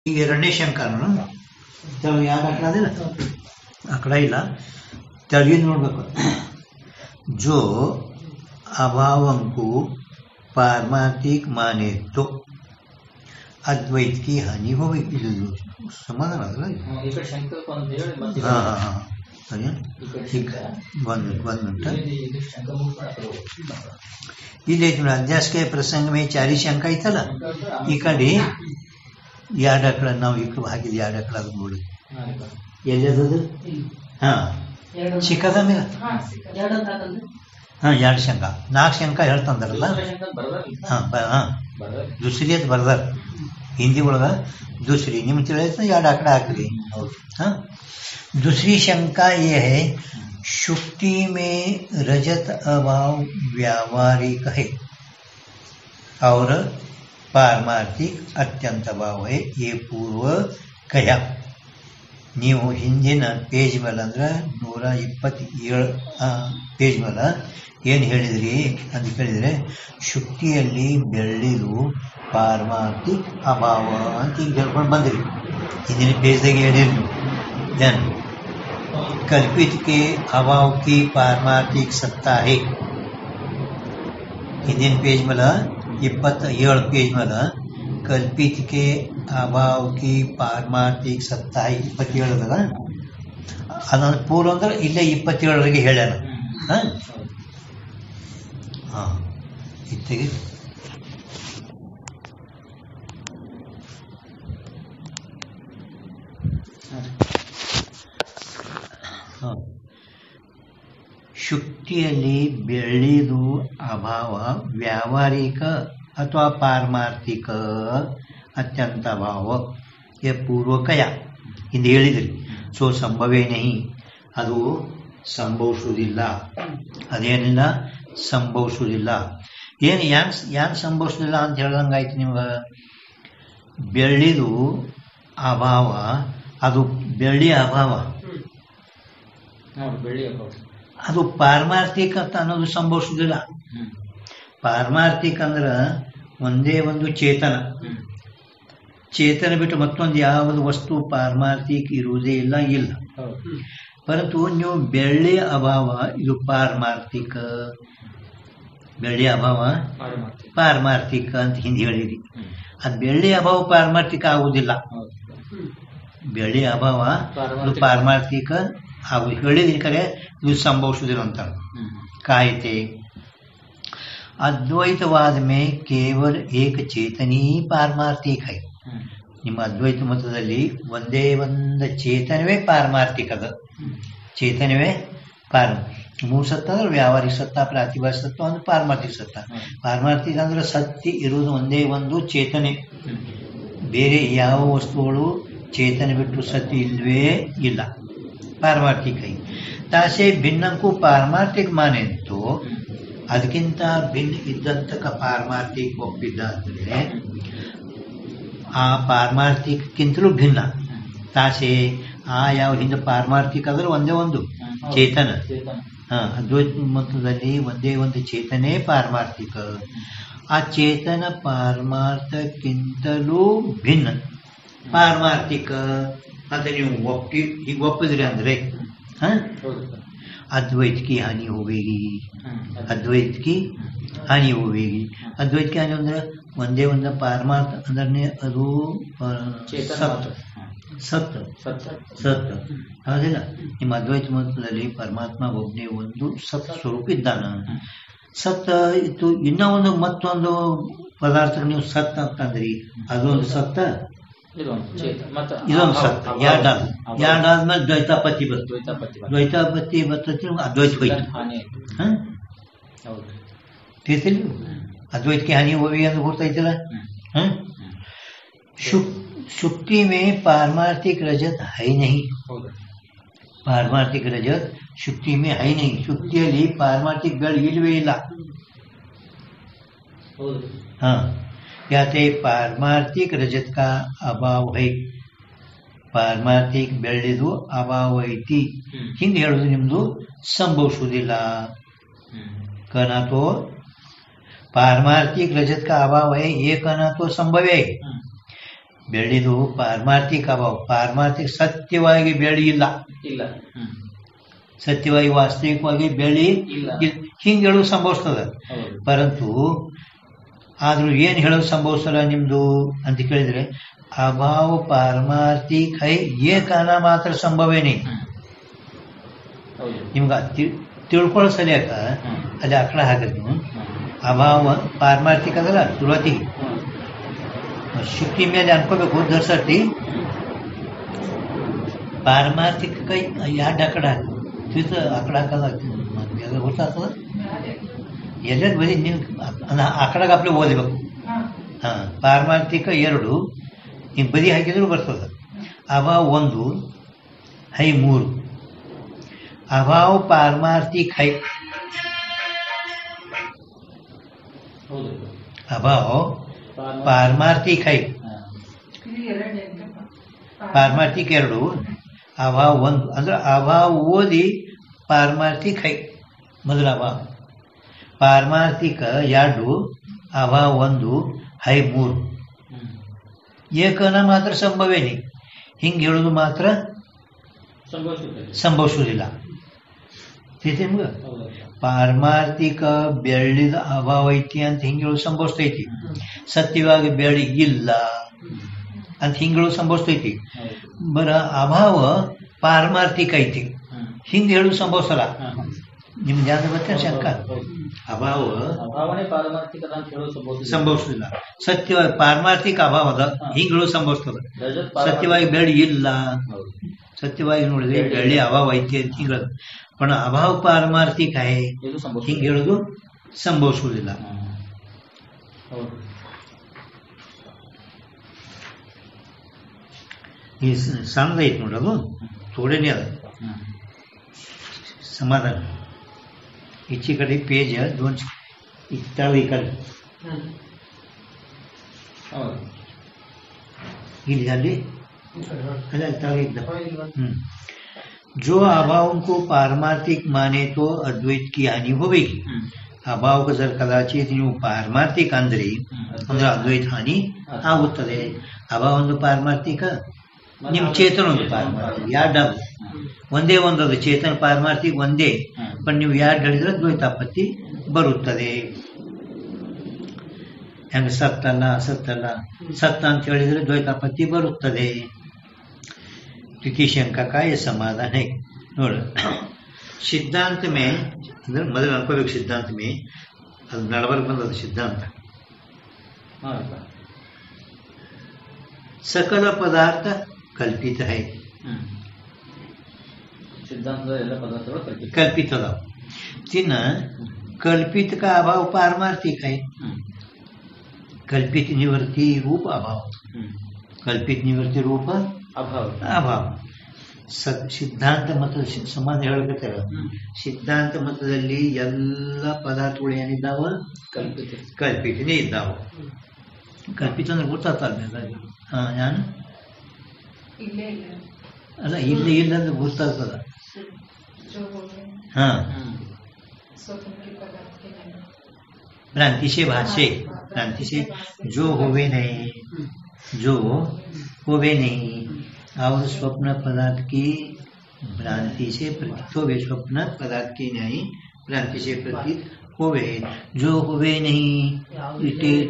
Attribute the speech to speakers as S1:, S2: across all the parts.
S1: ಈಗ ಎರಡನೇ ಶಂಕನು ಯಾವ ಆಕಡ ಅದಿಲ್ಲ ಆಕಡ ಇಲ್ಲ ತೆಳಗಿಂದ ನೋಡ್ಬೇಕು. जो अभावं को पारमार्थिक माने तो अद्वैत की हानि हो गई. समाधान ಇಲ್ಲಿ ಅಧ್ಯಾಸ್ಕೆ ಪ್ರಸಂಗ ಮೇ ಚಾರಿ ಶಂಕ ಐತಲ್ಲ, ಈ ಕಡೆ ಎರಡು ಅಕಡ ನಾವು ಈ ಕಡೆ ಹಾಕಿದ್ವಿ, ಎರಡು ಅಕಡ ಅದು ನೋಡಿ ಎಲ್ಲದದು. ಹಾ ಚಿಕ್ಕದ ಮೇಲೆ ಎರಡು ಶಂಕ, ನಾಲ್ಕು ಶಂಕ ಹೇಳ್ತಂದಾರಲ್ಲ. ದುಸರಿ ಅಂತ ಬರ್ದಾರ ಹಿಂದಿ ಒಳಗ. दूसरी निम ತಿಳಿದ ಎರಡು आंकड़ा हाकली. हाँ, दूसरी शंका ये है शुक्ति में रजत अभाव व्यावहारिक है और पारमार्थिक अत्यंत अभाव है. ये पूर्व कया ನೀವು ಹಿಂದಿನ ಪೇಜ್ ಮೇಲೆ ಅಂದ್ರೆ 127 ಪೇಜ್ ಮೇಲೆ ಏನು ಹೇಳಿದ್ರಿ ಅಂತ ಕೇಳಿದರೆ, ಶುಕ್ತಿಯಲ್ಲಿ ಬೆಳ್ಳಿದು ಪಾರಮಾರ್ಥಿಕ್ ಅಭಾವ ಅಂತ ಈಗ ಹೇಳ್ಕೊಂಡು ಬಂದ್ರಿ. ಹಿಂದಿನ ಪೇಜ್ದಾಗ ಹೇಳಿರಿ. ದೆನ್ कल्पित के अभाव की पारमार्थिक सत्ता है. ಹಿಂದಿನ ಪೇಜ್ ಮೇಲೆ 27 ಪೇಜ್ ಮೇಲೆ कल्पित के अभाव की पारमार्थिक सत्ता है 27 ಅದ. ಅದನ್ನು ಪೂರ್ವ ಅಂದ್ರೆ ಇಲ್ಲೇ 27 ಹೇಳ್ಯಾನ. ಇತ್ತಿಗೆ ಶುಕ್ತಿಯಲ್ಲಿ ಬೆಳ್ಳಿದು ಅಭಾವ ವ್ಯಾವಹಾರಿಕ ಅಥವಾ ಪಾರಮಾರ್ಥಿಕ ಅತ್ಯಂತ ಅಭಾವ ಪೂರ್ವಕಯ ಹಿಂದೆ ಹೇಳಿದ್ರಿ. ಸೊ ಸಂಭವೇ ನಹಿ, ಅದು ಸಂಭವಿಸುವುದಿಲ್ಲ. ಅದೇನಿಲ್ಲ, ಸಂಭವಿಸುವುದಿಲ್ಲ. ಏನು ಯಾಕೆ ಸಂಭವಿಸುವುದಿಲ್ಲ ಅಂತ ಹೇಳ್ದಂಗಾಯ್ತು ನಿಮ್ಗೆ. ಬೆಳ್ಳಿದು ಅಭಾವ, ಅದು ಬೆಳ್ಳಿಯ ಅಭಾವ, ಅದು ಪಾರಮಾರ್ಥಿಕ ಅಂತ ಅನ್ನೋದು ಸಂಭವಿಸುವುದಿಲ್ಲ. ಪಾರಮಾರ್ಥಿಕ ಅಂದ್ರೆ ಒಂದೇ ಒಂದು ಚೇತನ. ಚೇತನ ಬಿಟ್ಟು ಮತ್ತೊಂದು ಯಾವುದು ವಸ್ತು ಪಾರಮಾರ್ಥಿಕ ಇರುವುದೇ ಇಲ್ಲ. ಪರಂತು ನೀವು ಬೆಳ್ಳಿಯ ಅಭಾವ ಇದು ಪಾರಮಾರ್ಥಿಕ, ಬೆಳ್ಳಿಯ ಅಭಾವ ಪಾರಮಾರ್ಥಿಕ ಅಂತ ಹಿಂದೆ ಹೇಳಿರಿ. ಅದು ಬೆಳ್ಳಿಯ ಅಭಾವ ಪಾರಮಾರ್ಥಿಕ ಆಗುವುದಿಲ್ಲ. ಬೆಳ್ಳಿಯ ಅಭಾವ ಅದು ಪಾರಮಾರ್ಥಿಕ ಆಗುದು ಹೇಳಿದ ಕರೆ ಇದು ಸಂಭವಿಸುವುದಿಲ್ಲ ಅಂತ ಕಾಯ್ತೆ. अद्वैतवाद में केवल एक चेतन ही पारमार्थिक है. ನಿಮ್ಮ ಅದ್ವೈತ ಮತದಲ್ಲಿ ಒಂದೇ ಒಂದು ಚೇತನವೇ ಪಾರಮಾರ್ಥಿಕ ಅದ. ಚೇತನವೇ ಮೂರು ಸತ್ತ ಅಂದ್ರೆ ವ್ಯಾವಹಾರಿಕ ಸತ್ತ, ಪ್ರಾತಿಭಾಸ ಸತ್ತ, ಒಂದು ಪಾರಮಾರ್ಥಿಕ ಸತ್ತ. ಪಾರಮಾರ್ಥಿಕ ಅಂದ್ರೆ ಸತ್ಯ ಇರುವುದು ಒಂದೇ ಒಂದು ಚೇತನೆ. ಬೇರೆ ಯಾವ ವಸ್ತುಗಳು ಚೇತನ ಬಿಟ್ಟು ಸತ್ಯ ಇಲ್ವೇ ಇಲ್ಲ. ಪಾರಮಾರ್ಥಿಕ ತಾಸೆ ಭಿನ್ನಕ್ಕೂ ಪಾರಮಾರ್ಥಿಕ ಮಾನೆ ಅಂತೂ ಅದಕ್ಕಿಂತ ಭಿನ್ನ ಇದ್ದಂತಕ ಪಾರಮಾರ್ಥಿಕ ಒಪ್ಪಿದ್ದ ಅಂದರೆ ಆ ಪಾರಮಾರ್ಥಿಕಕ್ಕಿಂತಲೂ ಭಿನ್ನ. ತಾಸೆ ಆ ಯಾವ ಹಿಂದೆ ಪಾರಮಾರ್ಥಿಕ ಅಂದ್ರೆ ಒಂದೇ ಒಂದು ಚೇತನ. ಅದ್ವೈತ ಮತದಲ್ಲಿ ಒಂದೇ ಒಂದು ಚೇತನೇ ಪಾರಮಾರ್ಥಿಕ. ಆ ಚೇತನ ಪಾರಮಾರ್ಥಕ್ಕಿಂತಲೂ ಭಿನ್ನ ಪಾರಮಾರ್ಥಿಕ ಅಂತ ನೀವು ಈಗ ಒಪ್ಪಿದ್ರಿ ಅಂದ್ರೆ अद्वैत की हानि होगी. अद्वैत की हानि होगी. अद्वैत की हानि ಅಂದ್ರೆ ಒಂದೇ ಒಂದು ಪಾರಮಾರ್ಥ ಅಂದ್ರೆ ಅದು ಸತ್ ಹೌದಿಲ್ಲ. ನಿಮ್ಮ ಅದ್ವೈತ ಮತದಲ್ಲಿ ಪರಮಾತ್ಮ ಒಬ್ಬನೇ ಒಂದು ಸತ್ ಸ್ವರೂಪ ಇದ್ದಾನ. ಸತ್ ಇತ್ತು. ಇನ್ನೂ ಒಂದು ಮತ್ತೊಂದು ಪದಾರ್ಥ ನೀವು ಸತ್ ಅಂತಂದ್ರಿ, ಅದೊಂದು ಸತ್ತ, ಇದೊಂದು ಸತ್ತ. ಎರಡಾದ್ಮೇಲೆ ದ್ವೈತಾಪತ್ತಿ ಬರ್ತದೆ. ದ್ವೈತಾಪತ್ತಿ ಬರ್ತದೆ, ಅದ್ವೈತ ಹೋಯ್ತು. ತಿಳಿಸಿಲ್ಲ ಅದ್ವೈತಕ್ಕೆ ಹಾನಿ ಹೋಗಿ ಅಂತ ಗೊತ್ತಾಯ್ತಲ್ಲ. शुक्ति में पारमार्थिक रजत है नहीं. पारमार्थिक रजत शुक्ति में है नहीं. शुक्तिಯಲ್ಲಿ ಪಾರಮಾರ್ಥಿಕ ಗಳು ಇಲ್ವೇ ಇಲ್ಲ. ಯಾತೆ ಪಾರಮಾರ್ಥಿಕ ರಜತ್ का अभाव है. ಪಾರಮಾರ್ಥಿಕ ಬೆಳ್ಳಿದು ಅಭಾವ ಐತಿ ಹಿಂಗೆ ಹೇಳುದು ನಿಮ್ದು ಸಂಭವಿಸುವುದಿಲ್ಲ. कहना तो पारमार्थिक रजत का अभाव है, ये कहना तो संभव है. ಬೆಳ್ಳಿದು ಪಾರಮಾರ್ಥಿಕ ಅಭಾವ. ಪಾರಮಾರ್ಥಿಕ ಸತ್ಯವಾಗಿ ಬೆಳ್ಳಿ ಇಲ್ಲ, ಸತ್ಯವಾಗಿ ವಾಸ್ತವಿಕವಾಗಿ ಬೆಳ್ಳಿ ಹಿಂಗೆ ಹೇಳೋದು ಸಂಭವಿಸ್ತದೆ. ಪರಂತು ಆದ್ರೂ ಏನ್ ಹೇಳೋದು ಸಂಭವಿಸಲ್ಲ ನಿಮ್ದು ಅಂತ ಕೇಳಿದ್ರೆ, ಅಭಾವ ಪಾರಮಾರ್ಥಿಕ ಹೈ ಏಕಾನ ಮಾತ್ರ ಸಂಭವೇನಿ. ನಿಮ್ಗೆ ತಿಳ್ಕೊಳ್ಳೋ ಸರಿಯಾಕ ಅಲ್ಲಿ ಅಕಡ ಹಾಕದ್ ನೀವು. ಅಭಾವ ಪಾರಮಾರ್ಥಿಕ ಅದಲ್ಲ ಶುರುವಾತಿ ಶಕ್ತಿ ಮೇಲೆ ಅನ್ಕೋಬೇಕು ಧರ್ಸತಿ. ಪಾರಮಾರ್ಥಿಕ ಕೈ ಎರಡು ಅಕಡ ತಿಳ್ತ ಅಕಡ ಹಾಕೋದಾಗ್ತದೆ ಗೊತ್ತಾಗ್ತದ. ಎಲ್ಲರೂ ಬರೀ ನೀವು ಅಕಡಾಗ ಅಪ್ಲೆ ಓದಬೇಕು. ಪಾರಮಾರ್ಥಿಕ 2 ನೀವು ಬದಿ ಹಾಕಿದ್ರು ಬರ್ತದೆ. ಅಭಾವ 1 ಹೈ 3. ಅಭಾವ ಪಾರಮಾರ್ಥಿಕ ಹೈ, ಅಭಾವ ಪಾರಮಾರ್ಥಿಕ ಹೈ, ಪಾರಮಾರ್ಥಿಕ 2 ಅಭಾವ 1. ಅಂದ್ರೆ ಅಭಾವ ಓದಿ ಪಾರಮಾರ್ಥಿಕ ಹೈ ಮೊದಲ ಅಭಾವ, ಪಾರಮಾರ್ಥಿಕ 2 ಅಭಾವ 1 ಹೈ 3. ಏಕನ ಮಾತ್ರ ಸಂಭವೇನಿ. ಹಿಂಗೆ ಹೇಳೋದು ಮಾತ್ರ ಸಂಭವಿಸುವುದಿಲ್ಲ. ನಿಮ್ಗ ಪಾರಮಾರ್ಥಿಕ ಬೆಳ್ಳಿದ ಅಭಾವ ಐತಿ ಅಂತ ಹಿಂಗೆ ಹೇಳೋದು ಸಂಭವಿಸ್ತೈತಿ. ಸತ್ಯವಾಗಿ ಬೆಳ್ಳಿ ಇಲ್ಲ ಅಂತ ಹಿಂಗೆ ಹೇಳೋದು ಸಂಭವಿಸ್ತೈತಿ. ಬರ ಅಭಾವ ಪಾರಮಾರ್ಥಿಕ ಐತಿ ಹಿಂಗೆ ಹೇಳೋದು ಸಂಭವಿಸಲ್ಲ. ನಿಮ್ಗೆ ಯಾವ್ದು ಗೊತ್ತೇನು ಶಂಕ? ಅಭಾವ ಸಂಭವಿಸುದಿಲ್ಲ. ಸತ್ಯವಾಗಿ ಪಾರಮಾರ್ಥಿಕ ಅಭಾವ ಅದ ಹಿಂಗೆ ಹೇಳೋದು ಸಂಭವಿಸ್ತದ. ಸತ್ಯವಾಗಿ ಬೆಳ್ಳಿ ಇಲ್ಲ, ಸತ್ಯವಾಗಿ ನೋಡಿದ್ರೆ ಬೆಳ್ಳಿ ಅಭಾವ ಐತಿ ಅಂತ ಹಿಂಗೆ ಹೇಳೋದು. पण अभाव पारमार्थिक आहे ಹಿಂಗೆ ಹೇಳೋದು ಸಂಭವಿಸುವುದಿಲ್ಲ. ಈ ಸಣ್ಣದೈತಿ ನೋಡೋದು ಥೋಡೇನೆ ಅದ समाधान. इच्छी कಡೆ पेज 2 इत्तावी कल ಇಲ್ಲಿ ಅಲ್ಲಿ ಅಲ್ಲ ತಾವಿ जो अभाव को पारमार्थिक माने तो अद्वैत की हानि होगी. अभाव जर कदाचित ನೀವು ಪಾರಮಾರ್ಥಿಕ ಅಂದ್ರೆ ಅದ್ವೈತ ಹಾನಿ ಆಗುತ್ತದೆ. ಅಭಾವ ಒಂದು ಪಾರಮಾರ್ಥಿಕ, ನಿಮ್ ಚೇತನ ಒಂದು ಪಾರಮಾರ್ಥಿಕ, ಎರಡು ಒಂದೇ ಒಂದದು. ಚೇತನ ಪಾರಮಾರ್ಥಿಕ ಒಂದೇ, ಬಟ್ ನೀವು ಎರಡು ಹೇಳಿದ್ರೆ ದ್ವೈತಾಪತ್ತಿ ಬರುತ್ತದೆ. ಹೆಂಗ ಸತ್ತಲ್ಲ ಅಸತ್ತಲ್ಲ, ಸತ್ತ ಅಂತ ಹೇಳಿದ್ರೆ ದ್ವೈತಾಪತ್ತಿ ಬರುತ್ತದೆ. शंका का ये समाधान है. नोड़ सिद्धांत में मदल अनुभविक सिद्धांत में ಅದು ನಡಬರ್ಕ್ ಬಂದದ ಸಿದ್ಧಾಂತ. सकल पदार्थ कल्पित है.
S2: सिद्धांत ಎಲ್ಲ ಪದಾರ್ಥಗಳು
S1: कल्पित ಅದಾವ. ತಿನ್ನ कल्पित का अभाव पारमार्थिक है. कल्पित निवृत्ति रूप अभाव, कल्पित निवृत्ति रूप ಅಭಾವ. ಸಿದ್ಧಾಂತ ಮತದ ಸಂಬಂಧ ಹೇಳಕತ್ತಾರ. ಸಿದ್ಧಾಂತ ಮತದಲ್ಲಿ ಎಲ್ಲ ಪದಾರ್ಥಗಳು ಏನಿದ್ದಾವ ಕಲ್ಪಿತನೇ ಇದ್ದಾವ. ಕಲ್ಪಿತ ಅಂದ್ರೆ ಗೊತ್ತಾಗ್ತಲ್ಲ. ನಾನು ಅಲ್ಲ ಇಲ್ಲ ಇಲ್ಲ ಅಂದ್ರೆ ಗೊತ್ತಾಗ್ತದ. ಹಾ भ्रांति से भाष्य, भ्रांति से जो होवे नहीं, जो होवे नहीं और स्वप्न पदार्थ की भ्रांति से प्रतीत होवे. स्वप्न पदार्थ की नहीं भ्रांति से प्रतीत होवे. जो होवे नहीं इटेट,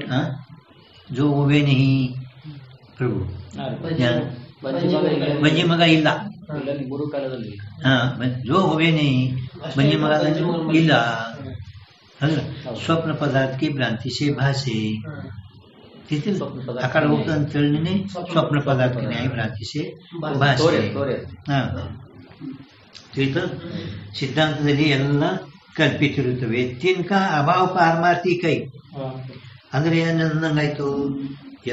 S1: जो होवे नहीं प्रभु बंजी मग ಇಲ್ಲ. जो होवे नहीं बंजी मग ಇಲ್ಲ. स्वप्न पदार्थ की भ्रांति से भाषे आकार होता अंतरने स्वप्न पदार्थ की न्याय भ्रांति से भाषे. ಸಿದ್ಧಾಂತದಲ್ಲಿ ಎಲ್ಲ ಕಲ್ಪಿತಿರುತ್ತವೆ. ತಿನ್ಕ ಅಭಾವ ಪಾರಮಾರ್ಥಿಕ ಅಂದ್ರೆ ಏನಂದಂಗಾಯ್ತು,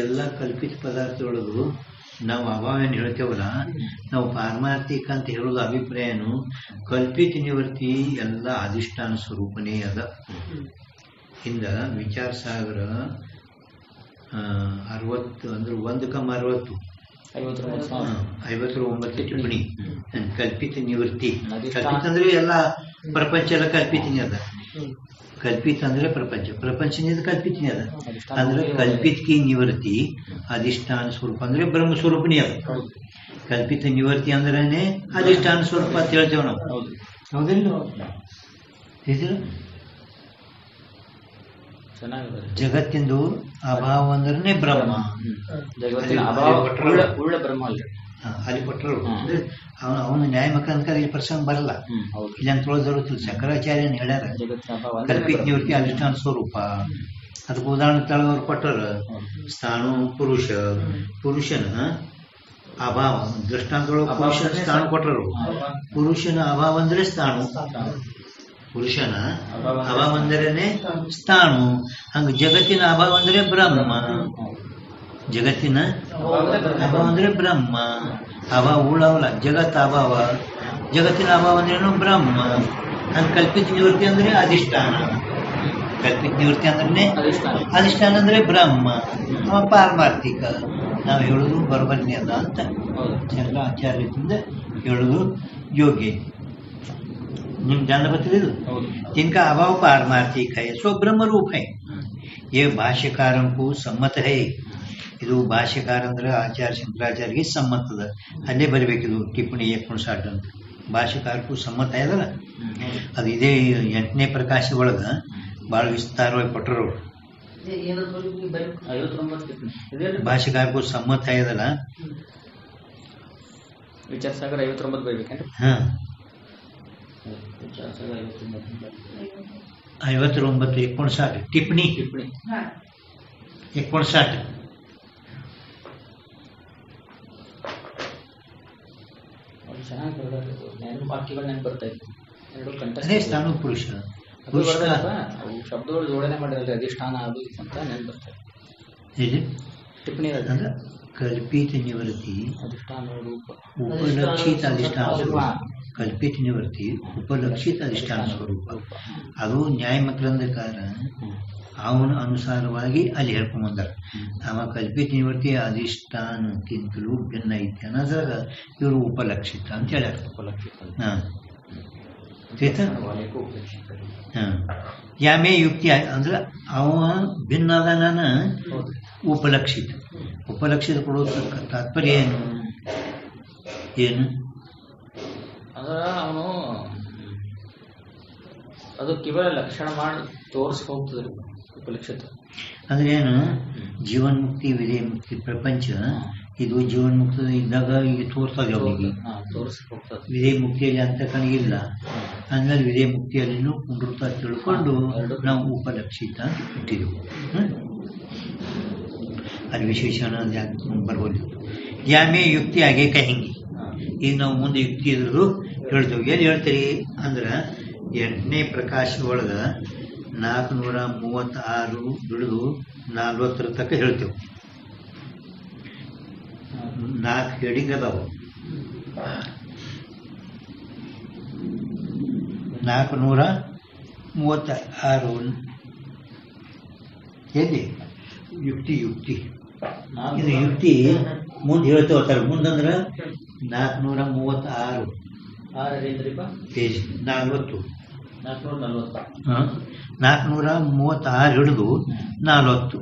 S1: ಎಲ್ಲ ಕಲ್ಪಿತ ಪದಾರ್ಥಗಳದು ನಾವು ಅಭಾವ ಏನು ಹೇಳ್ತೇವಲ್ಲ, ನಾವು ಪಾರಮಾರ್ಥಿಕ ಅಂತ ಹೇಳೋದು ಅಭಿಪ್ರಾಯನು ಕಲ್ಪಿತ ನಿವೃತ್ತಿ ಎಲ್ಲ ಅಧಿಷ್ಠಾನ ಸ್ವರೂಪನೇ ಅದ. ಹಿಂದ ವಿಚಾರ ಸಾಗರ 60 ಅಂದ್ರೆ 1:60 59 ಟಿಪ್ಪಣಿ ಕಲ್ಪಿತ ನಿವೃತ್ತಿ. ಕಲ್ಪಿತ ಅಂದ್ರೆ ಎಲ್ಲ ಪ್ರಪಂಚ ಎಲ್ಲ ಕಲ್ಪಿತನೇ ಅದ. ಕಲ್ಪಿತ ಅಂದ್ರೆ ಪ್ರಪಂಚ, ಪ್ರಪಂಚನಿಂದ ಕಲ್ಪಿತನೇ ಅದ. ಅಂದ್ರೆ ಕಲ್ಪಿತಕಿ ನಿವೃತ್ತಿ ಅಧಿಷ್ಠಾನ ಸ್ವರೂಪ ಅಂದ್ರೆ ಬ್ರಹ್ಮ ಸ್ವರೂಪನೇ ಅದ. ಕಲ್ಪಿತ ನಿವೃತ್ತಿ ಅಂದ್ರೇನೆ ಅಧಿಷ್ಠಾನ ಸ್ವರೂಪ ಅಂತ ಹೇಳ್ತೇವೆ ನಾವು. ಹೌದಿಲ್ಲ? ಜಗತ್ತಿಂದು ಅಭಾವ ಅಂದ್ರೆ ಬ್ರಹ್ಮ. ಅಲ್ಲಿ ಕೊಟ್ಟರು ಅವನು ನ್ಯಾಯಮಕ ಅಂತ ಇಲ್ಲಿ ಪ್ರಸಂಗ ಬರಲ್ಲ. ಇಲ್ಲಿ ಅಂತ ತೊಳೆದಿರುತ್ತಿಲ್ಲ. ಶಂಕರಾಚಾರ್ಯನ ಹೇಳ್ಯಾರ ಕಲ್ಪಿತ ನಿವೃತ್ತಿ ಅಧಿಷ್ಠಾನ ಸ್ವರೂಪ. ಅದಕ್ಕೆ ಉದಾಹರಣೆ ತಳದವ್ರು ಕೊಟ್ಟರು. ಸ್ಥಾಣು ಪುರುಷ, ಪುರುಷನ ಅಭಾವ ದೃಷ್ಟಾಂತದೊಳಗೆ ಪುರುಷನ ಸ್ಥಾನ ಕೊಟ್ಟರು. ಪುರುಷನ ಅಭಾವ ಅಂದ್ರೆ ಸ್ಥಾಣು, ಪುರುಷನ ಅಭಾವ ಅಂದ್ರೇನೆ ಸ್ಥಾಣು. ಹಂಗ ಜಗತ್ತಿನ ಅಭಾವ ಅಂದ್ರೆ ಬ್ರಹ್ಮ. ಜಗತ್ತಿನ ಅಭಾವ ಅಂದ್ರೆ ಬ್ರಹ್ಮ. ಅಭಾವ ಉಳ್ಳವಲ್ಲ, ಜಗತ್ ಅಭಾವ. ಜಗತ್ತಿನ ಅಭಾವ ಅಂದ್ರೇನು? ಬ್ರಹ್ಮ. ಹಂಗ ಕಲ್ಪಿತ ನಿವೃತ್ತಿ ಅಂದ್ರೆ ಅಧಿಷ್ಠಾನ. ಕಲ್ಪಿತ ನಿವೃತ್ತಿ ಅಂದ್ರೆ ಅಧಿಷ್ಠಾನ ಅಂದ್ರೆ ಬ್ರಹ್ಮ. ಅವ ಪಾರಮಾರ್ಥಿಕ. ನಾವು ಹೇಳುದು ಬರಬನ್ನಿ ಅದ ಅಂತ ಶಂಕರಾಚಾರ್ಯದಿಂದ ಹೇಳುದು ಯೋಗ್ಯ. ನಿಮ್ಗೆ ಜಾನ बता दे जिनका अभाव पारमार्थिक है सो ब्रह्म रूप है. ये भाष्यकारों को सम्मत है. ಇದು ಭಾಷ್ಯಕಾರ ಅಂದ್ರೆ ಆಚಾರ್ಯ ಶಂಕರಾಚಾರ್ಯಗೆ ಸಮ್ಮತದ. ಅಲ್ಲೇ ಬರಬೇಕಿದು ಟಿಪ್ಪಣಿ 160 ಅಂತ. ಭಾಷ್ಯಕಾರಕ್ಕೂ ಸಮ್ಮತ ಆಯ್ದಲ್ಲ. ಅದು ಇದೇ 8ನೇ ಪ್ರಕಾಶ ಒಳಗ ಬಹಳ ವಿಸ್ತಾರವಾಗಿ ಕೊಟ್ಟರು. ಭಾಷ್ಯಕಾರಕ್ಕೂ ಸಮ್ಮತ ಆಯ್ದಲ್ಲ.
S2: ವಿಚಾರ ಸಾಗರ 59 ಬರಬೇಕಂದ್ರೆ
S1: ಹಾ 59 59 टिप्पणी 59
S2: ವಾಕ್ಯಗಳು ನೆನಪು ಬರ್ತಾ ಇತ್ತು. ಎರಡು
S1: ಅದೇ ಸ್ಥಾನ ಪುರುಷ
S2: ಶಬ್ದಗಳು ಜೋಡಣೆ ಮಾಡಿರಲ್ರಿ. ಅಧಿಷ್ಠಾನ ಅದು ಅಂತ ನೆನಪು ಬರ್ತಾ ಇದೆ. ಟಿಪ್ಪಣಿ
S1: ಅಂದ್ರೆ ಕಲ್ಪಿತ ನಿವೃತ್ತಿ
S2: ಅಧಿಷ್ಠಾನ ರೂಪ
S1: ಉಪಲಕ್ಷಿತ ಅಧಿಷ್ಠಾನ ಸ್ವರೂಪ. ಕಲ್ಪಿತ ನಿವೃತ್ತಿ ಉಪಲಕ್ಷಿತ ಅಧಿಷ್ಠಾನ ಸ್ವರೂಪ. ಅದು ನ್ಯಾಯಮಗ್ರಂಥಕಾರ ಅವನ ಅನುಸಾರವಾಗಿ ಅಲ್ಲಿ ಹೇಳ್ಕೊಂಬಂದಾರ. ಅವ ಕಲ್ಪಿತ ನಿವೃತ್ತಿ ಅಧಿಷ್ಠಾನಕ್ಕಿಂತಲೂ ಭಿನ್ನ ಐತೆ ಅನ್ನೋದಾಗ ಇವರು ಉಪಲಕ್ಷಿತ ಅಂತ ಹೇಳ್ಯಾರ. ಯಾಮೇ ಯುಕ್ತಿ ಅಂದ್ರೆ ಅವ ಭಿನ್ನ ಅದಾನ ಉಪಲಕ್ಷಿತ. ಉಪಲಕ್ಷಿತ ಕೊಡೋದು ತಾತ್ಪರ್ಯ ಏನು? ಏನು
S2: ಅವನು ಅದು ಕೇವಲ ಲಕ್ಷಣ ಮಾಡಿ ತೋರಿಸಿ ಹೋಗ್ತದೆ. ಉಪಲಕ್ಷಿತ
S1: ಅಂದ್ರೆ ಏನು? ಜೀವನ್ಮುಕ್ತಿ ವಿಧೇಯ ಮುಕ್ತಿ ಪ್ರಪಂಚ ಇದು ಜೀವನ್ಮುಕ್ತ ಇದ್ದಾಗ ಈಗ ತೋರ್ತದೆ ಅವನಿಗೆ. ವಿಧೇಯ ಮುಕ್ತಿಯಲ್ಲಿ ಅಂತ ಕಣಗಿಲ್ಲ. ಅಂದ್ಮೇಲೆ ವಿಧೇಯ ಮುಕ್ತಿಯಲ್ಲಿನೂ ಪುನರುತ್ತ ತಿಳ್ಕೊಂಡು ನಾವು ಉಪಲಕ್ಷಿತ ಅಂತ ಇಟ್ಟಿದ್ದೆವು. ಅಲ್ಲಿ ವಿಶೇಷಣ ಬರ್ಬೋದು. ಯಾಮೇ ಯುಕ್ತಿ ಹಾಗೆ ಕಹಂಗಿ. ಈಗ ನಾವು ಮುಂದೆ ಯುಕ್ತಿ ಇದ್ರು ಹೇಳ್ತೇವೆ. ಎಲ್ಲಿ ಹೇಳ್ತೀರಿ ಅಂದ್ರೆ 8ನೇ ಪ್ರಕಾಶ ಒಳಗ 436 ಹಿಡಿದು 40 ತನಕ ಹೇಳ್ತೇವೆ. 4 ಹೆಡಿಂಗ್ ಅದಾವ. 436 ಎಲ್ಲಿ ಯುಕ್ತಿ ಯುಕ್ತಿ ಇದು ಯುಕ್ತಿ ಮುಂದೆ ಹೇಳ್ತಾ ಹೋಗ್ತಾರೆ. ಮುಂದಂದ್ರೆ 436 ಪೇಜ್ 40 436 ಹಿಡಿದು 40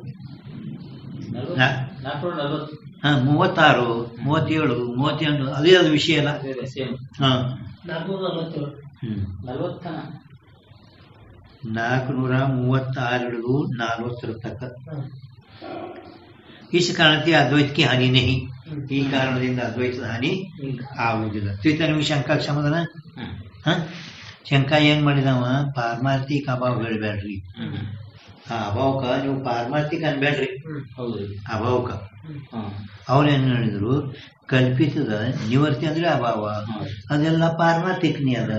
S1: 36 37 38 ಅದೇ ಅದು ವಿಷಯ ಅಲ್ಲ. 436 ಹಿಡಿದು 40 ತನಕ. इस कारण से अद्वैत की हानि नहीं. ಈ ಕಾರಣದಿಂದ ಅದ್ವೈತದ ಹಾನಿ ಆಗುವುದಿಲ್ಲ. ತ್ರಿತನಿಗೆ ಶಂಕಾ ಸಮಾಧಾನ. ಶಂಕಾ ಏನ್ ಮಾಡಿದವ? ಪಾರಮಾರ್ಥಿಕ ಅಭಾವ ಹೇಳ್ಬೇಡ್ರಿ. ಆ ಅಭಾವಕ ನೀವು ಪಾರಮಾರ್ಥಿಕ ಅನ್ಬೇಡ್ರಿ. ಅಭಾವಕ ಅವ್ರೇನ್ ಹೇಳಿದ್ರು? ಕಲ್ಪಿತದ ನಿವರ್ತಿ ಅಂದ್ರೆ ಅಭಾವ. ಅದೆಲ್ಲ ಪಾರಮಾರ್ಥಿಕನೇ ಅದ.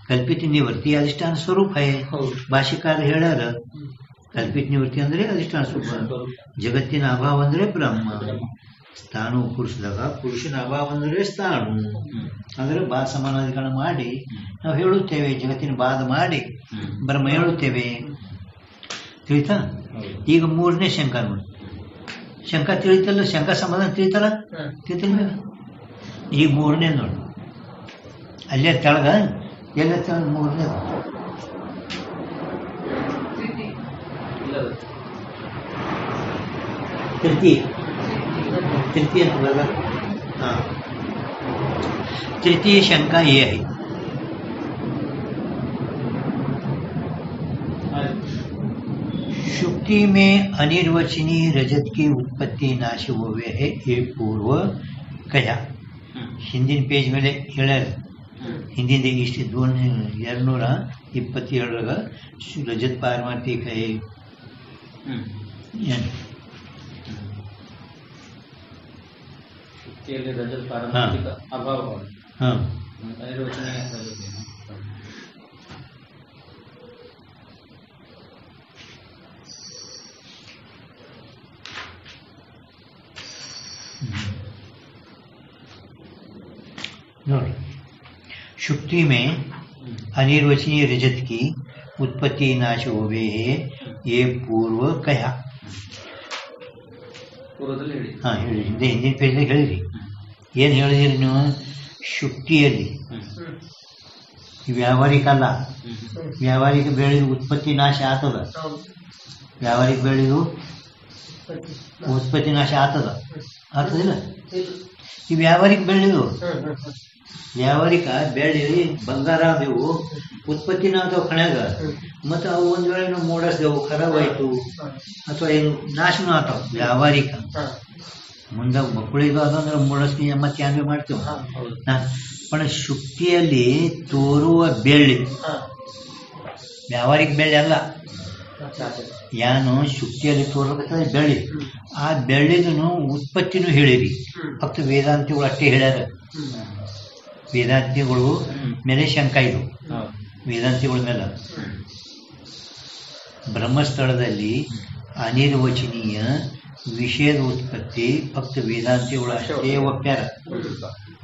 S1: ಕಲ್ಪಿತ ನಿವರ್ತಿ ಅಧಿಷ್ಠಾನ ಸ್ವರೂಪ ಹೇ. ಭಾಷಿಕಾರ ಹೇಳ್ಯಾರ ಕಲ್ಪಿತ ನಿವೃತ್ತಿ ಅಂದ್ರೆ ಅಧಿಷ್ಠಾನ ಸ್ವರೂಪ. ಜಗತ್ತಿನ ಅಭಾವ ಅಂದ್ರೆ ಬ್ರಹ್ಮ. ಸ್ಥಾನು ಪುರುಷದಾಗ ಪುರುಷನ ಅಭಾವ ಅಂದ್ರೆ ಸ್ಥಾನು ಅಂದ್ರೆ ಬಾ ಸಮಾನಾಧಿಕರಣ ಮಾಡಿ ನಾವು ಹೇಳುತ್ತೇವೆ. ಜಗತ್ತಿನ ಬಾದ ಮಾಡಿ ಬ್ರಹ್ಮ ಹೇಳುತ್ತೇವೆ. ತಿಳಿತಾ? ಈಗ 3ನೇ ಶಂಕ ನೋಡಿ. ಶಂಕ ತಿಳಿತಲ್ಲ, ಶಂಕ ಸಮಾಧಾನ ತಿಳಿತಲ್ಲ, ತಿಳಿತಿಲ್ಲ. ಈಗ 3ನೇ ನೋಡಿ. ಅಲ್ಲೇ ತೆಳಗ ಎಲ್ಲ ತೆಳಗ 3ನೇ तृतीय ಅಂತ ಬರಲ್ಲ. तृतीय शंका ये है शुक्ति में अनिर्वचनीय रजत की उत्पत्ति नाश हुए है ये पूर्व कया ಹಿಂದಿನ ಪೇಜ್ ಮೇಲೆ ಹೇಳ್ಯಾರ. ಹಿಂದಿನ ಇಷ್ಟು 227 ರಜತ್ ಪಾರಮಾರ್ಥಿಕ
S2: रजत पारमार्थिक अभाव
S1: शुक्ति में अनिर्वचनीय रजत की उत्पत्ति नाश हुए है ये पूर्व कया. हाँ ಹೇಳಿ, ಹಿಂದಿನ ಪೇಜ್ದಾಗ ಹೇಳಿರಿ. ಏನು ಹೇಳಿದಿರಿ ನೀವು? ಶುಕ್ತಿಯಲ್ಲಿ ವ್ಯಾವಹಾರಿಕ ಅಲ್ಲ, ವ್ಯಾವಹಾರಿಕ ಬೆಳೆದು ಉತ್ಪತ್ತಿ ನಾಶ ಆಗ್ತದ. ವ್ಯಾವಹಾರಿಕ ಬೆಳೆದು ಉತ್ಪತ್ತಿ ನಾಶ ಆಗ್ತದಿಲ್ಲ. ಈ ವ್ಯಾವಹಾರಿಕ ಬೆಳೆದು ವ್ಯಾವಹಾರಿಕ ಬೆಳ್ಳಿ ಬಂಗಾರ ಅವು ಉತ್ಪತ್ತಿನ ಅಥವಾ ಕಣ್ಯಾಗ ಮತ್ತು ಅವು ಒಂದ್ ವೇಳೆ ನಾವು ಮೂಡಿಸ್ದೆವು ಖರಾಬ್ ಆಯ್ತು ಅಥವಾ ಏನು ನಾಶನೂ ಆತಾವ. ವ್ಯಾವಹಾರಿಕ ಮುಂದೆ ಮಕ್ಕಳಿಗೂ ಅದಂದ್ರೆ ಮೂಡಿಸ್ತೀವಿ ಮತ್ತೆ ಹಂಗೆ ಮಾಡ್ತೇವೆ. पण ಶುಕ್ತಿಯಲ್ಲಿ ತೋರುವ ಬೆಳ್ಳಿ ವ್ಯಾವಹಾರಿಕ ಬೆಳ್ಳಿ ಅಲ್ಲ. ಏನು ಶುಕ್ತಿಯಲ್ಲಿ ತೋರ್ಬೇಕಂದ್ರೆ ಬೆಳ್ಳಿ, ಆ ಬೆಳ್ಳಿದೂ ಉತ್ಪತ್ತಿನೂ ಹೇಳಿರಿ. ಫಕ್ತ ವೇದಾಂತಿಗಳು ಅಷ್ಟೇ ಹೇಳ್ಯಾರ. ವೇದಾಂತಿಗಳು ಮೇಲೆ ಶಂಕ ಇದು. ವೇದಾಂತಿಗಳ ಮೇಲೆ ಬ್ರಹ್ಮಸ್ಥಳದಲ್ಲಿ ಅನಿರ್ವಚನೀಯ ವಿಷಯದ ಉತ್ಪತ್ತಿ ಫಕ್ತ ವೇದಾಂತಿಗಳು ಅಷ್ಟೇ ಒಪ್ಪ್ಯಾರ,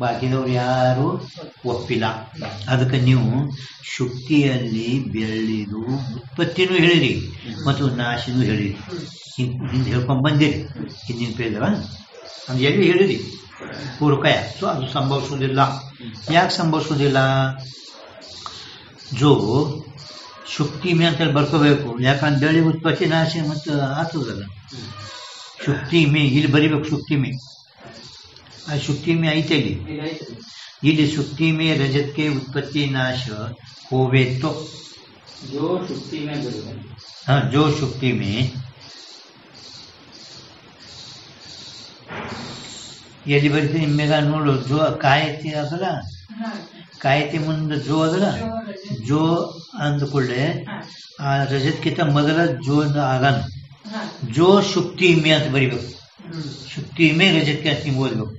S1: ಬಾಕಿದವ್ರು ಯಾರು ಒಪ್ಪಿಲ್ಲ. ಅದಕ್ಕೆ ನೀವು ಶುಕ್ತಿಯಲ್ಲಿ ಬೆಳ್ಳಿದು ಉತ್ಪತ್ತಿನೂ ಹೇಳಿರಿ ಮತ್ತು ನಾಶನೂ ಹೇಳಿರಿ. ಹಿಂದೆ ಹೇಳ್ಕೊಂಡ್ ಬಂದಿರಿ ಹಿಂದಿನ ಪೇಜ್ ಅದು ಎಲ್ಲಿ ಹೇಳಿರಿ ಪೂರ್ವಕಯ. ಸೊ ಅದು ಸಂಭವಿಸುವುದಿಲ್ಲ. ಯಾಕೆ ಸಂಭವಿಸುವುದಿಲ್ಲ? ಜೋ ಶುಕ್ತಿ ಮೇ ಅಂತೇಳಿ ಬರ್ಕೋಬೇಕು. ಯಾಕಂದ್ರೆ ಬೆಳ್ಳಿ ಉತ್ಪತ್ತಿ ನಾಶ ಮತ್ತು ಆಗ್ತದಲ್ಲ. ಶುಕ್ತಿ ಮೇ ಇಲ್ಲಿ ಬರಿಬೇಕು. ಶುಕ್ತಿ ಮೇ ಆ ಶುಕ್ತಿ ಮೇ ಐತೆ ಇಲ್ಲಿ ಶುಕ್ತಿ ಮೇ ರಜತ್ ಕೆ ಉತ್ಪತ್ತಿ ನಾಶ ಹೋವೆ ತೋ
S2: जो शुक्ति में
S1: हाँ जो शुक्ति में ಎಲ್ಲಿ ಬರೀತೀನಿ ನಿಮ್ಮೆಗ ನೋಡು. ಜೋ ಕಾಯತಿ ಅದಲ್ಲ, ಕಾಯತಿ ಮುಂದೆ ಜೋ ಅದಲ್ಲ, ಜೋ ಅಂದ್ಕೊಳ್ಳೆ ಆ ರಜತ್ಕಿಂತ ಮೊದಲ ಜೋ ಆಗಾನ ಜೋ ಶುಕ್ತಿ ಮೇ ಅಂತ ಬರಿಬೇಕು. ಶುಕ್ತಿ ಮೇ ರಜತ್ಕೆ ಅಂತ ನೀವು ಓದ್ಬೇಕು.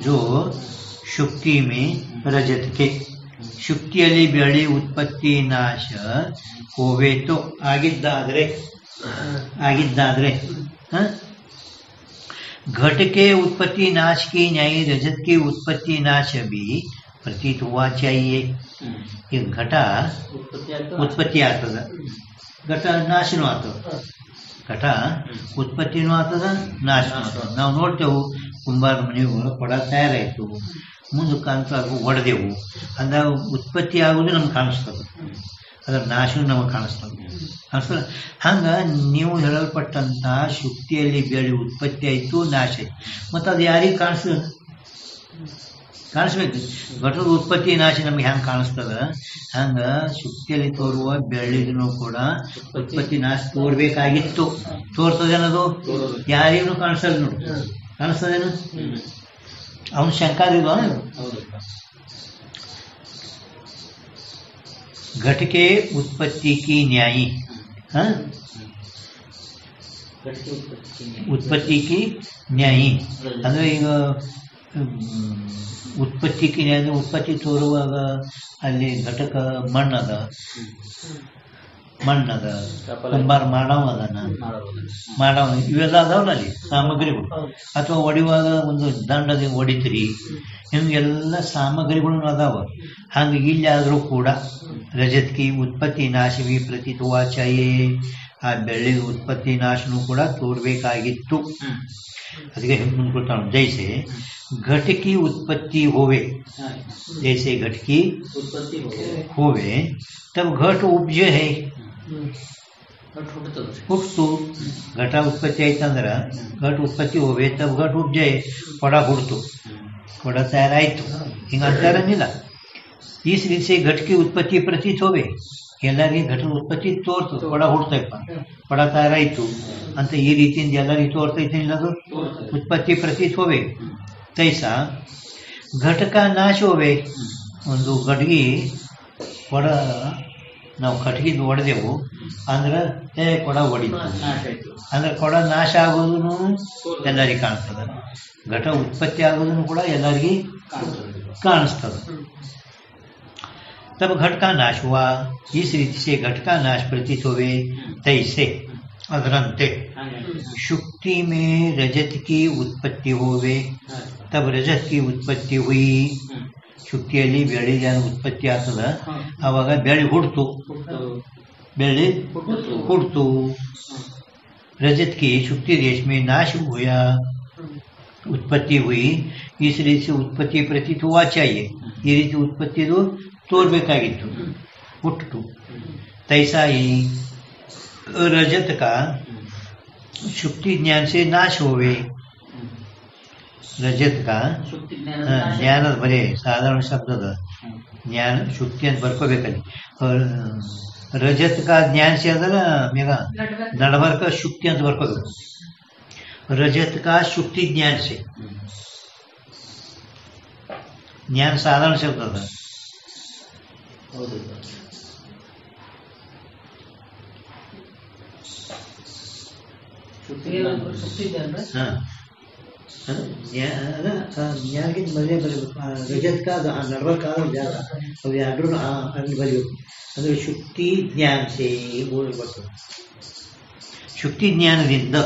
S1: ಜೋ ಶುಕ್ತಿ ಮೇ ರಜತ್ಕೆ ಶುಕ್ತಿಯಲ್ಲಿ ಬೆಳ್ಳಿ ಉತ್ಪತ್ತಿ ನಾಶ ಹೋವೇತು ಆಗಿದ್ದಾದ್ರೆ घट के उत्पत्ति नाश की न्याय रजत की उत्पत्ति नाश भी प्रतीत हुआ चाहिए. ये घट उत्पत्ति ಆಗ್ತದ, ಘಟ ನಾಶನೂ ಆಗ್ತದ. ಘಟ ಉತ್ಪತ್ತಿನೂ ಆಗ್ತದ, ನಾಶನೂ ಆಗ್ತದ. ನಾವು ನೋಡ್ತೇವೆ ಕುಂಬಾರ ಮನೆಯವರು ಕೊಡ ತಯಾರಾಯ್ತು, ಮುಂದಕ್ಕೆ ಅಂತ ಹೊಡೆದೆವು ಅಂದಾಗ ಉತ್ಪತ್ತಿ ಆಗುವುದು ನಮ್ಗೆ ಕಾಣಿಸ್ತದೆ, ಅದರ ನಾಶನೂ ನಮಗೆ ಕಾಣಿಸ್ತದೆ. ಹಂಗ ನೀವು ಹೇಳಲ್ಪಟ್ಟಂತ ಶುಕ್ತಿಯಲ್ಲಿ ಬೆಳೆ ಉತ್ಪತ್ತಿ ಆಯ್ತು, ನಾಶ ಆಯ್ತು. ಮತ್ತು ಅದು ಯಾರಿಗೆ ಕಾಣಿಸ್ಬೇಕು? ಘಟದ ಉತ್ಪತ್ತಿ ನಾಶ ನಮ್ಗೆ ಹೆಂಗೆ ಕಾಣಿಸ್ತದ ಹಂಗ ಶುಕ್ತಿಯಲ್ಲಿ ತೋರುವ ಬೆಳ್ಳಿಗೂ ಕೂಡ ಉತ್ಪತ್ತಿ ನಾಶ ತೋರ್ಬೇಕಾಗಿತ್ತು. ತೋರ್ತದೇನದು? ಯಾರಿಗೂ ಕಾಣಿಸ್ತದ ನೋಡು. ಕಾಣಿಸ್ತದೇನು? ಅವನು ಶಂಕಾದಿಲ್ವ? घट के उत्पत्ति की न्यायी उत्पत्ति की न्यायी ಅಂದ್ರೆ ಈಗ ಉತ್ಪತ್ತಿ ಕಿ ನ್ಯಾಯ ಉತ್ಪತ್ತಿ ತೋರುವಾಗ ಅಲ್ಲಿ ಘಟಕ ಮಣ್ಣದ ಕುಂಬಾರ ಮಾಡವ ಇವೆಲ್ಲ ಅದಾವಲ್ಲ ಅಲ್ಲಿ ಸಾಮಗ್ರಿಗಳು. ಅಥವಾ ಹೊಡಿಯುವಾಗ ಒಂದು ದಂಡದ ಹೊಡಿತೀರಿ, ಹಿಂಗೆಲ್ಲ ಸಾಮಗ್ರಿಗಳು ಅದಾವ. ಹಂಗೆ ಇಲ್ಲಾದ್ರೂ ಕೂಡ ರಜತ್ ಕಿ ಉತ್ಪತ್ತಿ ನಾಶವಿ ಪ್ರತೀತವಾ ಚಾಯೇ ಆ ಬೆಳ್ಳಿ ಉತ್ಪತ್ತಿ ನಾಶನೂ ಕೂಡ ತೋರ್ಬೇಕಾಗಿತ್ತು. ಅದಕ್ಕೆ ಮುಂದ್ಕೊಳ್ತಾನೆ जैसे घट की उत्पत्ति होवे जैसे घट की
S2: उत्पत्ति
S1: होवे तब घट उपजे है ಹುಟ್ಟು ಘಟ ಉತ್ಪತ್ತಿ ಆಯ್ತಂದ್ರ ಘಟ ಉತ್ಪತ್ತಿ ಹೋವೆ ತಬ್ ಘಟ ಉಬ್ಜೆ ಕೊಡ ಹುಡ್ತು ಕೊಡ ತಯಾರಾಯ್ತು ಹಿಂಗ ಅಂತಾರನಿಲ್ಲ ಈ ರೀತಿ ಘಟಕಿ ಉತ್ಪತ್ತಿ ಪ್ರತೀತ್ ಹೋವೆ ಎಲ್ಲರಿಗೆ ಘಟದ ಉತ್ಪತ್ತಿ ತೋರ್ತದೆ ಕೊಡ ಹುಡ್ತಪ್ಪ ಕೊಡ ತಯಾರಾಯ್ತು ಅಂತ ಈ ರೀತಿಯಿಂದ ಎಲ್ಲರಿಗೆ ತೋರ್ತೈತೆ ಇಲ್ಲದು ಉತ್ಪತ್ತಿ ಪ್ರತೀತ್ ಹೋವೆ ತೈಸ ಘಟಕ ನಾಶ ಹೋವೆ ಒಂದು ಗಡ್ಗಿ ಕೊಡ ನಾವು ಕಟ್ಗಿದ್ದು ಹೊಡೆದೆವು ಅಂದ್ರೆ ಕೊಡ ಹೊಡಿತು ಅಂದ್ರೆ ಕೊಡ ನಾಶ ಆಗೋದನ್ನು ಎಲ್ಲರಿಗೆ ಕಾಣಿಸ್ತದೆ ಘಟ ಉತ್ಪತ್ತಿ ಆಗೋದನ್ನು ಕೂಡ ಎಲ್ಲರಿಗೆ ಕಾಣಿಸ್ತದೆ तब घट का नाश हुआ इस रीति से घट का नाश प्रतीत होवे तैसे अदरंते शुक्ति में रजत की उत्पत्ति होवे तब रजत की उत्पत्ति हुई ಶುಕ್ತಿಯಲ್ಲಿ ಬೆಳ್ಳಿ ಉತ್ಪತ್ತಿ ಆಗ್ತದ ಆವಾಗ ಬೆಳ್ಳಿ ಹುಡ್ತು ಬೆಳ್ಳಿ ಹುಡ್ತು रजत की शुक्ति देश में नाश हुआ उत्पत्ति हुई इस रीति से उत्पत्ति प्रतीत हुआ चाहिए ಈ ರೀತಿ ಉತ್ಪತ್ತಿದು ತೋರ್ಬೇಕಾಗಿತ್ತು ಹುಟ್ಟು तैसा ही रजत का शुक्ति ज्ञान से नाश होवे रजत का ज्ञानದ ಬರೀ ಸಾಧಾರಣ ಶಬ್ದದ ಜ್ಞಾನ ಶುಕ್ತಿ ಅಂತ ಬರ್ಕೋಬೇಕಲ್ಲಿ ರಜತ್ का ज्ञान से ಅದಲ್ಲ ಮೇಘ ನಡಬರ್ಕ ಶುಕ್ತಿ ಅಂತ ಬರ್ಕೋಬೇಕು रजत का शुक्ति ज्ञान से ज्ञान साधारण शब्द अದ ज्ञानಕ್ಕಿಂತ ಮೊದಲೇ ಬರಬೇಕು ರಜತ್ का ನಡಬರ್ಕ ಜಾಗ ಅವು ಎರಡೂ ಅಲ್ಲಿ ಬರಬೇಕು ಅಂದ್ರೆ ಶುಕ್ತಿ ಜ್ಞಾನ ಸೇ ಮೂರು ಬರ್ತದೆ ಶುಕ್ತಿ ಜ್ಞಾನದಿಂದ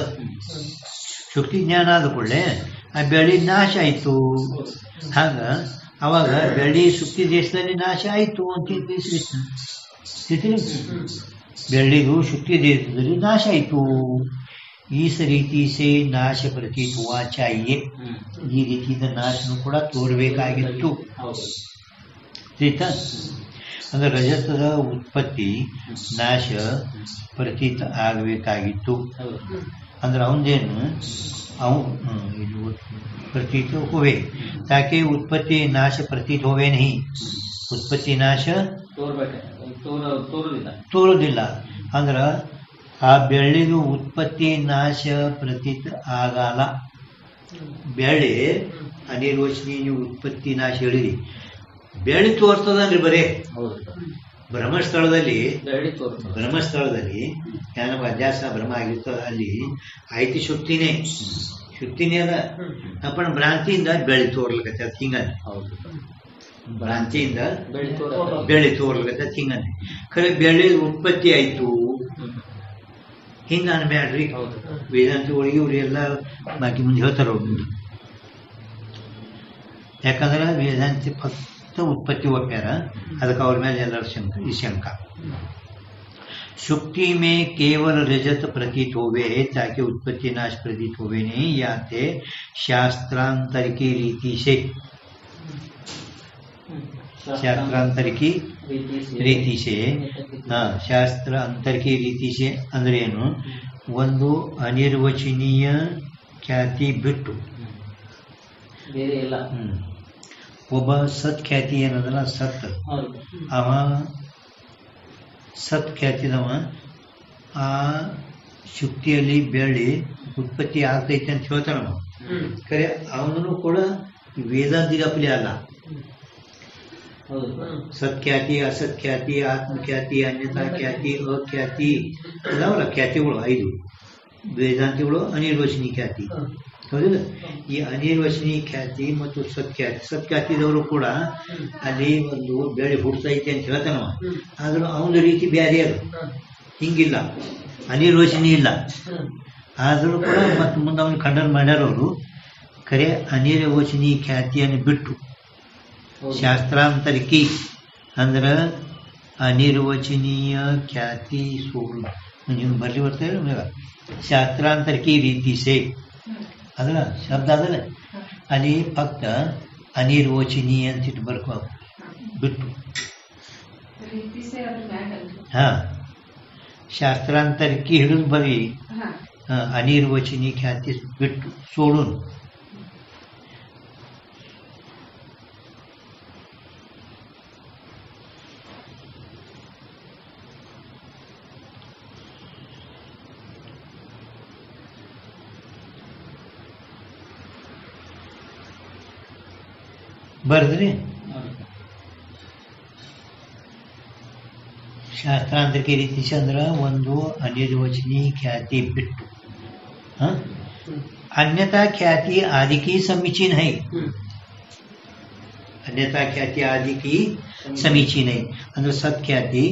S1: ಶುಕ್ತಿ ಜ್ಞಾನ ಆದ ಕೂಡಲೇ ಆ ಬೆಳ್ಳಿ ನಾಶ ಆಯಿತು ಹಾಗ ಅವಾಗ ಬೆಳ್ಳಿ ಶುಕ್ತಿ ದೇಶದಲ್ಲಿ ನಾಶ ಆಯಿತು ಅಂತ ತಿಳಿಸ್ತೀನಿ ಬೆಳ್ಳಿಗೂ ಶುಕ್ತಿ ದೇಶದಲ್ಲಿ ನಾಶ ಆಯಿತು इस रीति से नाश प्रतीत हुआ चाहिए ಈ ರೀತಿಯಿಂದ ನಾಶನು ಕೂಡ ತೋರಬೇಕಾಗಿತ್ತು ಅಂದ್ರೆ ರಜತದ ಉತ್ಪತ್ತಿ ನಾಶ ಪ್ರತೀತ ಆಗಬೇಕಾಗಿತ್ತು ಅಂದ್ರೆ ಅವನದೇನು ಇದು प्रतीत हुए ताकि उत्पत्ति नाश प्रतीत होवे नहीं उत्पत्ति नाश ತೋರುದಿಲ್ಲ ಅಂದ್ರ ಆ ಬೆಳ್ಳಿದು ಉತ್ಪತ್ತಿ ನಾಶ ಪ್ರತೀತ ಆಗಲ್ಲ ಬೆಳ್ಳಿ ಅನಿರ್ವಚನೀಯ ನೀವು ಉತ್ಪತ್ತಿ ನಾಶ ಹೇಳಿರಿ ಬೆಳ್ಳಿ ತೋರ್ತದನ್ರಿ ಬರೇ ಬ್ರಹ್ಮಸ್ಥಳದಲ್ಲಿ ನಮಗೆ ಅಧ್ಯಾಸ ಭ್ರಮ ಆಗಿರ್ತದ ಅಲ್ಲಿ ಐತಿ ಶುಕ್ತಿನೇ ಅದ ಅಪ್ಪಣ ಭ್ರಾಂತಿಯಿಂದ ಬೆಳ್ಳಿ ತೋರ್ಲಕತ್ತ ಹಿಂಗಂದ್ರೆ ಭ್ರಾಂತಿಯಿಂದ ಬೆಳ್ಳಿ ತೋರ್ಲಕತ್ತ ಹಿಂಗಂದ್ರೆ ಖರೆ ಬೆಳ್ಳಿ ಉತ್ಪತ್ತಿ ಆಯ್ತು ಹಿಂಗ ಅನ್ಬ್ಯಾಡ್ರಿ ವೇದಾಂತಿ ಒಳಗೆ ಇವ್ರು ಎಲ್ಲ ಬಾಕಿ ಮುಂದೆ ಹೇಳ್ತಾರ ಮುಂದೆ ಯಾಕಂದ್ರೆ ವೇದಾಂತಿ ಫಕ್ತ ಉತ್ಪತ್ತಿ ಒಪ್ಪ್ಯಾರ ಅದಕ್ಕೆ ಅವ್ರ ಮೇಲೆ ಎಲ್ಲರ ಶಂಕ शुक्ति में केवल रजत प्रतीत होवे ताकि उत्पत्ति नाश प्रतीत होवे नहीं याते शास्त्रांतर की रीति से शास्त्रांतर की रीति से ಶಾಸ್ತ್ರ ಅಂತರ की रीति से ಅಂದ್ರೆ ಏನು ಒಂದು ಅನಿರ್ವಚನೀಯ ಖ್ಯಾತಿ ಬಿಟ್ಟು
S2: ಬೇರೆ ಇಲ್ಲ
S1: ಒಬ್ಬ ಸತ್ ಖ್ಯಾತಿ ಏನದಲ್ಲ ಸತ್ ಅವ ಸತ್ ಖ್ಯಾತಿದವ ಆ ಶುಕ್ತಿಯಲ್ಲಿ ಬೆಳ್ಳಿ ಉತ್ಪತ್ತಿ ಆಗ್ತೈತೆ ಅಂತ ಹೇಳ್ತಾನ ಖರೆ ಅವನು ಕೂಡ ವೇದಾಂತಿಗ ಅಪ್ಲಿ ಅಲ್ಲ ಸತ್ಖ್ಯಾತಿ ಅಸತ್ಖ್ಯಾತಿ ಆತ್ಮಖ್ಯಾತಿ ಅನ್ಯತಾ ಖ್ಯಾತಿ ಅಖ್ಯಾತಿ ಇದಾವಲ್ಲ ಖ್ಯಾತಿಗಳು 5 ವೇದಾಂತಿಗಳು ಅನಿರ್ವಚನೀಯ ಖ್ಯಾತಿ ಹೌದಿಲ್ಲ ಈ ಅನಿರ್ವಚನೀಯ ಖ್ಯಾತಿ ಮತ್ತು ಸತ್ಖ್ಯಾತಿದವರು ಕೂಡ ಅಲ್ಲಿ ಒಂದು ಬೆಳೆ ಹುಡ್ತೈತೆ ಅಂತ ಹೇಳ್ತಾನವ ಆದ್ರೂ ಅವನ ರೀತಿ ಬೇರೆ ಅದು ಹಿಂಗಿಲ್ಲ ಅನಿರ್ವಚನೀಯ ಇಲ್ಲ ಆದ್ರೂ ಕೂಡ ಮತ್ತೆ ಮುಂದೆ ಅವನು ಖಂಡನ ಮಾಡ್ಯಾರವರು ಖರೆ ಅನಿರ್ವಚನೀಯ ಖ್ಯಾತಿಯನ್ನು ಬಿಟ್ಟು ಶಾಸ್ತ್ರಾಂತರಿಕಿ ಅಂದ್ರ ಅನಿರ್ವಚನೀಯ ಖ್ಯಾತಿ ಸೋಲು ನೀವು ಬರ್ಲಿ ಬರ್ತಾ ಶಾಸ್ತ್ರಾಂತರಿಕಿ ರೀತಿ ಸೇ ಅದಲ್ಲ ಶಬ್ದ ಅದಲ್ಲ ಅಲ್ಲಿ ಫಕ್ತ ಅನಿರ್ವಚನಿ ಅಂತಿಟ್ಟು ಬರ್ಕೋ ಬಿಟ್ಟು ಹಾ ಶಾಸ್ತ್ರಾಂತರಕ್ಕೆ ಹಿಡಿದು ಬರೀ ಅನಿರ್ವಚನಿ ಖ್ಯಾತಿ ಬಿಟ್ಟು ಸೋಡೂನು ಬರ್ದ್ರಿ ಶಾಸ್ತ್ರಾಂತರಕ್ಕೆ ರೀತಿ ಅಂದ್ರೆ ಒಂದು ಅನಿರ್ವಚನಿ ಖ್ಯಾತಿ ಬಿಟ್ಟು अन्यथा ख्याति आदि की समीचीन है अन्यथा ख्याति आदि की समीचीन है ಅಂದ್ರೆ ಸತ್ಖ್ಯಾತಿ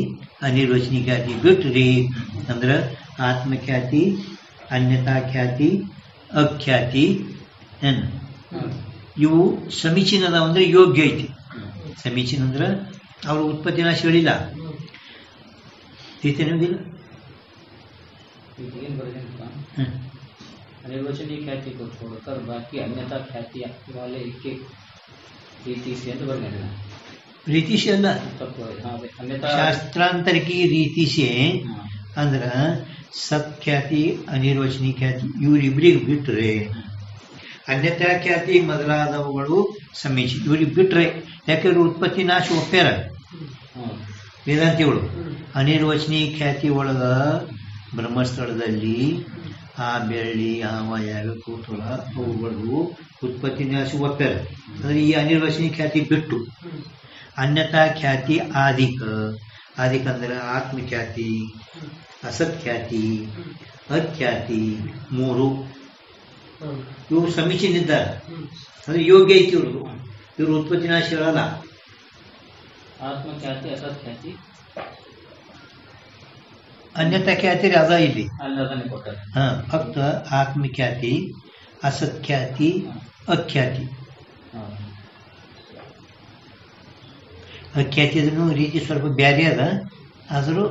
S1: ಅನಿರ್ವಚನಿ ಖ್ಯಾತಿ ಬಿಟ್ರಿ ಅಂದ್ರೆ ಆತ್ಮಖ್ಯಾತಿ ಅನ್ಯತಾ ಖ್ಯಾತಿ ಅಖ್ಯಾತಿ ಇವು ಸಮೀಚೀನ ಅದಾವ ಅಂದ್ರೆ ಯೋಗ್ಯ ಐತಿ ಸಮೀಚೀನ ಅಂದ್ರೆ ಅವ್ರ ಉತ್ಪತ್ತಿನಾಶ ಹೇಳಿಲ್ಲ ತಿಳಿತೇನಿಲ್ಲ
S2: अनिर्वचनीय ख्याति को छोड़कर बाकी अन्यथा ख्याति वाले एक एक रीति से बने
S1: ರೀತಿ से ಅಲ್ಲ ಶಾಸ್ತ್ರಾಂತರ की ರೀತಿ से ಅಂದ್ರ ಸತ್ಖ್ಯಾತಿ ಅನಿರ್ವಚನಿ ಖ್ಯಾತಿ ಇವರಿಬ್ಬರಿಗೆ ಬಿಟ್ರೆ ಅನ್ಯತಾ ಖ್ಯಾತಿ ಮೊದಲಾದವುಗಳು ಸಮೀಚಿ ಇವ್ರಿಗೆ ಬಿಟ್ರೆ ಯಾಕೆಂದ್ರೆ ಉತ್ಪತ್ತಿ ನಾಶ ಒಪ್ಪ್ಯಾರ ವೇದಾಂತಿಗಳು ಅನಿರ್ವಚನಿ ಖ್ಯಾತಿ ಒಳಗ ಬ್ರಹ್ಮಸ್ಥಳದಲ್ಲಿ ಆ ಬೆಳ್ಳಿ ಆವ ಯಾವ ಕೂತುಳ ಅವುಗಳು ಉತ್ಪತ್ತಿ ನಾಶ ಒಪ್ಪ್ಯಾರ ಅಂದ್ರೆ ಈ ಅನಿರ್ವಚನಿ ಖ್ಯಾತಿ ಬಿಟ್ಟು अन्यथा ख्याति आदिक आदिक अंदर आत्मख्याति असत्ख्याति अख्याति मूರು ಇವು ಸಮೀಚೀನ ಇದ್ದಾರೆ ಅಂದ್ರೆ ಯೋಗ್ಯ ಐತಿ ಇವರು ಉತ್ಪತ್ತಿ ನಾಶ ಹೇಳಲ್ಲ
S2: ಆತ್ಮಖ್ಯಾತಿ ಅಸತ್ಖ್ಯಾತಿ
S1: अन्यथा ಖ್ಯಾತಿ ಅದ ಇಲ್ಲಿ
S2: ಅಲ್ಲದನೆ ಕೊಟ್ಟಾರೆ
S1: ಫಕ್ತ ಆತ್ಮಖ್ಯಾತಿ ಅಸತ್ಖ್ಯಾತಿ ಅಖ್ಯಾತಿ ಖ್ಯಾತಿದೂ ರೀತಿ ಸ್ವಲ್ಪ ಬ್ಯಾರೆ ಅದ ಆದರೂ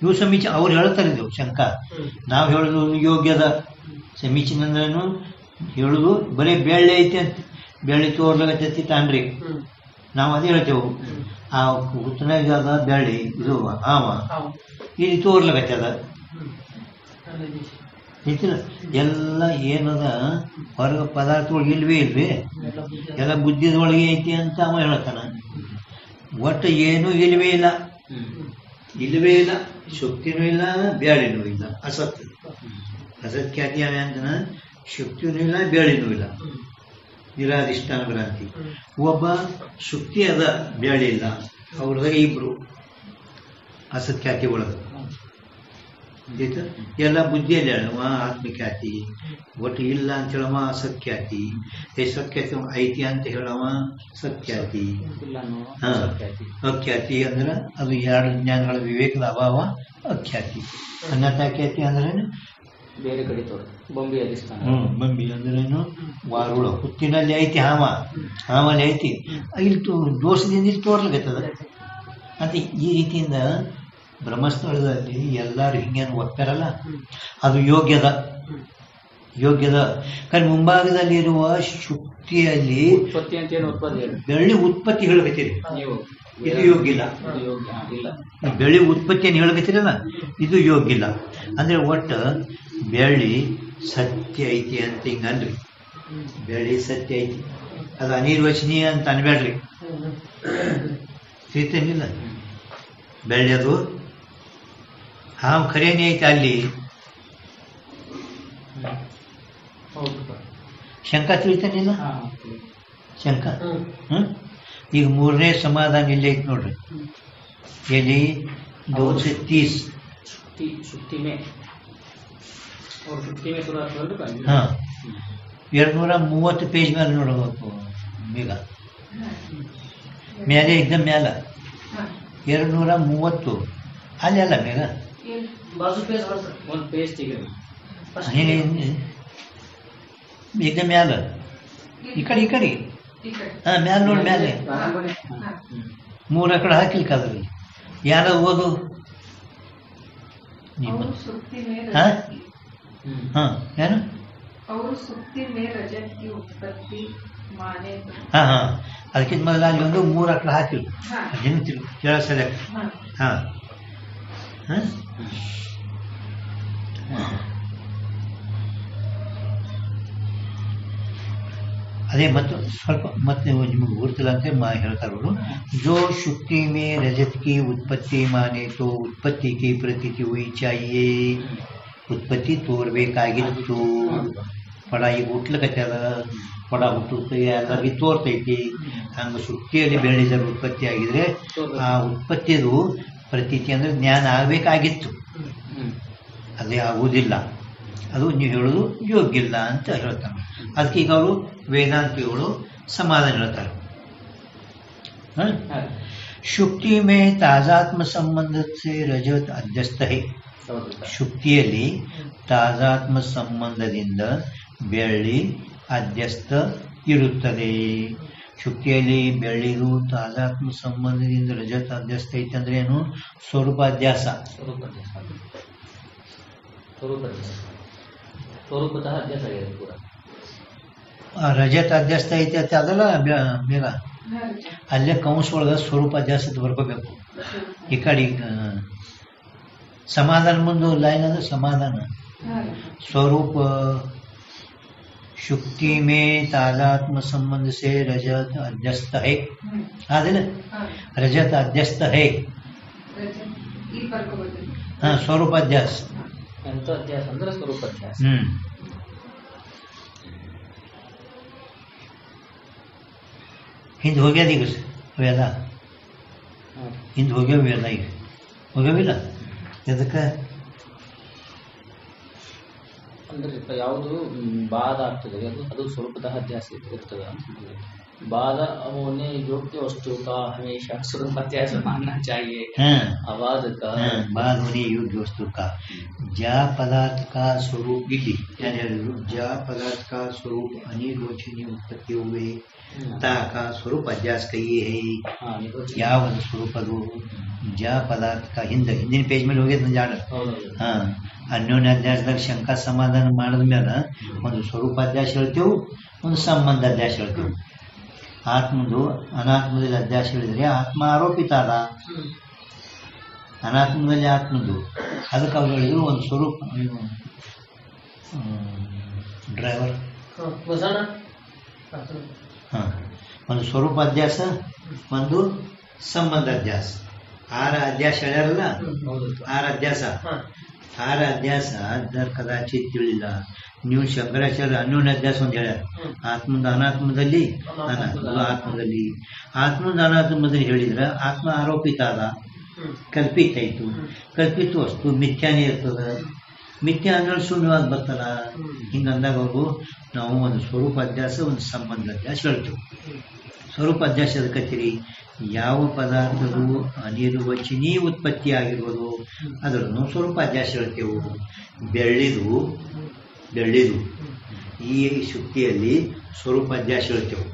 S1: ಇವು ಸಮೀಚೀನ ಅವ್ರು ಹೇಳ್ತಾರೆ ಇದು ಶಂಕ ನಾವು ಹೇಳುದು ಯೋಗ್ಯದ ಸಮೀಚೀನ ಅಂದ್ರೇನು ಹೇಳುದು ಬರೀ ಬೆಳ್ಳಿ ಐತಿ ಅಂತ ಬೆಳ್ಳಿ ತೋರ್ಲಾಗತ್ತೈತಿ ತಾನ್ರಿ ನಾವು ಅದೇ ಹೇಳ್ತೇವೆ ಆ ಹುತ್ತನಾಗ ಬೆಳ್ಳಿ ಇದು ಆವ ಇಲ್ಲಿ ತೋರ್ಲಾಗತ್ತದ ಐತಿಲ್ಲ ಎಲ್ಲ ಏನದ ಹೊರಗ ಪದಾರ್ಥಗಳು ಇಲ್ವೇ ಇಲ್ವೇ ಎಲ್ಲ ಬುದ್ಧಿದೊಳಗೆ ಐತಿ ಅಂತ ಅವ ಹೇಳ್ತಾನ ಒಟ್ಟು ಏನೂ ಇಲ್ವೇ ಇಲ್ಲ ಇಲ್ವೇ ಇಲ್ಲ ಶಕ್ತಿನೂ ಇಲ್ಲ ಬ್ಯಾಳಿನೂ ಇಲ್ಲ ಅಸತ್ ಅಸತ್ಖ್ಯಾತಿ ಅವ ಅಂತನ ಶಕ್ತಿನೂ ಇಲ್ಲ ಬ್ಯಾಳಿನೂ ಇಲ್ಲ ನಿರಾಧಿಷ್ಠಾನ ಭ್ರಾಂತಿ ಒಬ್ಬ ಶಕ್ತಿ ಅದ ಬ್ಯಾಳಿ ಇಲ್ಲ ಅವ್ರದಾಗ ಇಬ್ರು ಅಸತ್ಖ್ಯಾತಿ ಒಳಗ ಎಲ್ಲ ಬುದ್ಧಿಯಲ್ಲಿ ಹೇಳವ ಆತ್ಮಖ್ಯಾತಿ ಒಟ್ಟು ಇಲ್ಲ ಅಂತ ಹೇಳವ ಅಸತ್ಖ್ಯಾತಿ ಸತ್ಖ್ಯಾತಿ ಐತಿ ಅಂತ ಹೇಳವ ಸತ್ಖ್ಯಾತಿ ಅಖ್ಯಾತಿ ಅಂದ್ರೆ ಅದು ಎರಡು ಜ್ಞಾನಗಳ ವಿವೇಕದ ಅಭಾವ ಅಖ್ಯಾತಿ ಅನ್ಯತಾ ಖ್ಯಾತಿ ಅಂದ್ರೆ
S2: ಬೇರೆ ಕಡೆ ಬೊಂಬೆ
S1: ಬಂಬಿ ಅಂದ್ರೇನು ವಾರುಳ ಹುತ್ತಿನಲ್ಲಿ ಐತಿ ಹಾವಲ್ಲಿ ಐತಿ ಇಲ್ಲಿ ದೋಷದಿಂದ ಇಲ್ಲಿ ತೋರ್ಲಿಕ್ಕತ್ತದ ಅಂತ ಈ ರೀತಿಯಿಂದ ಬ್ರಹ್ಮಸ್ಥಳದಲ್ಲಿ ಎಲ್ಲರೂ ಹಿಂಗೇನು ಒಪ್ಪಾರಲ್ಲ ಅದು ಯೋಗ್ಯದ కానీ ಮುಂಭಾಗದಲ್ಲಿರುವ ಶುಕ್ತಿಯಲ್ಲಿ ಬೆಳ್ಳಿ ಉತ್ಪತ್ತಿ ಹೇಳಕತ್ತೀರಿ ಇದು ಯೋಗ್ಯ ಇಲ್ಲ ಬೆಳ್ಳಿ ಉತ್ಪತ್ತಿಯನ್ನು ಹೇಳಕತ್ತೀರಲ್ಲ ಇದು ಯೋಗ್ಯ ಇಲ್ಲ ಅಂದ್ರೆ ಒಟ್ಟು ಬೆಳ್ಳಿ ಸತ್ಯ ಐತಿ ಅಂತ ಹಿಂಗನ್ರಿ ಬೆಳ್ಳಿ ಸತ್ಯ ಐತಿ ಅದು ಅನಿರ್ವಚನೀಯ ಅಂತ ಅನ್ಬೇಡ್ರಿ ತಿಳಿತೇನಿಲ್ಲ ಬೆಳ್ಳಿ ಅದು ಖರೇನೇ ಐತೆ ಅಲ್ಲಿ ಶಂಕ ತಿಳಿತಾನಿಲ್ಲ ಶಂಕ ಈಗ ಮೂರನೇ ಸಮಾಧಾನ ಇಲ್ಲೇ ಐತಿ ನೋಡ್ರಿ ಎಲ್ಲಿ 230 230 ಪೇಜ್ ಮೇಲೆ ನೋಡಬೇಕು ಈಗ ಮೇಲೆ ಎಕ್ದಮ್ ಮ್ಯಾಲ 230 ಅಲ್ಲಿ ಅಲ್ಲ ಮೇಘ एकदम ಮ್ಯಾಲ ಈ ಕಡೆ ಮ್ಯಾಲ ನೋಡಿ ಮ್ಯಾಲೆ 3 ಕಡೆ ಹಾಕಿಲ್ಕಾದ್ರಿ ಯಾರ ಓದು ಹಾ ಏನು
S3: और सुक्ति में रजत की उत्पत्ति माने तो
S1: ಹಾ ಹಾ ಅದಕ್ಕಿಂತ ಮೊದಲು ಅಲ್ಲಿ ಒಂದು 3 ಅಕ್ಳ ಹಾಕಿ
S3: हाँ
S1: ಅದನ್ನು ಕೇಳಿಸದೆ
S3: हाँ
S1: ಹಾ ಹಾ ಅದೇ ಮತ್ತು ಸ್ವಲ್ಪ ಮತ್ತೆ ನಿಮಗೆ ಗುರುತಿಲ್ಲ ಅಂತ ಹೇಳ್ತಾರೆ ಅವರು जो शुक्ति में रजत की उत्पत्ति माने तो उत्पत्ति की प्रतीति हुई चाहिए ಉತ್ಪತ್ತಿ ತೋರ್ಬೇಕಾಗಿತ್ತು ಪಡ ಈಗ ಹುಟ್ಲಕತ್ತದ ಪಡ ಹುಟ್ಟುತ್ತೆ ಎಲ್ಲರಿಗೆ ತೋರ್ತೈತಿ ಹಂಗೆ ಶುಕ್ತಿಯಲ್ಲಿ ಬೆಳೆದ ಉತ್ಪತ್ತಿ ಆಗಿದ್ರೆ ಆ ಉತ್ಪತ್ತಿದು ಪ್ರತೀತಿ ಅಂದ್ರೆ ಜ್ಞಾನ ಆಗಬೇಕಾಗಿತ್ತು ಅದೇ ಆಗುವುದಿಲ್ಲ ಅದು ನೀವು ಹೇಳೋದು ಯೋಗ್ಯ ಇಲ್ಲ ಅಂತ ಹೇಳ್ತಾರೆ ಅದಕ್ಕೆ ಈಗ ಅವರು ವೇದಾಂತಿಗಳು ಸಮಾಧಾನ ಹೇಳ್ತಾರೆ ಶುಕ್ತಿ ಮೇ ತಾಜಾತ್ಮ ಸಂಬಂಧ ಸೇ ರಜತ್ ಅಧ್ಯಸ್ಥ ಹೇ ಶುಕ್ತಿಯಲ್ಲಿ ತಾಜಾತ್ಮ ಸಂಬಂಧದಿಂದ ಬೆಳ್ಳಿ ಅಧ್ಯಸ್ಥ ಇರುತ್ತದೆ ಶುಕ್ತಿಯಲ್ಲಿ ಬೆಳ್ಳಿದು ತಾಜಾತ್ಮ ಸಂಬಂಧದಿಂದ ರಜತ ಅಧ್ಯಸ್ಥ ಐತೆ ಅಂದ್ರೆ ಏನು ಸ್ವರೂಪಾಧ್ಯಾಸ
S2: ಸ್ವರೂಪತಃ ಅಧ್ಯಾಸ ಆಗಿದೆ ಪೂರ
S1: ರಜತ ಅಧ್ಯಸ್ಥ ಐತೆ ಅಂತ ಅದಲ್ಲ ಬೇಗ ಅಲ್ಲೇ ಕಂಸ ಒಳಗ ಸ್ವರೂಪಾಧ್ಯಾಸದ ಬರ್ಕೋಬೇಕು ಈ ಕಡೆ ಸಮಾಧಾನ ಮುಂದೆ ಲೈನ್ ಅಂದ್ರೆ ಸಮಾಧಾನ स्वरूप शुक्ति में तादात्म संबंध से रजत अध्यस्त है आदिल रजत अध्यस्त है हाँ स्वरूप अध्यास
S2: ಎಂತ ಅಧ್ಯಾಸ ಅಂದ್ರೆ ಸ್ವರೂಪ ಅಧ್ಯಾಸ
S1: ಹಿಂದೆ ಹೋಗ್ಯದ ಈಗ ವೇದ ಹಿಂದೆ ಹೋಗ್ಯಾವ ವೇದ ಈಗ ಹೋಗ್ಯಾವಿಲ್ಲ ಎದಕ್ಕೆ
S2: ಅಂದ್ರೆ ಯಾವುದು ಬಾಧ ಆಗ್ತದೆ ಅದು ಸ್ವರೂಪತಃ ಅಧ್ಯಾಸ ಇರ್ತದೆ बाधा होने योग्य वस्तु का हमेशा स्वरूप अध्यास मानना चाहिए
S1: आवाज का बाद होने योग्य वस्तु का ज्या पदार्थ का स्वरूप ज्या पदार्थ का स्वरूप अनिर्वचनीय उत्पत्ति हुए ता का स्वरूप अध्यास कहिए है ಯಾವ ಸ್ವರೂಪ ಅದು ज्या पदार्थ का ಹಿಂದಿನ ಪೇಜ್ ಮೇಲೆ ಹೋಗಿದ್ದು ಜಾಣ ಅನ್ಯೋನ್ಯ ಅಧ್ಯಾಸದಾಗ ಶಂಕಾ ಸಮಾಧಾನ ಮಾಡಿದ ಮೇಲೆ ಒಂದು ಸ್ವರೂಪ ಅಧ್ಯಾಸ ಹೇಳ್ತೇವೆ ಒಂದು ಸಂಬಂಧ ಅಧ್ಯಾಸ ಹೇಳ್ತೇವೆ ಆತ್ಮದು ಅನಾತ್ಮದಲ್ಲಿ ಅಧ್ಯಾಸ ಹೇಳಿದ್ರೆ ಆತ್ಮ ಆರೋಪಿತ ಅಲ್ಲ ಅನಾತ್ಮದಲ್ಲಿ ಆತ್ಮದು ಅದಕ್ಕೆ ಅವ್ರು ಹೇಳಿದ್ರು ಒಂದು ಸ್ವರೂಪ ಡ್ರೈವರ್ ಒಂದು ಸ್ವರೂಪ ಅಧ್ಯಾಸ ಒಂದು ಸಂಬಂಧ ಅಧ್ಯಾಸ 6 ಅಧ್ಯಾಸ ಹೇಳ್ಯಾರಲ್ಲ 6 ಅಧ್ಯಾಸ 6 ಅಧ್ಯಾಸ ಕದಾಚಿತ್ ತಿಳಿಲ್ಲ ನೀವು ಶಂಕರಾಚಾರ್ಯ ಅನ್ಯೋನ್ಯ ಅಧ್ಯಾಸ ಅಂತ ಹೇಳ್ಯಾರ ಆತ್ಮದ ಅನಾತ್ಮದಲ್ಲಿ ಆತ್ಮದಲ್ಲಿ ಆತ್ಮದ ಅನಾತ್ಮದಲ್ಲಿ ಹೇಳಿದ್ರೆ ಆತ್ಮ ಆರೋಪಿತ ಅದ ಕಲ್ಪಿತ ಆಯ್ತು ಕಲ್ಪಿತ ವಸ್ತು ಮಿಥ್ಯಾನೇ ಇರ್ತದ ಮಿಥ್ಯಾ ಅಂದ್ರೆ ಶೂನ್ಯವಾಗಿ ಬರ್ತಲ್ಲ ಹಿಂಗಂದಾಗ ಅವರು ನಾವು ಒಂದು ಸ್ವರೂಪ ಅಧ್ಯಾಸ ಒಂದು ಸಂಬಂಧ ಅಧ್ಯಾಸ ಹೇಳ್ತೇವೆ ಸ್ವರೂಪ ಅಧ್ಯಾಸ ಅದಕ್ಕತ್ತೀರಿ ಯಾವ ಪದಾರ್ಥವು ಅನಿರ್ವಚನೀಯ ಉತ್ಪತ್ತಿ ಆಗಿರ್ಬೋದು ಅದನ್ನು ಸ್ವರೂಪ ಅಧ್ಯಾಸ ಹೇಳ್ತೇವೆ ಬೆಳ್ಳಿದು ಈ ಶುಕ್ತಿಯಲ್ಲಿ ಸ್ವರೂಪ ಅಧ್ಯಾಸ ಹೇಳ್ತೇವೆ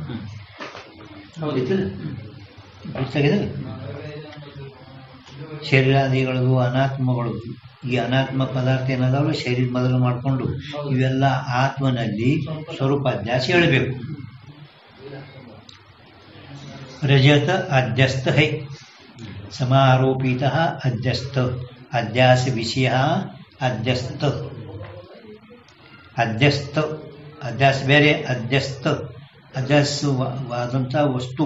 S1: ಶರೀರಾದಿಗಳದು ಅನಾತ್ಮಗಳದು ಈ ಅನಾತ್ಮ ಪದಾರ್ಥ ಏನದಾವಲ್ಲ ಶರೀರ ಮೊದಲು ಮಾಡಿಕೊಂಡು ಇವೆಲ್ಲ ಆತ್ಮನಲ್ಲಿ ಸ್ವರೂಪ ಅಧ್ಯಾಸ ಹೇಳಬೇಕು रजत अध्यस्त है समारोपित अध्यस्त अध्यास विषय अध्यस्त अध्यस्त अध्यास ಬೇರೆ ಅಧ್ಯಸ್ತ ಅಧ್ಯಾಸವಾದಂಥ ವಸ್ತು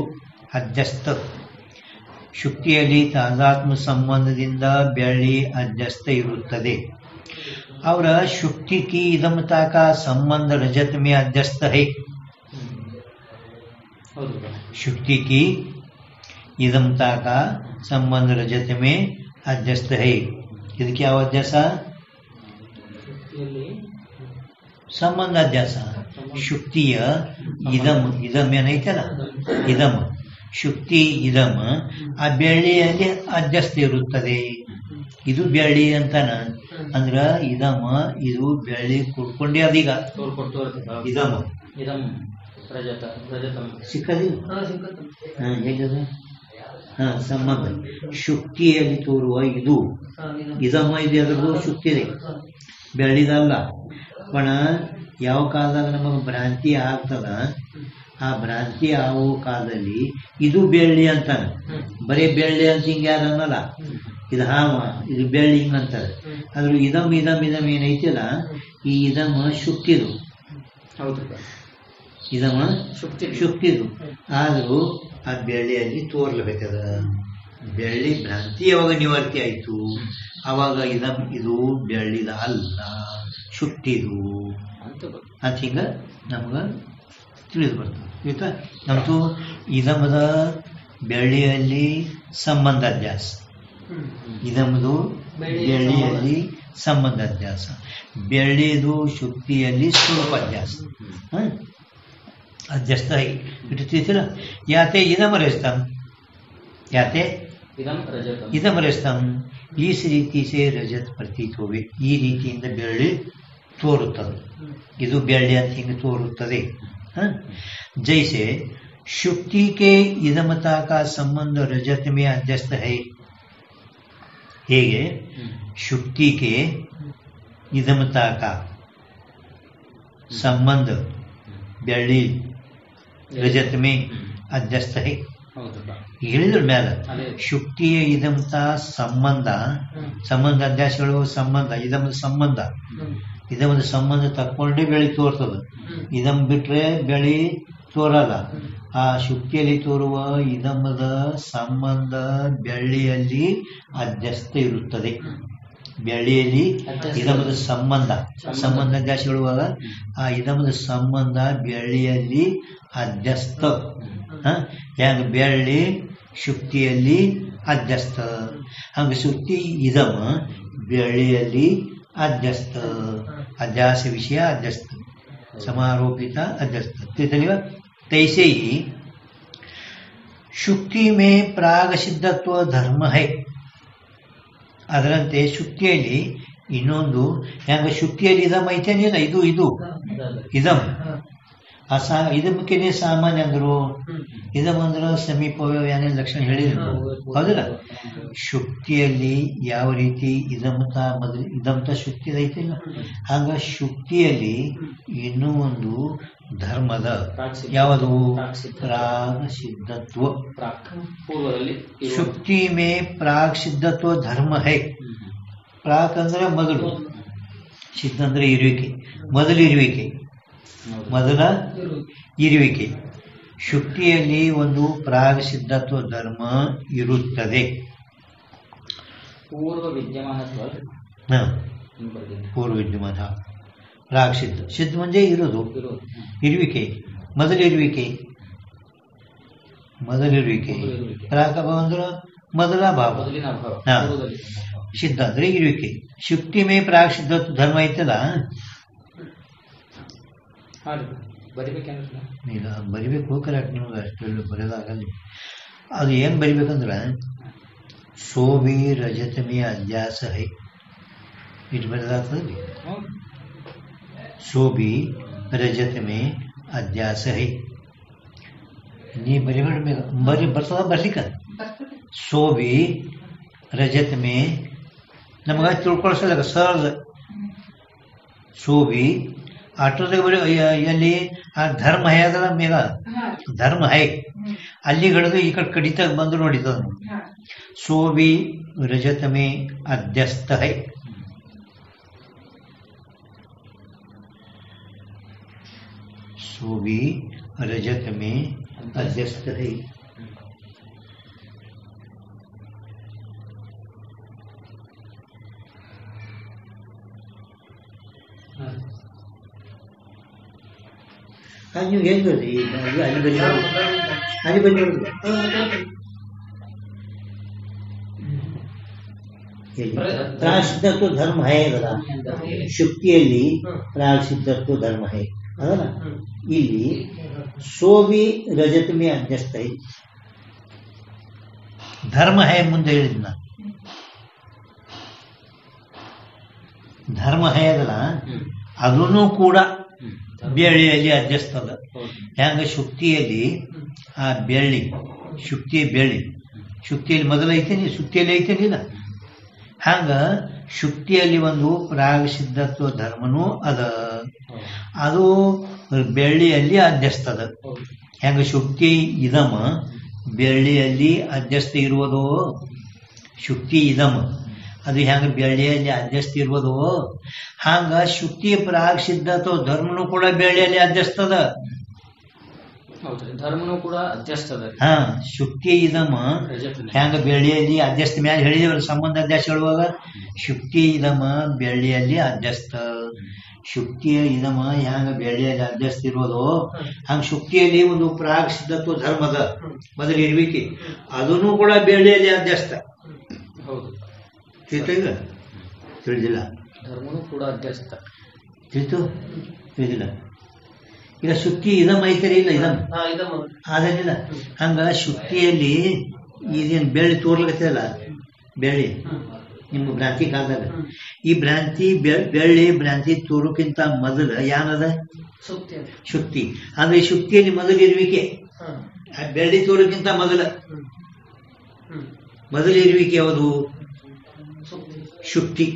S1: ಅಧ್ಯಸ್ತ ಶುಕ್ತಿಯಲ್ಲಿ ತಾದಾತ್ಮ ಸಂಬಂಧದಿಂದ ಬೆಳ್ಳಿ ಅಧ್ಯಸ್ತ ಇರುತ್ತದೆ ಅವರ ಶುಕ್ತಿ ಕಿ ಇದಮತಾ का संबंध रजत में अध्यस्त है शुक्ति की इदमता का संबंध रजत में अध्यस्त है ಇದು क्या अध्यास ಸಂಬಂಧ ಅಧ್ಯಾಸ ಶುಕ್ತಿಯ ಇದಮ್ ಏನೈತಲ್ಲ ಇದಮ್ ಶುಕ್ತಿ ಇದಮ್ ಆ ಬೆಳ್ಳಿಯಲ್ಲಿ ಅಧ್ಯಸ್ಥ ಇರುತ್ತದೆ ಇದು ಬೆಳ್ಳಿ ಅಂತಾನ ಅಂದ್ರ ಇದಮ್ ಇದು ಬೆಳ್ಳಿ ಕುಡ್ಕೊಂಡೇ ಅದೀಗ ಇದಮ್ ಸಿಕ್ಕದಿಲ್ಲ ಹೇಗದ ಸಂಬಂಧ ಶುಕ್ತಿಯಲ್ಲಿ ತೋರುವ ಇದು ಇದಮ್ಮ ಇದೆ ಅದರದ್ದು ಶುಕ್ತಿ ಇದೆ ಬೆಳ್ಳಿದಲ್ಲ. पण ಯಾವ ಕಾಲದಾಗ ನಮಗೆ ಭ್ರಾಂತಿ ಆಗ್ತದ, ಆ ಭ್ರಾಂತಿ ಆಗೋ ಕಾಲದಲ್ಲಿ ಇದು ಬೆಳ್ಳಿ ಅಂತಾನೆ. ಬರೀ ಬೆಳ್ಳಿ ಅಂತ ಹಿಂಗೆ ಯಾರು ಅನ್ನಲ್ಲ, ಇದು ಹಾವ, ಇದು ಬೆಳ್ಳಿ ಹಿಂಗ ಅಂತಾರೆ. ಆದ್ರೂ ಇದಮ್ ಇದಮ್ ಇದಮ್ ಏನೈತಿಲ್ಲ, ಈ ಇದಮ್ ಶುಕ್ತಿದು, ಇದಮ್ಮ ಶುಕ್ತಿದು. ಆದ್ರೂ ಆ ಬೆಳ್ಳಿಯಲ್ಲಿ ತೋರ್ಲೇಬೇಕದ. ಬೆಳ್ಳಿ ಭ್ರಾಂತಿ ಯಾವಾಗ ನಿವರ್ತಿ ಆಯ್ತು ಅವಾಗ ಇದಮ್ ಇದು ಬೆಳ್ಳಿದ ಅಲ್ಲ, ಶುಕ್ತಿದು ಅಂತ ಹಿಂಗ ನಮ್ಗ ತಿಳಿದು ಬರ್ತದೆ. ಆಯ್ತಾ? ನಮ್ದು ಇದಮದ ಬೆಳ್ಳಿಯಲ್ಲಿ ಸಂಬಂಧ ಅಧ್ಯಾಸ, ಇದಮದು ಬೆಳ್ಳಿಯಲ್ಲಿ ಸಂಬಂಧ ಅಧ್ಯಾಸ, ಬೆಳ್ಳಿದು ಶುಕ್ತಿಯಲ್ಲಿ ಸ್ವರೂಪ ಅಧ್ಯಾಸ. अध्यस्त है इटतीसरा याते इदम रजतम, याते इदम रजतम. इस ರೀತಿ से रजत प्रतीत होवे. ಈ ರೀತಿಯಿಂದ ಬೆಳ್ಳಿ ತೋರುತ್ತದೆ, ಇದು ಬೆಳ್ಳಿ ಅಂತ ಹಿಂಗೆ ತೋರುತ್ತದೆ. जैसे शुक्ति के इदमता का संबंध रजत में अध्यस्त है, ಹೇಗೆ शुक्ति के इदमता का संबंध ಬೆಳ್ಳಿ ರಜತ್ ಮೇ ಅಧ್ಯಸ್ಥ ಹೈ. ಹೇಳಿದ್ರ ಮ್ಯಾಲ ಶುಕ್ತಿಯ ಇದಂತ ಸಂಬಂಧ, ಸಂಬಂಧ ಅಧ್ಯಾಸಗಳು ಸಂಬಂಧ, ಇದಮದ ಸಂಬಂಧ, ಇದಮದ ಸಂಬಂಧ ತಕ್ಕೊಂಡೇ ಬೆಳಿ ತೋರ್ತದ. ಇದಮ್ ಬಿಟ್ರೆ ಬೆಳಿ ತೋರಲ್ಲ. ಆ ಶುಕ್ತಿಯಲ್ಲಿ ತೋರುವ ಇದಮದ ಸಂಬಂಧ ಬೆಳ್ಳಿಯಲ್ಲಿ ಅಧ್ಯಸ್ಥ ಇರುತ್ತದೆ. ಬೆಳ್ಳಿಯಲ್ಲಿ ಇದಮದ ಸಂಬಂಧ, ಸಂಬಂಧ ಅಧ್ಯಾಸಗೊಳ್ಳುವಾಗ ಆ ಇದಮದ ಸಂಬಂಧ ಬೆಳ್ಳಿಯಲ್ಲಿ ಅಧ್ಯಸ್ಥ. ಹೆಂಗ ಬೆಳ್ಳಿ ಶುಕ್ತಿಯಲ್ಲಿ ಅಧ್ಯಸ್ಥ, ಹಂಗ ಶುಕ್ತಿ ಇದಮ ಬೆಳ್ಳಿಯಲ್ಲಿ ಅಧ್ಯಸ್ಥ. ಅಧ್ಯಾಸ ವಿಷಯ ಅಧ್ಯಸ್ಥ, समारोपिता अध्यस्त. तैसे ही शुक्ति में प्राग सिद्धत्व धर्म है. ಅದರಂತೆ ಶುಕ್ತಿಯಲ್ಲಿ ಇನ್ನೊಂದು ಹೆಂಗ ಶುಕ್ತಿಯಲ್ಲಿ ಇದಮ್ ಐತೇನಿಲ್ಲ, ಇದು ಇದು ಇದಮ್ ಇದಮ್ಕೆನೆ ಸಾಮಾನ್ಯ ಅಂದ್ರು. ಇದಮ್ ಅಂದ್ರ ಸಮೀಪವೇ ಏನೇನು ಲಕ್ಷಣ ಹೇಳಿದ್ರು, ಹೌದಿಲ್ಲ? ಶುಕ್ತಿಯಲ್ಲಿ ಯಾವ ರೀತಿ ಇದಮತ ಮೊದಲು ಇದಮತ ಶುಕ್ತಿ ಐತಿಲ್ಲ, ಹಾಗ ಶುಕ್ತಿಯಲ್ಲಿ ಇನ್ನೂ ಒಂದು ಧರ್ಮದ ಯಾವುದು ಪ್ರಾಗ್ ಸಿದ್ಧತ್ವ. ಶುಕ್ತಿ ಮೇ ಪ್ರಾಗ್ ಸಿದ್ಧತ್ವ ಧರ್ಮ ಹೈ. ಪ್ರಾಕ್ ಅಂದ್ರೆ ಮೊದಲು, ಸಿದ್ಧ ಅಂದ್ರೆ ಇರುವಿಕೆ, ಮೊದಲು ಇರುವಿಕೆ, ಮೊದಲ ಇರುವಿಕೆ. ಶುಕ್ತಿಯಲ್ಲಿ ಒಂದು ಪ್ರಾಗ್ ಸಿದ್ಧತ್ವ ಧರ್ಮ ಇರುತ್ತದೆ.
S2: ಪೂರ್ವ ವಿದ್ಯಮಾನ
S1: पूर्व विद्यमान प्राग सिद्ध. सिद्ध म्हणजे ಇರೋದು, ಇರುವಿಕೆ, ಮೊದಲಿರುವಿಕೆ, ಮೊದಲಿರುವಿಕೆ. ಪ್ರಾಗ ಭಾವ ಅಂದ್ರೆ ಮೊದಲ ಭಾವ, ಸಿದ್ಧ ಅಂದ್ರೆ ಇರುವಿಕೆ. ಶುಕ್ತಿ ಮೇ ಪ್ರಾಗ್ ಸಿದ್ಧ ಧರ್ಮ ಐತಲ್ಲ, ಈಗ ಬರಿಬೇಕು ಕರೆಕ್ಟ್. ನಿಮ್ಗೆ ಅಷ್ಟು ಬರೆದಾಗಲ್ಲ. ಅದು ಏನ್ ಬರಿಬೇಕಂದ್ರೆ ಶೋಭಿ ರಜತ ಮೇ ಅಧ್ಯಾಸ ಹೈ ಇಟ್ಟು ಬರೆದಾಗ್ತದೆ. ಶೋಭಿ ರಜತ ಮೇ ಅಧ್ಯಾಸ ಹೈ. ನೀ ಬರಿಬೇಡ, ಬರ್ತದ ಬರ್ಲಿಕ್ಕ. ಶೋಭಿ ರಜತ ಮೇ ನಮಗ ತಿಳ್ಕೊಳ್ಸಲ್ಲ ಸಹಜ. ಶೋಭಿ ಆಟೋದಾಗ ಬರೀ ಎಲ್ಲಿ ಆ ಧರ್ಮ ಹೈ ಅದಲ್ಲ ಮೇಗ, ಧರ್ಮ ಹೈ ಅಲ್ಲಿ ಹಿಡಿದು ಈ ಕಡೆ ಕಡಿತ ಬಂದು ನೋಡಿದ. ಶೋಭಿ ರಜತ ಮೇ ಅಧ್ಯಸ್ಥ ಹೈ. शोभी रजत में अध्यस्त है. ನೀವು ಹೇಗೆ ಬರ್ರಿ ಅಲ್ಲಿ ಬನ್ನಿ, ಅಲ್ಲಿ ಬನ್ನಿ. ಪ್ರಾಯಶ್ಚಿತ್ತತ್ವ ಧರ್ಮ ಹೈ ಅದಲ್ಲ, ಶುಕ್ತಿಯಲ್ಲಿ ಪ್ರಾಯಶ್ಚಿತ್ತತ್ವ ಧರ್ಮ ಹೈ ಅದಲ್ಲ. ಇಲ್ಲಿ ಶೋಭಿ ರಜತ ಮೇ ಅಧ್ಯಸ್ಥ ಹೈ. ಧರ್ಮ ಹೈ ಮುಂದೆ ಹೇಳಿದ್ನ, ಧರ್ಮ ಹೈ ಅದಲ್ಲ, ಅದೂ ಕೂಡ ಬೆಳ್ಳಿಯಲ್ಲಿ ಅಧ್ಯಸ್ತದ. ಹೆಂಗ ಶುಕ್ತಿಯಲ್ಲಿ ಆ ಬೆಳ್ಳಿ, ಶುಕ್ತಿಯ ಬೆಳ್ಳಿ, ಶುಕ್ತಿಯಲ್ಲಿ ಮೊದಲು ಐತೇನಿ, ಶುಕ್ತಿಯಲ್ಲಿ ಐತೇನಿಲ್ಲ. ಹಂಗ ಶುಕ್ತಿಯಲ್ಲಿ ಒಂದು ಪ್ರಾಗ್ ಸಿದ್ಧತ್ವ ಧರ್ಮನೂ ಅದ. ಅದು ಬೆಳ್ಳಿಯಲ್ಲಿ ಅಧ್ಯಸ್ತದ. ಹೆಂಗ ಶುಕ್ತಿ ಇದಮ ಬೆಳ್ಳಿಯಲ್ಲಿ ಅಧ್ಯಸ್ತ ಇರುವುದು, ಶುಕ್ತಿ ಇದಮ ಅದು ಹೆಂಗ ಬೆಳ್ಳಿಯಲ್ಲಿ ಅಧ್ಯಸ್ತ ಇರುವುದು, ಹಂಗ ಶುಕ್ತಿ ಪ್ರಾಗ್ ಸಿದ್ಧತ್ವ ಧರ್ಮನೂ ಕೂಡ ಬೆಳ್ಳಿಯಲ್ಲಿ ಅಧ್ಯಸ್ತದ.
S2: ಧರ್ಮನೂ ಕೂಡ ಅಧ್ಯಸ್ತದ.
S1: ಹಾ, ಶುಕ್ತಿ ಇದಮ ಹೆಂಗ ಬೆಳ್ಳಿಯಲ್ಲಿ ಅಧ್ಯಸ್ತ ಮ್ಯಾಲ ಹೇಳಿದೇವಲ್ಲ ಸಂಬಂಧ ಅಧ್ಯಾಸ ಹೇಳುವಾಗ, ಶುಕ್ತಿ ಇದಮ ಬೆಳ್ಳಿಯಲ್ಲಿ ಅಧ್ಯಸ್ತ. ಶುಕ್ತಿಯ ಇದಮ ಹೆಂಗ ಬೆಳ್ಳಿಯಲ್ಲಿ ಅಧ್ಯಸ್ತ ಇರೋದು, ಹಂಗ ಶುಕ್ತಿಯಲ್ಲಿ ಒಂದು ಪ್ರಾಗ್ ಸಿದ್ಧತ್ವ ಧರ್ಮದ ಮೊದಲು ಇರ್ವಿಕೆ ಅದನ್ನು ಕೂಡ ಬೆಳ್ಳಿಯಲ್ಲಿ ಅಧ್ಯಸ್ತ.
S2: ಹೌದು,
S1: ತಿಳಿತ? ತಿಳಿದಿಲ್ಲ?
S2: ಧರ್ಮನೂ ಕೂಡ ಅಧ್ಯಸ್ತ.
S1: ತಿಳಿತು? ತಿಳಿದಿಲ್ಲ? ಈಗ ಶುಕ್ತಿ ಇದಮ್ ಐತರಿ, ಇಲ್ಲ ಇದಮ್ ಅದನ್ನಿಲ್ಲ. ಹಂಗ ಶುಕ್ತಿಯಲ್ಲಿ ಇದೇನು ಬೆಳ್ಳಿ ತೋರ್ಲಕತ್ತಲ್ಲ, ಬೆಳ್ಳಿ ನಿಮ್ಮ ಭ್ರಾಂತಿ ಕಾಲದಾಗ ಈ ಭ್ರಾಂತಿ ಬೆಳ್ಳಿ ಭ್ರಾಂತಿ ತೋರೋಕ್ಕಿಂತ ಮೊದಲ ಯಾನದ ಶುಕ್ತಿ. ಅಂದ್ರೆ ಶುಕ್ತಿಯಲ್ಲಿ ಮೊದಲು ಇರುವಿಕೆ, ಬೆಳ್ಳಿ ತೋರೋಕ್ಕಿಂತ ಮೊದಲು ಇರುವಿಕೆ ಯಾವುದು? ಶುಕ್ತಿ.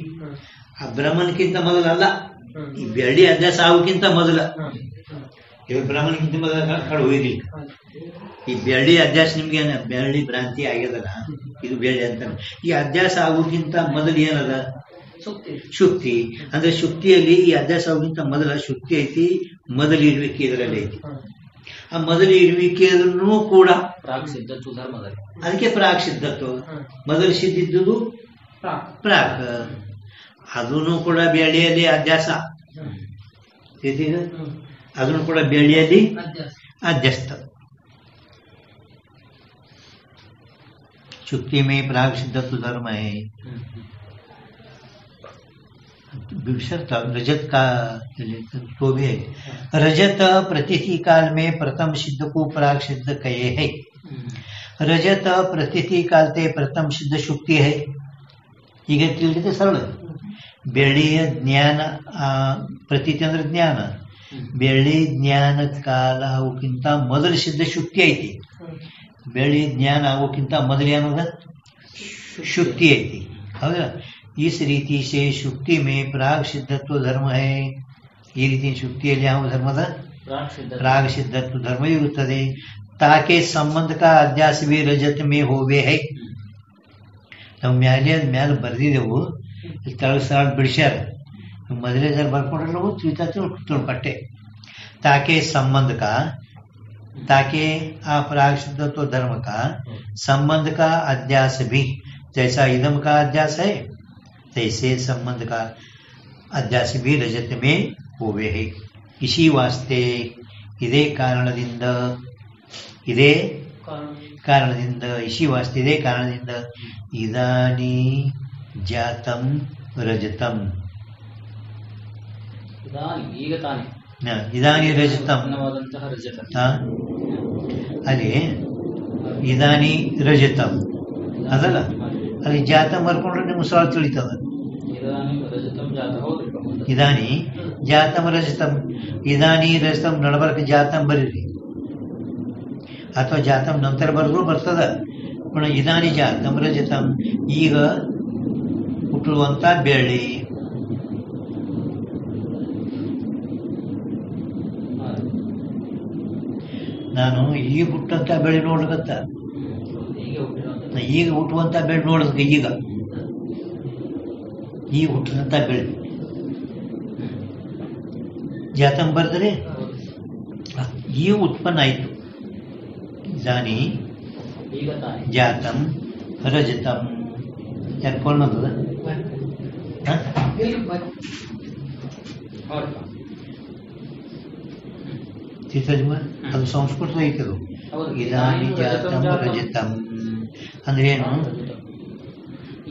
S1: ಆ ಬ್ರಹ್ಮನ್ಕಿಂತ ಮೊದಲಲ್ಲ, ಈ ಬೆಳ್ಳಿ ಅಭ್ಯಾಸ ಆಗೋಕ್ಕಿಂತ ಮೊದಲ. ಇವಾಗ ಬ್ರಹ್ಮನ್ಕಿಂತ ಮೊದಲ ಕಡೆ ಹೋಗಿರ್ಲಿ. ಈ ಬೆಳ್ಳಿ ಅಧ್ಯಾಸ ನಿಮ್ಗೆ ಬೆಳ್ಳಿ ಭ್ರಾಂತಿ ಆಗ್ಯದಲ್ಲ, ಇದು ಬೆಳ್ಳಿ ಅಂತ. ಈ ಅಧ್ಯಾಸ ಆಗೋಕ್ಕಿಂತ ಮೊದಲು ಏನದ? ಶುಕ್ತಿ. ಅಂದ್ರೆ ಶುಕ್ತಿಯಲ್ಲಿ ಈ ಅಧ್ಯಾಸ ಆಗೋಕ್ಕಿಂತ ಮೊದಲ ಶುಕ್ತಿ ಐತಿ, ಮೊದಲು ಇರುವಿಕೆ ಇದರಲ್ಲಿ ಐತಿ. ಆ ಮೊದಲು ಇರುವಿಕೆಯನ್ನು ಕೂಡ ಅದಕ್ಕೆ ಪ್ರಾಕ್ ಸಿದ್ಧತ್ವ. ಮೊದಲು ಸಿದ್ಧಿದ್ದುದು ಪ್ರಾಕ್, ಅದನ್ನು ಕೂಡ ಬೆಳ್ಳಿಯಲ್ಲಿ ಅಧ್ಯಾಸ, ಅದನ್ನು ಕೂಡ ಬೆಳ್ಳಿಯಲ್ಲಿ ಅಧ್ಯಸ್ತ. शुक्ति में प्राग सिद्धत्व धर्म है. रजत का तो भी है. रजत प्रतिथि काल में प्रथम सिद्ध को प्राग सिद्ध कहे है. रजत प्रतिथि काल ते प्रथम सिद्ध शुक्ति है. ಈಗ ತಿಳಿದಿದೆ ಸರಳ. ಬೆಳ್ಳಿಯ ಜ್ಞಾನ ಪ್ರತೀತಿ ಅಂದ್ರೆ ಜ್ಞಾನ. ಬೆಳ್ಳಿ ಜ್ಞಾನದ ಕಾಲ ಅವಕ್ಕಿಂತ ಮೊದಲು ಸಿದ್ಧ ಶುಕ್ತಿ ಐತಿ. ಬೆಳ್ಳಿ ಜ್ಞಾನ ಆಗೋಕ್ಕಿಂತ ಮೊದಲು ಏನದ? ಶುಕ್ತಿ ಐತಿ. ಹೌದಾ? इस रीति से शुक्ति में प्राग सिद्धत्व धर्म है. ಈ ರೀತಿ ಶುಕ್ತಿಯಲ್ಲಿ ಯಾವ ಧರ್ಮದ? प्राग सिद्धत्व धर्म ಇರುತ್ತದೆ. ताकि संबंध का अध्यास भी रजत में होवे है. ನಾವು ಮ್ಯಾಲೆ ಬರ್ದಿದೆವು, ತಳಗ ಸರಳ ಬಿಡಿಸ್ಯಾರ. ಮೊದಲೇ ಜರ ಬರ್ಕೊಂಡ್ರಲ್ಲ ತಿಳ್ಪಟ್ಟೆ. ताकि संबंध का, ताकि प्राग सिद्धत्व धर्म का संबंध का अध्यास भी जैसा इदम का अध्यास है तैसे संबंध का अध्यास भी रजत में होवे है. इसी वास्ते इದೇ ಕಾರಣದಿಂದ इसी वास्ते इದೇ ಕಾರಣದಿಂದ इदानी जातम रजतम, इदानी रजतम ಅಲ್ಲಿ ಇದಾನಿ ರಜತಂ ಅದಲ್ಲ, ಅಲ್ಲಿ ಜಾತ ಬರ್ಕೊಂಡ್ರೆ ನಿಮ್ಗೆ ಸವಾಲ್ ತಿಳಿತದ. ಇದಾನಿ ಜಾತಂ ರಜತಂ, ಇದಾನಿ ರಜತಂ ನಡಬರ್ಕ ಜಾತಂ ಬರೀರಿ, ಅಥವಾ ಜಾತಂ ನಂತರ ಬರೆದ್ರು ಬರ್ತದ. ಇದಾನಿ ಜಾತಂ ರಜತಂ, ಈಗ ಹುಟ್ಟುವಂತ ಬೆಳ್ಳಿ. ನಾನು ಈಗ ಹುಟ್ಟಂತ ಬೆಳೆ ನೋಡ್ಲಕತ್ತ, ಈಗ ಹುಟ್ಟುವಂತ ಬೆಳೆ ನೋಡದಕ್ಕ, ಈಗ ಹುಟ್ಟಿದಂತ ಬೆಳೆ ಜಾತಂ ಬರ್ದ್ರೆ ಈಗ ಉತ್ಪನ್ನ ಆಯ್ತು. ಜಾನಿ ಜಾತಂ ರಜತಂ ಯಾಕೆ ಫೋನ್ ಬಂದದ? ಅದು ಸಂಸ್ಕೃತ ಐತದು. ಇದಾನಿ ಜಾತಂ ರಜತಂ ಅಂದ್ರೆ ಏನು?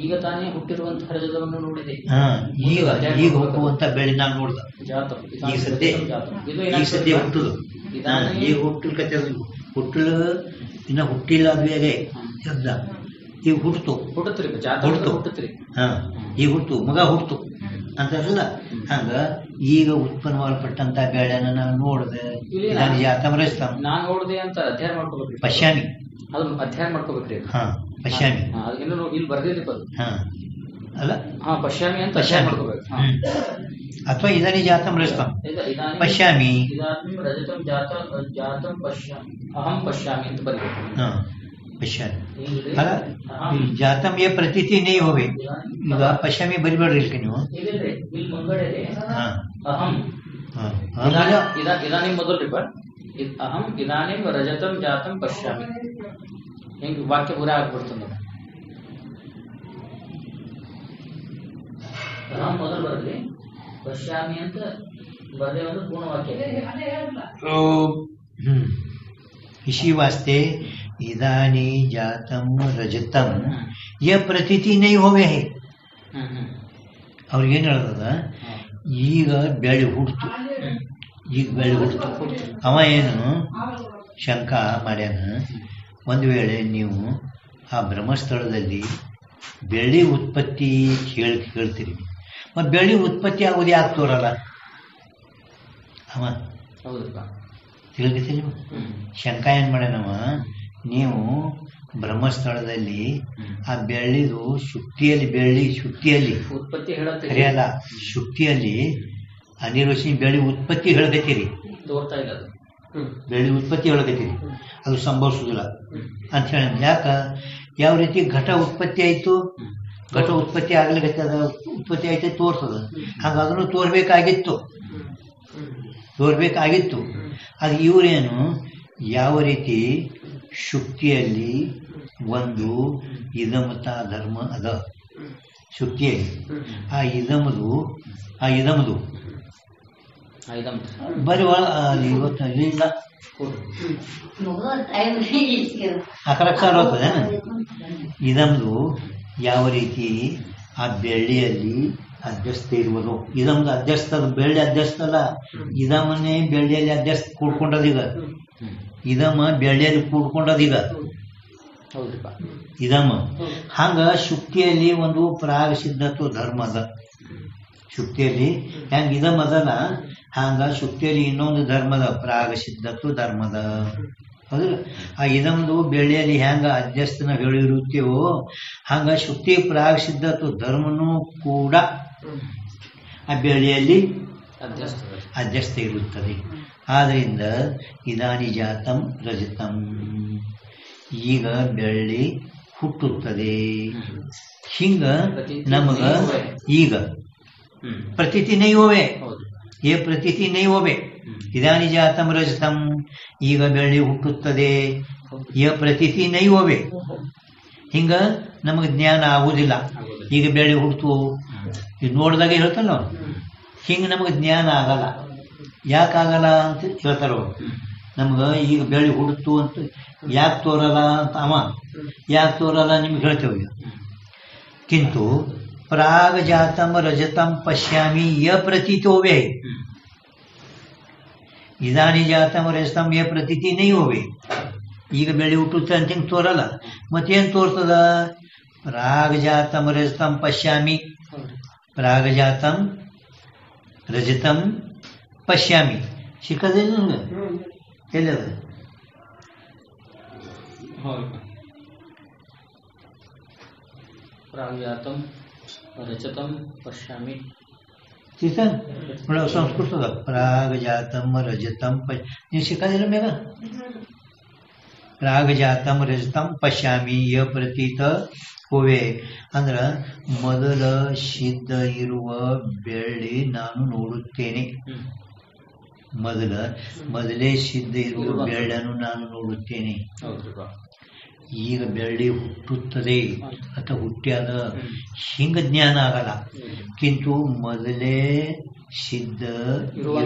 S2: ಈಗ ತಾನೇ ಹುಟ್ಟಿರುವಂತಹ ರಜತವನ್ನು ನೋಡಿದೆ.
S1: ಈಗ ಹುಟ್ಟುವಂತ ಬೆಳೆ ನಾನು ನೋಡ್ದ. ಈಗ ಸದ್ಯ ಹುಟ್ಟುದು, ಈಗ ಹುಟ್ಟಲ್ ಕತೆ ಹುಟ್ಟಲು ಇನ್ನ ಹುಟ್ಟಿಲ್ಲ ಅದ್ವೇಗೆ ಶಬ್ದ. ಈಗ ಹುಡ್ತು ಹಾ, ಈಗ ಹುಟ್ಟು ಮಗ ಹುಡ್ತು ಅಂತಾರಲ್ಲ, ಹಂಗ ಈಗ ಉತ್ಪನ್ನ ಮಾಡಲ್ಪಟ್ಟಂತ ಬೆಳೆನ ನಾನು ನೋಡ್ದೆ. ಜಾತಂ ರಜತಂ
S2: ನಾನು ನೋಡ್ದೆ ಅಂತ ಅಧ್ಯಯನ ಮಾಡ್ಕೋಬೇಕು.
S1: ಪಶ್ಯಾಮಿ,
S2: ಅದನ್ನ ಅಧ್ಯಯನ ಮಾಡ್ಕೋಬೇಕ್ರಿ.
S1: ಹಾ ಪಶ್ಯಾಮಿ,
S2: ಇಲ್ಲಿ ಬರ್ದಿಲ್ಲ.
S1: ಹಾ ಅಲ್ಲ
S2: ಹಾ ಪಶ್ಯಾಮಿ ಅಂತ
S1: ಪಶ್ಯಾಮಿ
S2: ಮಾಡ್ಕೋಬೇಕು. ಹಾ.
S1: ಅಥವಾ ಇದಾನಿ ಜಾತಂ ರಜತಂ
S2: ಇದಾನಿಂ
S1: ಪಶ್ಯಾಮಿ
S2: ಇದಾನಿಂ ರಜತಂ ಜಾತಂ ಪಶ್ಯಾಮಿ ಅಹಂ ಪಶ್ಯಾಮಿ ಅಂತ ಬರೀಬೇಕು.
S1: हाँ पश्यामि
S2: ಇಲ್ಲಿ
S1: ಅಲ್ಲ ಈ ಜಾತಂ ಯೇ ಪ್ರತೀತಿ ನೈ ಹೋವೆ ಈಗ ಪಶ್ಯಾಮಿ ಬರಿಬೇಡ್ರಿ ಇಲ್ಲಿ ನೀವು
S2: ಇದಿಲ್ರಿ, ಇಲ್ಲಿ ಮುಂಗಡೆ ಇದೆ.
S1: ಹಾ
S2: ಅಹಂ
S1: ಹಾ
S2: ಇದಾನಿಂ ಮೊದಲ್ರಿ ಅಹಂ ಇದಾನಿಂ ರಜತಂ ಜಾತಂ ಪಶ್ಯಾಮಿ. ಹಿಂಗ್ ವಾಕ್ಯ ಪೂರ ಆಗ್ಬಿಡ್ತದೆ. ಅಹಂ ಮೊದಲು ಬರಲಿ, ಪಶ್ಯಾಮಿ ಅಂತ ಬರದೇ ಒಂದು ಪೂರ್ಣ ವಾಕ್ಯ.
S1: इसी वास्ते इदानी जातम रजतम यह ಪ್ರತೀತಿ ನೈ ಹೋವೆ ಹೇ ಅವ್ರಿಗೆ ಏನು ಹೇಳ್ತದ ಈಗ ಬೆಳೆ ಹುಡ್ತು ಅವ ಏನು ಶಂಕ ಮಾಡ್ಯಾನ ಒಂದು ವೇಳೆ ನೀವು ಆ ಬ್ರಹ್ಮಸ್ಥಳದಲ್ಲಿ ಬೆಳ್ಳಿ ಉತ್ಪತ್ತಿ ಕೇಳ್ತೀರಿ ಮತ್ತು ಬೆಳ್ಳಿ ಉತ್ಪತ್ತಿ ಆಗೋದು ಯಾಕೆ ತೋರಲ್ಲ ಅವ ತಿಳ್ಕೊತೀರಿ ಶಂಕ ಏನು ಮಾಡ್ಯಾನವ ನೀವು ಬ್ರಹ್ಮಸ್ಥಳದಲ್ಲಿ ಆ ಬೆಳ್ಳಿದು ಶುಕ್ತಿಯಲ್ಲಿ
S2: ಉತ್ಪತ್ತಿ
S1: ಸರಿಯಲ್ಲ ಶುಕ್ತಿಯಲ್ಲಿ ಅನಿರೋಷಿ ಬೆಳ್ಳಿ ಉತ್ಪತ್ತಿ ಹೇಳ್ಕತ್ತೀರಿ
S2: ತೋರ್ತಾ ಇಲ್ಲ ಅದು.
S1: ಬೆಳ್ಳಿ ಉತ್ಪತ್ತಿ ಹೇಳ್ಕತ್ತೀರಿ ಅದು ಸಂಭವಿಸುದಿಲ್ಲ ಅಂತ ಹೇಳ ಯಾಕ ಯಾವ ರೀತಿ ಘಟ ಉತ್ಪತ್ತಿ ಆಯ್ತು ಘಟ ಉತ್ಪತ್ತಿ ಆಗ್ಲಿಕ್ಕದ ಉತ್ಪತ್ತಿ ಆಯ್ತು ತೋರ್ತದ ಹಾಗ ಅದನ್ನು ತೋರ್ಬೇಕಾಗಿತ್ತು ಅದು ಇವರೇನು ಯಾವ ರೀತಿ ಶುಕ್ತಿಯಲ್ಲಿ ಒಂದು ಇದಮತ ಧರ್ಮ ಅದ ಶುಕ್ತಿಯಲ್ಲಿ ಆ ಇದಮದು ಬರೀ ಇವತ್ತು ಇಲ್ಲ ಅಕರಕ್ಷರ ಹೋಗ್ತದೆ ಇದಮ್ದು ಯಾವ ರೀತಿ ಆ ಬೆಳ್ಳಿಯಲ್ಲಿ ಅಧ್ಯಸ್ಥ ಇರುವುದು ಇದಮ್ದು ಅಧ್ಯಸ್ಥದ ಬೆಳ್ಳಿ ಅಧ್ಯಸ್ಥಲ್ಲ ಇದಮನ್ನೇ ಬೆಳ್ಳಿಯಲ್ಲಿ ಅಧ್ಯಸ್ಥ ಕೂಡ್ಕೊಂಡದೀಗ ಇದಮ ಬೆಳ್ಳಿಯಲ್ಲಿ ಕೂಡ್ಕೊಂಡದೀಗ ಇದಮ ಹಂಗ ಶುಕ್ತಿಯಲ್ಲಿ ಒಂದು ಪ್ರಾಗ ಸಿದ್ಧತ್ವ ಧರ್ಮ ಅದ ಶುಕ್ತಿಯಲ್ಲಿ ಹೆಂಗ ಇದಮ್ ಅದಲ್ಲ ಹಂಗ ಶುಕ್ತಿಯಲ್ಲಿ ಇನ್ನೊಂದು ಧರ್ಮದ ಪ್ರಾಗ ಸಿದ್ಧತ್ವ ಧರ್ಮದ ಹೌದ್ರ ಆ ಇದಮ್ದು ಬೆಳ್ಳಿಯಲ್ಲಿ ಹೆಂಗ ಅಧ್ಯಸ್ಥನ ಹೇಳಿರುತ್ತೇವೋ ಹಂಗ ಶುಕ್ತಿ ಪ್ರಾಗ ಸಿದ್ಧತ್ವ ಧರ್ಮನೂ ಕೂಡ ಆ ಬೆಳ್ಳಿಯಲ್ಲಿ ಅಧ್ಯಸ್ಥ ಇರುತ್ತದೆ. ಆದ್ರಿಂದ ಇದಾನಿ ಜಾತಂ ರಜತಂ ಈಗ ಬೆಳ್ಳಿ ಹುಟ್ಟುತ್ತದೆ. ಹಿಂಗ ನಮಗ ಈಗ ಪ್ರತೀತಿ ನೈ ಹೋವೆ ಏ ಪ್ರತೀತಿ ನೈ ಹೋವೆ ಇದಾನಿ ಜಾತಂ ರಜತಂ ಈಗ ಬೆಳ್ಳಿ ಹುಟ್ಟುತ್ತದೆ ಯ ಪ್ರತೀತಿ ನೈ ಹೋವೆ ಹಿಂಗ ನಮಗೆ ಜ್ಞಾನ ಆಗುದಿಲ್ಲ. ಈಗ ಬೆಳ್ಳಿ ಹುಡ್ತು ಇದು ನೋಡಿದಾಗ ಹೇಳ್ತಾನ ಹಿಂಗ ನಮಗೆ ಜ್ಞಾನ ಆಗಲ್ಲ. ಯಾಕಾಗಲ್ಲ ಅಂತ ಹೇಳ್ತಾರ ಅವ್ರು. ನಮ್ಗ ಈಗ ಬೆಳ್ಳಿ ಹುಡ್ತು ಅಂತ ಯಾಕೆ ತೋರಲ್ಲ ಅಂತ ಅವ ಯಾಕೆ ತೋರಲ್ಲ ನಿಮ್ಗೆ ಹೇಳ್ತೇವೆ. ಕಿಂತು ಪ್ರಾಗ ಜಾತಂ ರಜತಂ ಪಶ್ಯಾಮಿ ಯ ಪ್ರತೀತಿ ಹೋವೆ ಇದಾನಿ ಜಾತಂ ರಜತಂ ಯ ಪ್ರತೀತಿ ನೈ ಹೋವೆ ಈಗ ಬೆಳ್ಳಿ ಹುಟ್ಟುತ್ತೆ ಅಂತ ಹಿಂಗೆ ತೋರಲ್ಲ. ಮತ್ತೇನು ತೋರ್ತದ ಪ್ರಾಗ ಜಾತಂ ರಜತಂ ಪಶ್ಯಾಮಿ ಪ್ರಾಗ ಜಾತಂ ರಜತಂ ಪಶ್ಯಾಮಿ ಸಿಕ್ಕದಿಲ್ಲ ನಂಗೆ ಎಲ್ಲದ
S2: ಪ್ರಾಗ್ಯಾತಂ ರಜತಂ ಪಶ್ಯಾಮಿ
S1: ಸಂಸ್ಕೃತದ ಪ್ರಾಗ ಜಾತಂ ರಜತಂ ನೀವು ಸಿಕ್ಕದಿಲ್ಲ ಮೇಗ ಪ್ರಾಗ ಜಾತಂ ರಜತಂ ಪಶ್ಯಾಮಿ ಯ ಪ್ರತೀತ ಹೋವೆ ಅಂದ್ರ ಮೊದಲ ಸಿದ್ಧ ಇರುವ ಬೆಳ್ಳಿ ನಾನು ನೋಡುತ್ತೇನೆ. ಮೊದಲೇ ಸಿದ್ಧ ಇರುವ ಬೆಳ್ಳನ್ನು ನಾನು ನೋಡುತ್ತೇನೆ. ಈಗ ಬೆಳ್ಳಿ ಹುಟ್ಟುತ್ತದೆ ಅಥವಾ ಹುಟ್ಟ್ಯಾದ ಹಿಂಗ ಜ್ಞಾನ ಆಗಲ್ಲ. ಕಿಂತು ಮೊದಲೇ ಸಿದ್ಧ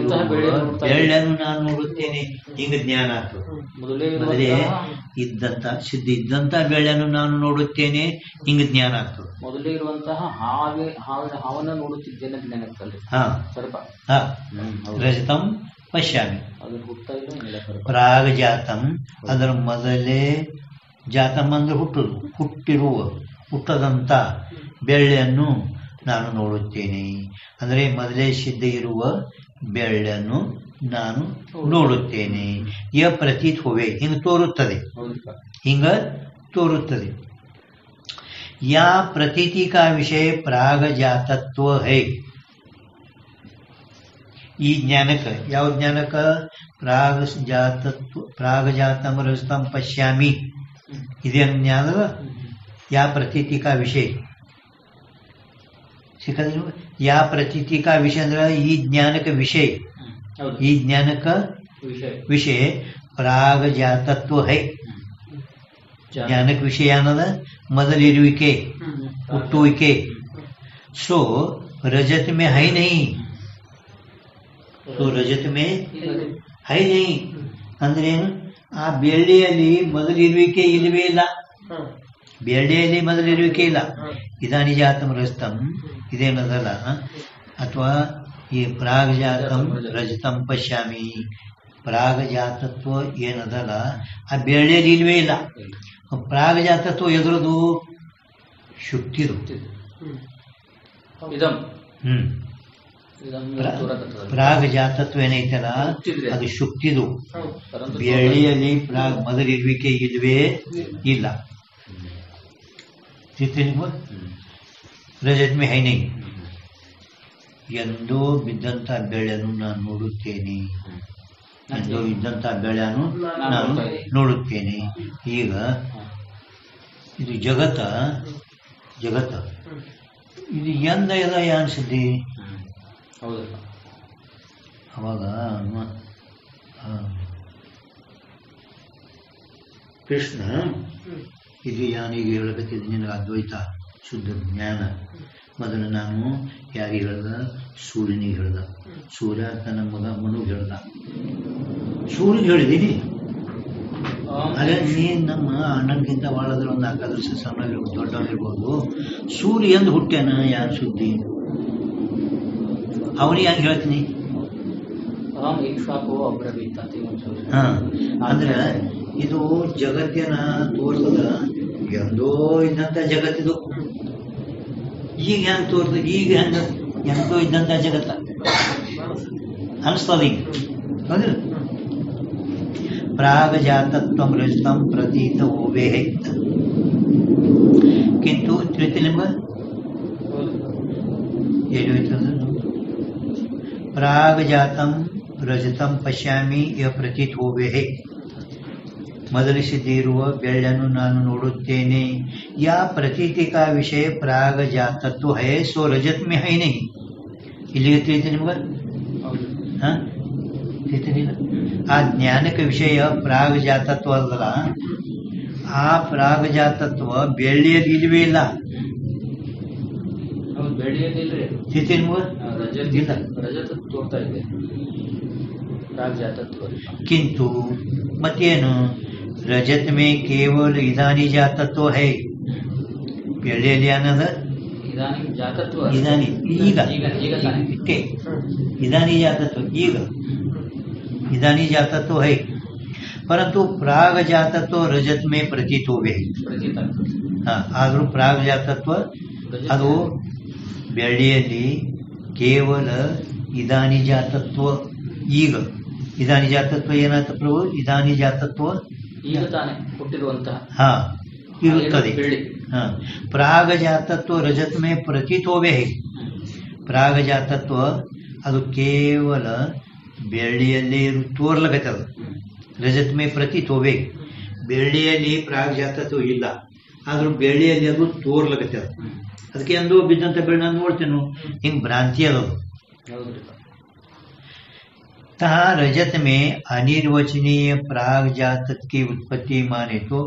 S1: ಬೆಳ್ಳನ್ನು ನಾನು ನೋಡುತ್ತೇನೆ ಹಿಂಗ ಜ್ಞಾನ ಆಗ್ತದೆ. ಮೊದಲೇ ಸಿದ್ಧ ಇದ್ದಂತ ಬೆಳ್ಳನ್ನು ನಾನು ನೋಡುತ್ತೇನೆ ಹಿಂಗ ಜ್ಞಾನ ಆಗ್ತದೆ.
S2: ಮೊದಲೇ ಇರುವಂತಹ ಹಾವನ್ನ ನೋಡುತ್ತಿದ್ದೇನೆ ಜ್ಞಾನ ಆಗ್ತದೆ.
S1: ರಜತಂ ಪಶ್ಯಾಮಿ ಪ್ರಾಗ ಜಾತಂ ಅದರ ಮೊದಲೇ ಜಾತಂ ಅಂದ್ರೆ ಹುಟ್ಟದಂತ ಬೆಳ್ಳಿಯನ್ನು ನಾನು ನೋಡುತ್ತೇನೆ. ಅಂದರೆ ಮೊದಲೇ ಸಿದ್ಧ ಇರುವ ಬೆಳ್ಳನ್ನು ನಾನು ನೋಡುತ್ತೇನೆ. ಯ ಪ್ರತೀತ್ ಹೋವೆ ಹಿಂಗ ತೋರುತ್ತದೆ. या प्रतीति का विषय प्राग जातत्व है ಈ ಜ್ಞಾನಕ್ಕೆ ಯಾವ ಜ್ಞಾನಕ್ಕೆ ಪ್ರಾಗಜಾತಂ ರಜತಂ ಪಶ್ಯಾಮಿ ಇದೇನು ಜ್ಞಾನದ ಯಾ ಪ್ರತೀತಿ ಕಾ ವಿಷಯ ಸಿಕ್ಕದ ಯಾ ಪ್ರತೀತಿ ಕಾ ವಿಷಯ ಅಂದ್ರೆ ಈ ಜ್ಞಾನಕ್ಕೆ ವಿಷಯ ಈ ಜ್ಞಾನಕ್ಕೆ ವಿಷಯ ಪ್ರಾಗಜಾತತ್ವ ಹೈ ಜ್ಞಾನಕ್ಕೆ ವಿಷಯ ಅನ್ನೋದ ಮೊದಲಿರುವಿಕೆ ಹುಟ್ಟುವಿಕೆ सो रजत में है नहीं तो रजत में है नहीं ಅಂದ್ರೆ ಏನು ಆ ಬೆಳ್ಳಿಯಲ್ಲಿ ಮೊದಲಿರುವಿಕೆ ಇಲ್ಲವೇ ಇಲ್ಲ ಬೆಳ್ಳಿಯಲ್ಲಿ ಮೊದಲಿರುವಿಕೆ ಇಲ್ಲ ಇದಾನಿಜಾತಂ ರಜತಂ ಇದೇನದಲ್ಲ ಅಥವಾ ಈ ಪ್ರಾಗಜಾತಂ ರಜತಂ ಪಶ್ಯಾಮಿ ಪ್ರಾಗಜಾತತ್ವ ಏನದಲ್ಲ ಆ ಬೆಳ್ಳಿಯಲ್ಲಿ ಇಲ್ವೇ ಇಲ್ಲ ಪ್ರಾಗಜಾತತ್ವ ಎದುರದು ಶುಕ್ತಿದು ಪ್ರಾಗಜಾತತ್ವ ಏನೈತಲ್ಲ ಅದು ಶುಕ್ತಿದು ಬೆಳ್ಳಿಯಲ್ಲಿ ಮೊದಲಿರುವಿಕೆ ಇಲ್ವೇ ಇಲ್ಲ ರಜತ್ ಮೇ ಹೈ ನೈ ಎಂದೋ ಬಿದ್ದಂತ ಬೆಳೆಯನ್ನು ನಾನು ನೋಡುತ್ತೇನೆ ಎಂದೋ ಇದ್ದಂತ ಬೆಳೆಯನ್ನು ನಾನು ನೋಡುತ್ತೇನೆ ಈಗ ಇದು ಜಗತ್ತ ಇದು ಎಂದ ಎಲ್ಲ ಅನ್ಸಿದ್ದಿ ಅವಾಗ ಕೃಷ್ಣ ಇದು ಯಾನಿಗೆ ಹೇಳಬೇಕಿದ್ದು ನಿನಗೆ ಅದ್ವೈತ ಶುದ್ಧ ಜ್ಞಾನ ಮೊದಲು ನಾನು ಯಾರಿಗೆ ಹೇಳ್ದ ಸೂರ್ಯನಿಗೆ ಹೇಳ್ದ ಸೂರ್ಯ ತನ್ನ ಮಗ ಮನುಗೆ ಹೇಳ್ದ ಸೂರ್ಯಗೆ ಹೇಳಿದ್ದೀನಿ ಅದೇ ನೀನು ನಮ್ಮ ಅಣ್ಣನಿಗಿಂತ ಬಾಳದ್ರೆ ಒಂದು 4 ವರ್ಷ ಸಣ್ಣಗಿರ್ಬೋದು ದೊಡ್ಡವನಿರ್ಬೋದು ಸೂರ್ಯ ಎಂದು ಹುಟ್ಟ್ಯಾನ ಯಾರು ಸುದ್ದಿ ಅವನಿಗೆ ಯಾಕೆ ಹೇಳ್ತೀನಿ ಅಂದ್ರೆ ಇದು ಜಗತ್ತಿನ ತೋರ್ತದ ಎಂದೋ ಇದ್ದಂತ ಜಗತ್ತಿದು ಈಗ ಹೆಂಗ್ ತೋರ್ತದ ಈಗ ಹೆಂಗ ಎಂದೋ ಇದ್ದಂತ ಜಗತ್ತ ಅನಿಸ್ತದ ಈಗ ಹೌದು प्रागजातत्वं रजतं प्रतीत होवे है किंतु तृतीयलिंग ये जो प्रागजातं रजतं पश्यामि यह प्रतीत होवे है ಮೊದಲಿಸಿದಿರುವ ಬೆಳ್ಳನ್ನು ನಾನು ನೋಡುತ್ತೇನೆ ಯಾ ಪ್ರತೀತಿಕಾ ವಿಷಯ ಪ್ರಾಗಜಾತತ್ವ ಹೈ ಸೋ ರಜತ್ ಮೇ ಹೈ ನಹಿ ಇಲ್ಲಿಗೆ ತಿಳಿತು ನಿಮ್ಗೆ ತಿಳಿತಿಲ್ಲ ಆ ಜ್ಞಾನಕ ವಿಷಯ ಪ್ರಾಗಜಾತತ್ವ ಅಲ್ಲಲ್ಲ ಆ ಪ್ರಾಗಜಾತತ್ವ ಬೆಳ್ಳಿಯಲ್ಲಿ ಇಲ್ವೇ ಇಲ್ಲ किंतु मतेनु रजत में केवल इदानी जातत्व है ಬೆಳ್ಳಿಯಲ್ಲಿ ಅನ್ನದ ಇದಾನಿ ಈಗ ಇದಾನಿ ಜಾತತ್ವ ಈಗ इदानी जातत्व है परंतु प्राग जातत्व रजत में प्रतीत हो गए आदरू प्राग जातत्व ಅದು ಬೆಳ್ಳಿಯಲ್ಲಿ ಕೇವಲ ಇದಾನಿ ಜಾತತ್ವ ಈಗ ಇದಾನಿ ಜಾತತ್ವ ಏನಾಯ್ತು ಪ್ರಭು ಇದಾನಿ ಜಾತತ್ವ
S2: ಈಗ ತಾನೇ ಹುಟ್ಟಿರುವಂತಹ
S1: ಇರುತ್ತದೆ ಪ್ರಾಗ ಜಾತತ್ವ ರಜತ್ ಮೇ ಪ್ರತೀತ್ ಹೋವೆ ಹೈ ಪ್ರಾಗ ಜಾತತ್ವ ಅದು ಕೇವಲ ಬೆಳ್ಳಿಯಲ್ಲಿ ತೋರ್ಲಕತ್ತದ ರಜತ್ ಮೇ ಪ್ರತೀತ್ ಹೋವೆ ಬೆಳ್ಳಿಯಲ್ಲಿ ಪ್ರಾಗಜಾತತ್ವ ಇಲ್ಲ ಆದ್ರೂ ಬೆಳ್ಳಿಯಲ್ಲಿ ಅದು ತೋರ್ಲಕತ್ತದ ಅದಕ್ಕೆ ಎಂದೋ ಬಿದ್ದಂತ ಬೆಳ್ಳಿ ನಾನು ನೋಡ್ತೇನೆ ಹಿಂಗ್ ಭ್ರಾಂತಿ ಅದದು ता रजत में अनिर्वचनीय प्राग जातक की उत्पत्ति माने तो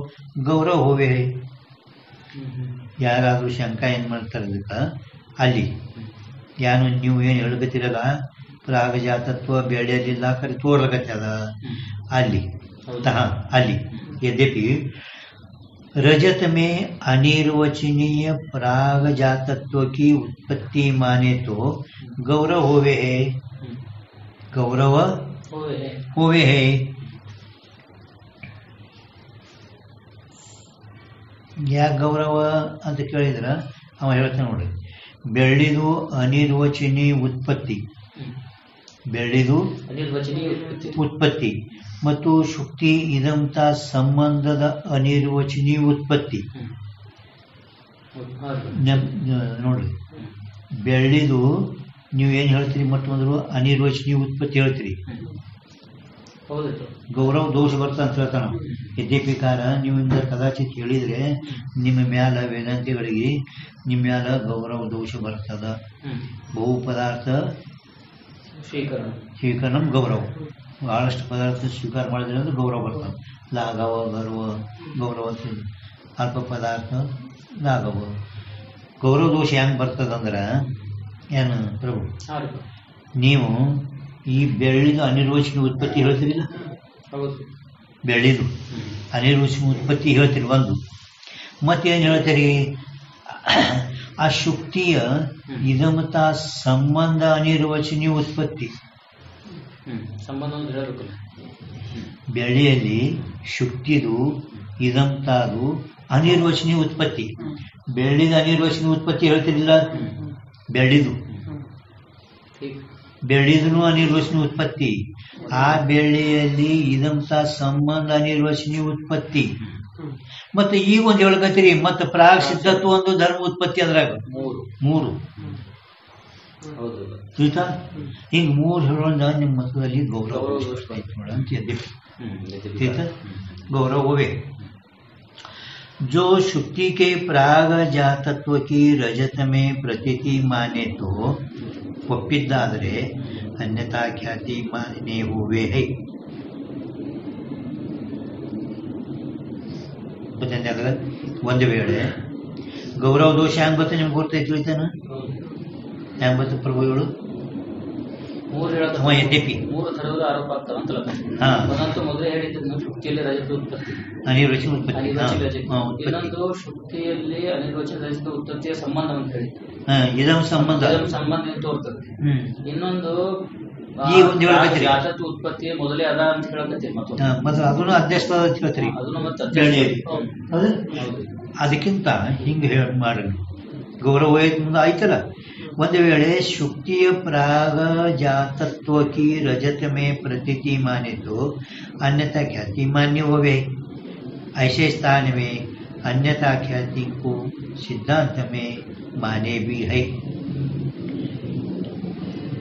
S1: गौरव होवे है ಯಾರಾದ್ರೂ ಶಂಕ ಏನ್ ಮಾಡ್ತಾರೆ ಅದಕ್ಕೆ ಅಲ್ಲಿ ಯಾನು ನೀವು ಏನು ಹೇಳ್ಕತ್ತಿರಲ್ಲ ಪ್ರಾಗಜಾತತ್ವ ಬೆಳೆಯಲಿಲ್ಲ ಕರೆ ತೋರ್ಲಕತ್ತದ ಅಲ್ಲಿ ಅಲ್ಲಿ यद्यपि रजत में अनिर्वचनीय प्रागजातत्व की उत्पत्ति माने तो गौरव होवे है गौरव होवे है ಯಾಕೆ ಗೌರವ ಅಂತ ಕೇಳಿದ್ರ ಅವ ಹೇಳ್ತಾನೆ ನೋಡಿ ಬೆಳ್ಳಿದು ಅನಿರ್ವಚನೀಯ ಉತ್ಪತ್ತಿ ಬೆಳ್ಳಿದು ಉತ್ಪತ್ತಿ ಮತ್ತು ಶುಕ್ತಿ ಇದಂತ ಸಂಬಂಧದ ಅನಿರ್ವಚನೀಯ ಉತ್ಪತ್ತಿ ನೋಡ್ರಿ, ಬೆಳ್ಳಿದು ನೀವು ಏನು ಹೇಳ್ತೀರಿ ಮೊಟ್ಟಮೊದಲು ಅನಿರ್ವಚನೀಯ ಉತ್ಪತ್ತಿ ಹೇಳ್ತೀರಿ. ಗೌರವ ದೋಷ ಬರ್ತದೆ ಅಂತ ಹೇಳ್ತಾನ ಯದ್ಯಪಿಕಾರ. ನೀವು ಇಂದ ಕದಾಚಿತ್ ಹೇಳಿದ್ರೆ ನಿಮ್ಮ ಮ್ಯಾಲ ವೇದಾಂತಿಗಳಿಗೆ ನಿಮ್ಮ ಮ್ಯಾಲ ಗೌರವ ದೋಷ ಬರ್ತದ. ಬಹು ಪದಾರ್ಥ ಸ್ವೀಕರಣ ಗೌರವ, ಬಹಳಷ್ಟು ಪದಾರ್ಥ ಸ್ವೀಕಾರ ಮಾಡಿದ್ರೆ ಅಂದ್ರೆ ಗೌರವ ಬರ್ತದೆ. ಲಾಘವ ಗರ್ವ ಗೌರವ, ಅಲ್ಪ ಪದಾರ್ಥ ಲಾಘವ. ಗೌರವ ದೋಷ ಹೆಂಗೆ ಬರ್ತದಂದ್ರೆ ಏನು ಪ್ರಭು, ನೀವು ಈ ಬೆಳ್ಳಿದು ಅನಿರ್ವಚನೀಯ ಉತ್ಪತ್ತಿ ಹೇಳ್ತೀರಿಲ್ಲ, ಬೆಳ್ಳಿದು ಅನಿರ್ವಚನೀಯ ಉತ್ಪತ್ತಿ ಹೇಳ್ತೀರಿ ಒಂದು. ಮತ್ತೇನು ಹೇಳ್ತೀರಿ, ಆ ಶುಕ್ತಿಯ ಇದಮತ ಸಂಬಂಧ ಅನಿರ್ವಚನೀಯ ಉತ್ಪತ್ತಿ. ಬೆಳ್ಳಿಯಲ್ಲಿ ಶುಕ್ತಿದು ಇದಮತಾದು ಅನಿರ್ವಚನೀಯ ಉತ್ಪತ್ತಿ. ಬೆಳ್ಳಿದ ಅನಿರ್ವಚನೀಯ ಉತ್ಪತ್ತಿ ಹೇಳ್ತಿರಲಿಲ್ಲ, ಬೆಳ್ಳಿದೂ ಅನಿರ್ವಚನೀಯ ಉತ್ಪತ್ತಿ. ಆ ಬೆಳ್ಳಿಯಲ್ಲಿ ಇದಂತ ಸಂಬಂಧ ಅನಿರ್ವಚನೀಯ ಉತ್ಪತ್ತಿ. ಮತ್ತೆ ಈಗ ಒಂದು ಹೇಳ್ಕತ್ತೀರಿ, ಮತ್ತೆ ಪ್ರಾಗ್ ಸಿದ್ಧತ್ವ ಒಂದು ಧರ್ಮ ಉತ್ಪತ್ತಿ ಅದ್ರಾಗ ಮೂರು ತಿಳಿತಾ. ಹಿಂಗ್ ಮೂರು ಹೇಳೋಣ ನಿಮ್ಮ ಮತದಲ್ಲಿ ಗೌರವ ಅಂತ ತಿಳಿತಾ. ಗೌರವವೇ जो शुक्ति के प्राग जातत्व की रजत में प्रतीति माने तो ಒಪ್ಪಿದ್ದಾದರೆ ಅನ್ಯತಾ ಖ್ಯಾತಿ ಮಾನ್ಯನೇ ಹೂವೇ ಹೈ. ಒಂದು ವೇಳೆ ಗೌರವ ದೋಷ ಹೆಂಗ್ ಬರ್ತದೆ ನಿಮ್ಗೆ ಗೊತ್ತೈತಿ ತಿಳಿತಾನ? ಹೆಂಗ್ ಬರ್ತದೆ ಪ್ರಭುಗಳು? ಯದ್ಯಪಿ
S2: ಮೂರು ಥರದ ಆರೋಪ ಆಗ್ತಾವಂತಲ್ಲ. ಮೊದಲೇ ಹೇಳಿದ್ದು ಶುಕ್ತಿಯಲ್ಲಿ ರಜತ ಉತ್ಪತ್ತಿ,
S1: ಅನಿರ್ವಚನ ಉತ್ಪತ್ತಿ.
S2: ಇನ್ನೊಂದು ಶುಕ್ತಿಯಲ್ಲಿ ಅನಿರ್ವಚನ ರಜತ ಉತ್ಪತ್ತಿಯ ಸಂಬಂಧ ಅಂತ ಹೇಳಿದ್ದು,
S1: ಇದರ ಸಂಬಂಧ
S2: ತೋರ್ತದೆ. ಇನ್ನೊಂದು ಜಾತತ್ವ ಉತ್ಪತ್ತಿ ಮೊದಲೇ ಅದ ಅಂತ ಹೇಳಕತ್ತೀರಿ.
S1: ಮತ್ತೆ ಅದನ್ನು ಅಧ್ಯಸ್ಥ ಹೇಳ್ತೀರಿ.
S2: ಅದನ್ನು ಮತ್ತೆ
S1: ಅದಕ್ಕಿಂತ ಹಿಂಗ ಮಾಡಿ ಗೌರವ ಮುಂದೆ ಆಯ್ತಲ್ಲ. ಒಂದು ವೇಳೆ ಶುಕ್ತಿಯ ಪ್ರಾಗ ಜಾತತ್ವ की रजत में प्रतीति माने तो अन्यथा ख्याति मान्य होवे. ऐसे स्थान में अन्यथा ख्याति को सिद्धांत में माने भी है.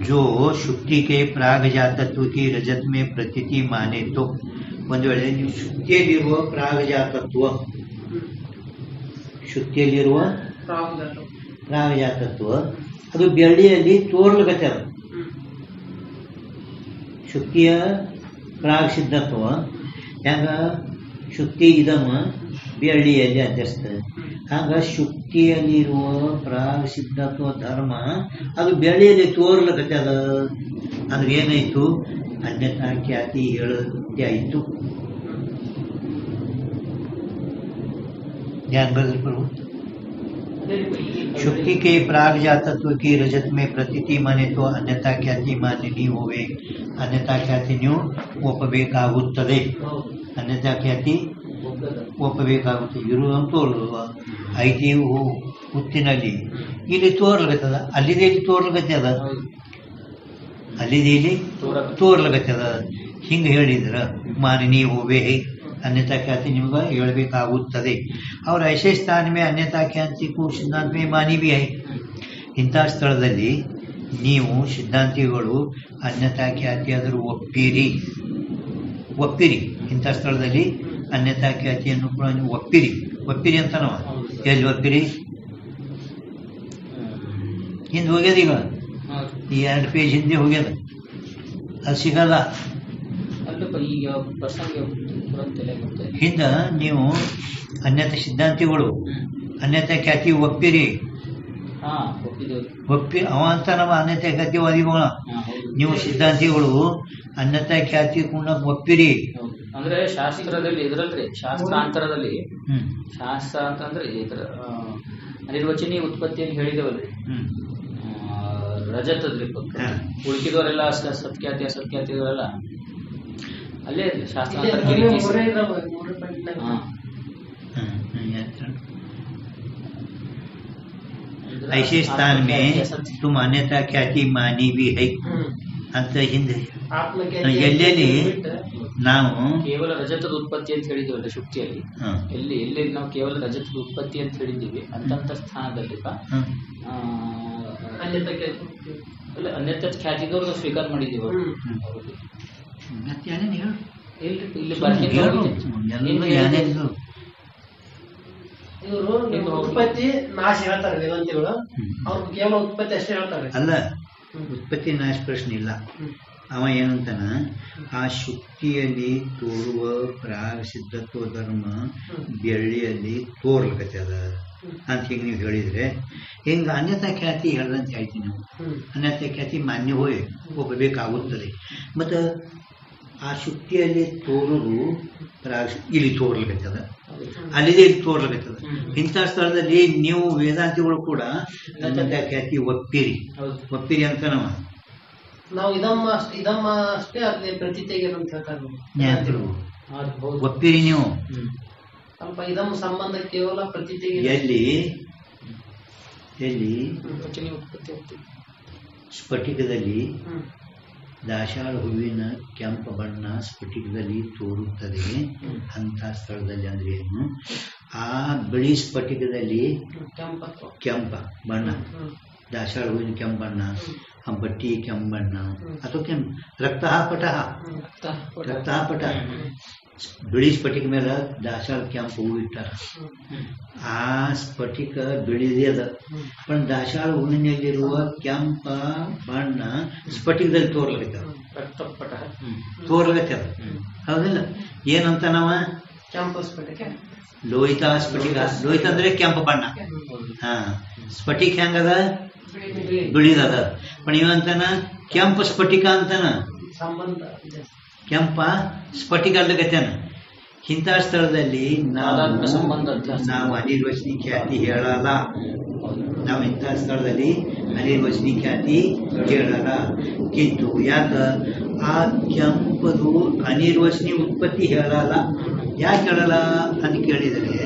S1: जो शुक्ति के प्राग जातत्व की रजत में प्रतीति माने तो, ಒಂದು ವೇಳೆ ನೀವು ಶುಕ್ತಿಯಲ್ಲಿರುವ ಪ್ರಾಗ ಜಾತತ್ವ, ಶುಕ್ತಿಯಲ್ಲಿರುವ ಪ್ರಾಗ ಜಾತತ್ವ ಅದು ಬೆಳ್ಳಿಯಲ್ಲಿ ತೋರ್ಲಗತ್ತೆ. ಅದು ಶುಕ್ತಿಯ ಪ್ರಾಗ್ ಸಿದ್ಧತ್ವ ಹೆಂಗ ಶುಕ್ತಿ ಇದಮ ಬೆಳ್ಳಿಯಲ್ಲಿ ಅಧ್ಯಸ್ತದೆ. ಹಾಗ ಶುಕ್ತಿಯಲ್ಲಿರುವ ಪ್ರಾಗ್ ಸಿದ್ಧತ್ವ ಧರ್ಮ ಅದು ಬೆಳ್ಳಿಯಲ್ಲಿ ತೋರ್ಲಗತ್ತೆ. ಅದ ಅಂದ್ರೆ ಏನಾಯ್ತು, ಅನ್ಯತಾ ಖ್ಯಾತಿ ಹೇಳತ್ತೆ ಆಯ್ತು. ध्यान बदल पर शुक्ति के प्राग जातत्व की रजत में प्रतीति माने तो अन्यथा ख्याति मान्य नहीं होवे. अन्यथा ख्याति ನೀವು ಒಪ್ಪಬೇಕಾಗುತ್ತದೆ. ಅನ್ಯತಾ ಖ್ಯಾತಿ ಒಪ್ಪಬೇಕಾಗುತ್ತದೆ. ಇರುವಂತ ಐತಿ ಹುತ್ತಿನಲ್ಲಿ ಇಲ್ಲಿ ತೋರ್ಲಗತ್ತದ, ಅಲ್ಲಿದೆ ಇಲ್ಲಿ ತೋರ್ಲಗತ್ತೆ ಅದ, ಅಲ್ಲಿದೆ ಇಲ್ಲಿ ತೋರ್ಲಗತ್ತದ. ಹಿಂಗೆ ಹೇಳಿದ್ರ ಮಾನ್ಯ ಹೋವೆ, अन्यथा ख्याति निम्गा ಹೇಳಬೇಕಾಗುತ್ತದೆ. और ऐसे स्थान में अन्यथा ख्याति को सिद्धांत में मानी भी है. ಇಂಥ ಸ್ಥಳದಲ್ಲಿ ನೀವು ಸಿದ್ಧಾಂತಿಗಳು ಅನ್ಯತಾ ಖ್ಯಾತಿ ಆದರೂ ಒಪ್ಪಿರಿ. ಇಂಥ ಸ್ಥಳದಲ್ಲಿ ಅನ್ಯತಾ ಖ್ಯಾತಿಯನ್ನು ಕೂಡ ನೀವು ಒಪ್ಪಿರಿ ಅಂತ ನಾವು ಎಲ್ಲಿ ಒಪ್ಪಿರಿ? ಹಿಂದೆ ಹೋಗ್ಯದ, ಈಗ ಈ 2 ಪೇಜ್ ಹಿಂದೆ ಹೋಗ್ಯದ, ಅದು ಸಿಗಲ್ಲ. ಹಿಂದ ನೀವು ಅನ್ಯತಾ ಸಿದ್ಧಾಂತಿಗಳು ಅನ್ಯತಾ ಖ್ಯಾತಿ ಒಪ್ಪಿರಿ. ಅವ ಅಂತ ನಮ್ಮ ಅನ್ಯತಾ ಖ್ಯಾತಿವಾದಿಗಳ, ನೀವು ಸಿದ್ಧಾಂತಿಗಳು ಅನ್ಯತಾ ಖ್ಯಾತಿ ಕೂಡ ಒಪ್ಪಿರಿ.
S2: ಅಂದ್ರೆ ಶಾಸ್ತ್ರದಲ್ಲಿ ಇದರಲ್ರಿ, ಶಾಸ್ತ್ರಾಂತರದಲ್ಲಿ ಶಾಸ್ತ್ರ ಅಂತಂದ್ರೆ ಅನಿರ್ವಚನೀಯ ಉತ್ಪತ್ತಿಯನ್ನು ಹೇಳಿದೇವಲ್ರಿ, ರಜತದ್ರಿ. ಉಳ್ಕಿದವರೆಲ್ಲ ಸತ್ಖ್ಯಾತಿ ಅಸತ್ಖ್ಯಾತಿಯವರೆಲ್ಲ ಅಲ್ಲೇ ಶಾಸ್ತ್ರಾಂತರ.
S1: ऐसे स्थान में तुम अन्यथा ख्याति मानी भी है. ಅಂತ ಹಿಂದೆ
S4: ಆತ್ಮಖ್ಯಾತಿ
S1: ಎಲ್ಲೆಲ್ಲಿ ನಾವು
S2: ಕೇವಲ ರಜತದ ಉತ್ಪತ್ತಿ ಅಂತ ಹೇಳಿದ್ವಲ್ಲ ಶುಕ್ತಿಯಲ್ಲಿ,
S1: ಹ,
S2: ಎಲ್ಲಿ ನಾವು ಕೇವಲ ರಜತದ ಉತ್ಪತ್ತಿ ಅಂತ ಹೇಳಿದ್ದೀವಿ ಅಂತಂತ ಸ್ಥಾನದಲ್ಲಿ
S1: ಹ,
S2: ಅನ್ಯತ ಖ್ಯಾತಿದವ್ರು ಸ್ವೀಕಾರ ಮಾಡಿದ್ದೀವಿ ಅವ್ರು. ಹೌದು.
S1: ಮತ್ತೆ ಏನೇನು ಹೇಳು
S2: ಇಲ್ರಿ, ಇಲ್ಲಿ
S1: ಹೇಳು
S2: ಬರ್ತೀನಿ.
S1: ಎಲ್ಲ ಏನೇನು
S4: ಇವರು ಉತ್ಪತ್ತಿ ನಾಶ ಹೇಳ್ತಾರೆ ವೇದಾಂತಿಗಳು, ಅವ್ರು ಕೇವಲ ಉತ್ಪತ್ತಿ ಅಷ್ಟೇ ಹೇಳ್ತಾರೆ.
S1: ಅಲ್ಲ, ಉತ್ಪತ್ತಿ ನಾಶ ಪ್ರಶ್ನೆ ಇಲ್ಲ. ಅವ ಏನಂತಾನ, ಆ ಶುಕ್ತಿಯಲ್ಲಿ ತೋರುವ ಪ್ರಾಗ ಸಿದ್ಧತ್ವ ಧರ್ಮ ಬೆಳ್ಳಿಯಲ್ಲಿ ತೋರ್ಲಕತ್ತದ ಅಂತ ಹಿಂಗೆ ನೀವು ಹೇಳಿದ್ರೆ, ಹಿಂಗೆ ಅನ್ಯತಾ ಖ್ಯಾತಿ ಹೇಳ್ದಂತ ಹೇಳ್ತೀನಿ ನಾವು. ಅನ್ಯತಾ ಖ್ಯಾತಿ ಮಾನ್ಯ ಒಪ್ಪಬೇಕಾಗುತ್ತದೆ. ಮತ್ತು ಆ ಶುಕ್ತಿಯಲ್ಲಿ ತೋರುದು ಪ್ರಾಗ ಇಲ್ಲಿ ತೋರ್ಲಕತ್ತದ, ಅಲ್ಲಿದೆ ಇಲ್ಲಿ ತೋರ್ಲಕತ್ತದ. ಇಂಥ ಸ್ಥಳದಲ್ಲಿ ನೀವು ವೇದಾಂತಿಗಳು ಕೂಡ ಅನ್ಯತಾ ಖ್ಯಾತಿ ಒಪ್ಪಿರಿ ಅಂತ
S4: ನಾವು ಇದಮ್ಮ ಅಷ್ಟೇ ಅದೇ ಪ್ರತೀತಿಗೆ ಅಂತ ಹೇಳ್ತಾರೆ.
S1: ಒಪ್ಪಿರಿ ನೀವು.
S4: ಸ್ವಲ್ಪ ಇದಮ್ಮ ಸಂಬಂಧ ಕೇವಲ ಪ್ರತೀತಿಗೆ.
S1: ಎಲ್ಲಿ
S2: ಉತ್ಪತ್ತಿ
S1: ಸ್ಫಟಿಕದಲ್ಲಿ ದಾಶಾಳ ಹೂವಿನ ಕೆಂಪು ಬಣ್ಣ ಸ್ಫಟಿಕದಲ್ಲಿ ತೋರುತ್ತದೆ ಅಂತ ಸ್ಥಳದಲ್ಲಿ ಅಂದ್ರೆ ಏನು, ಆ ಬಿಳಿ ಸ್ಫಟಿಕದಲ್ಲಿ ಕೆಂಪ ಬಣ್ಣ, ದಾಶಾಳ ಹೂವಿನ ಕೆಂಪು ಬಣ್ಣ, ಬಟ್ಟಿ ಕೆಂಪು ಬಣ್ಣ ಅಥವಾ ಕೆಂಪು ರಕ್ತಪಟ, ಬಿಳಿ ಸ್ಫಟಿಕ ಮೇಲೆ ದಾಶಾಳ ಕೆಂಪು ಹೂವು ಇಟ್ಟಾರ. ಆ ಸ್ಫಟಿಕ ಬಿಳಿದೇ ಅದ, पण ದಾಶಾಳ ಹೂವಿನಲ್ಲಿರುವ ಕೆಂಪ ಬಣ್ಣ ಸ್ಫಟಿಕದಲ್ಲಿ ತೋರ್ಲಕತ್ತದ. ಹೌದಿಲ್ಲ? ಏನಂತ ನಾವ
S4: ಕೆಂಪು ಸ್ಫಟಿಕ,
S1: ಲೋಹಿತ ಸ್ಫಟಿಕ. ಲೋಹಿತ ಅಂದ್ರೆ ಕೆಂಪು ಬಣ್ಣ. ಹಾ, ಸ್ಫಟಿಕ ಹೆಂಗದ? ಬಿಳಿದದ. पण ಇವಂತಾನ ಕೆಂಪು ಸ್ಫಟಿಕ ಅಂತಾನ,
S4: ಸಂಬಂಧ
S1: ಕೆಂಪ ಸ್ಫಟಿಕ ಅಲ್ಲಗತ್ಯಾನ. ಇಂಥ ಸ್ಥಳದಲ್ಲಿ ನಾವು ಅನಿರ್ವಚನಿ ಖ್ಯಾತಿ ಹೇಳಲ್ಲ. ನಾವು ಇಂಥ ಸ್ಥಳದಲ್ಲಿ ಅನಿರ್ವಚನಿ ಖ್ಯಾತಿ ಹೇಳಲ್ಲ. ಕಿಂತು ಯಾಕ ಆ ಕೆಂಪದು ಅನಿರ್ವಚನಿ ಉತ್ಪತ್ತಿ ಹೇಳಲ್ಲ. ಯಾಕೆ ಹೇಳಲ್ಲ ಅಂತ ಕೇಳಿದರೆ,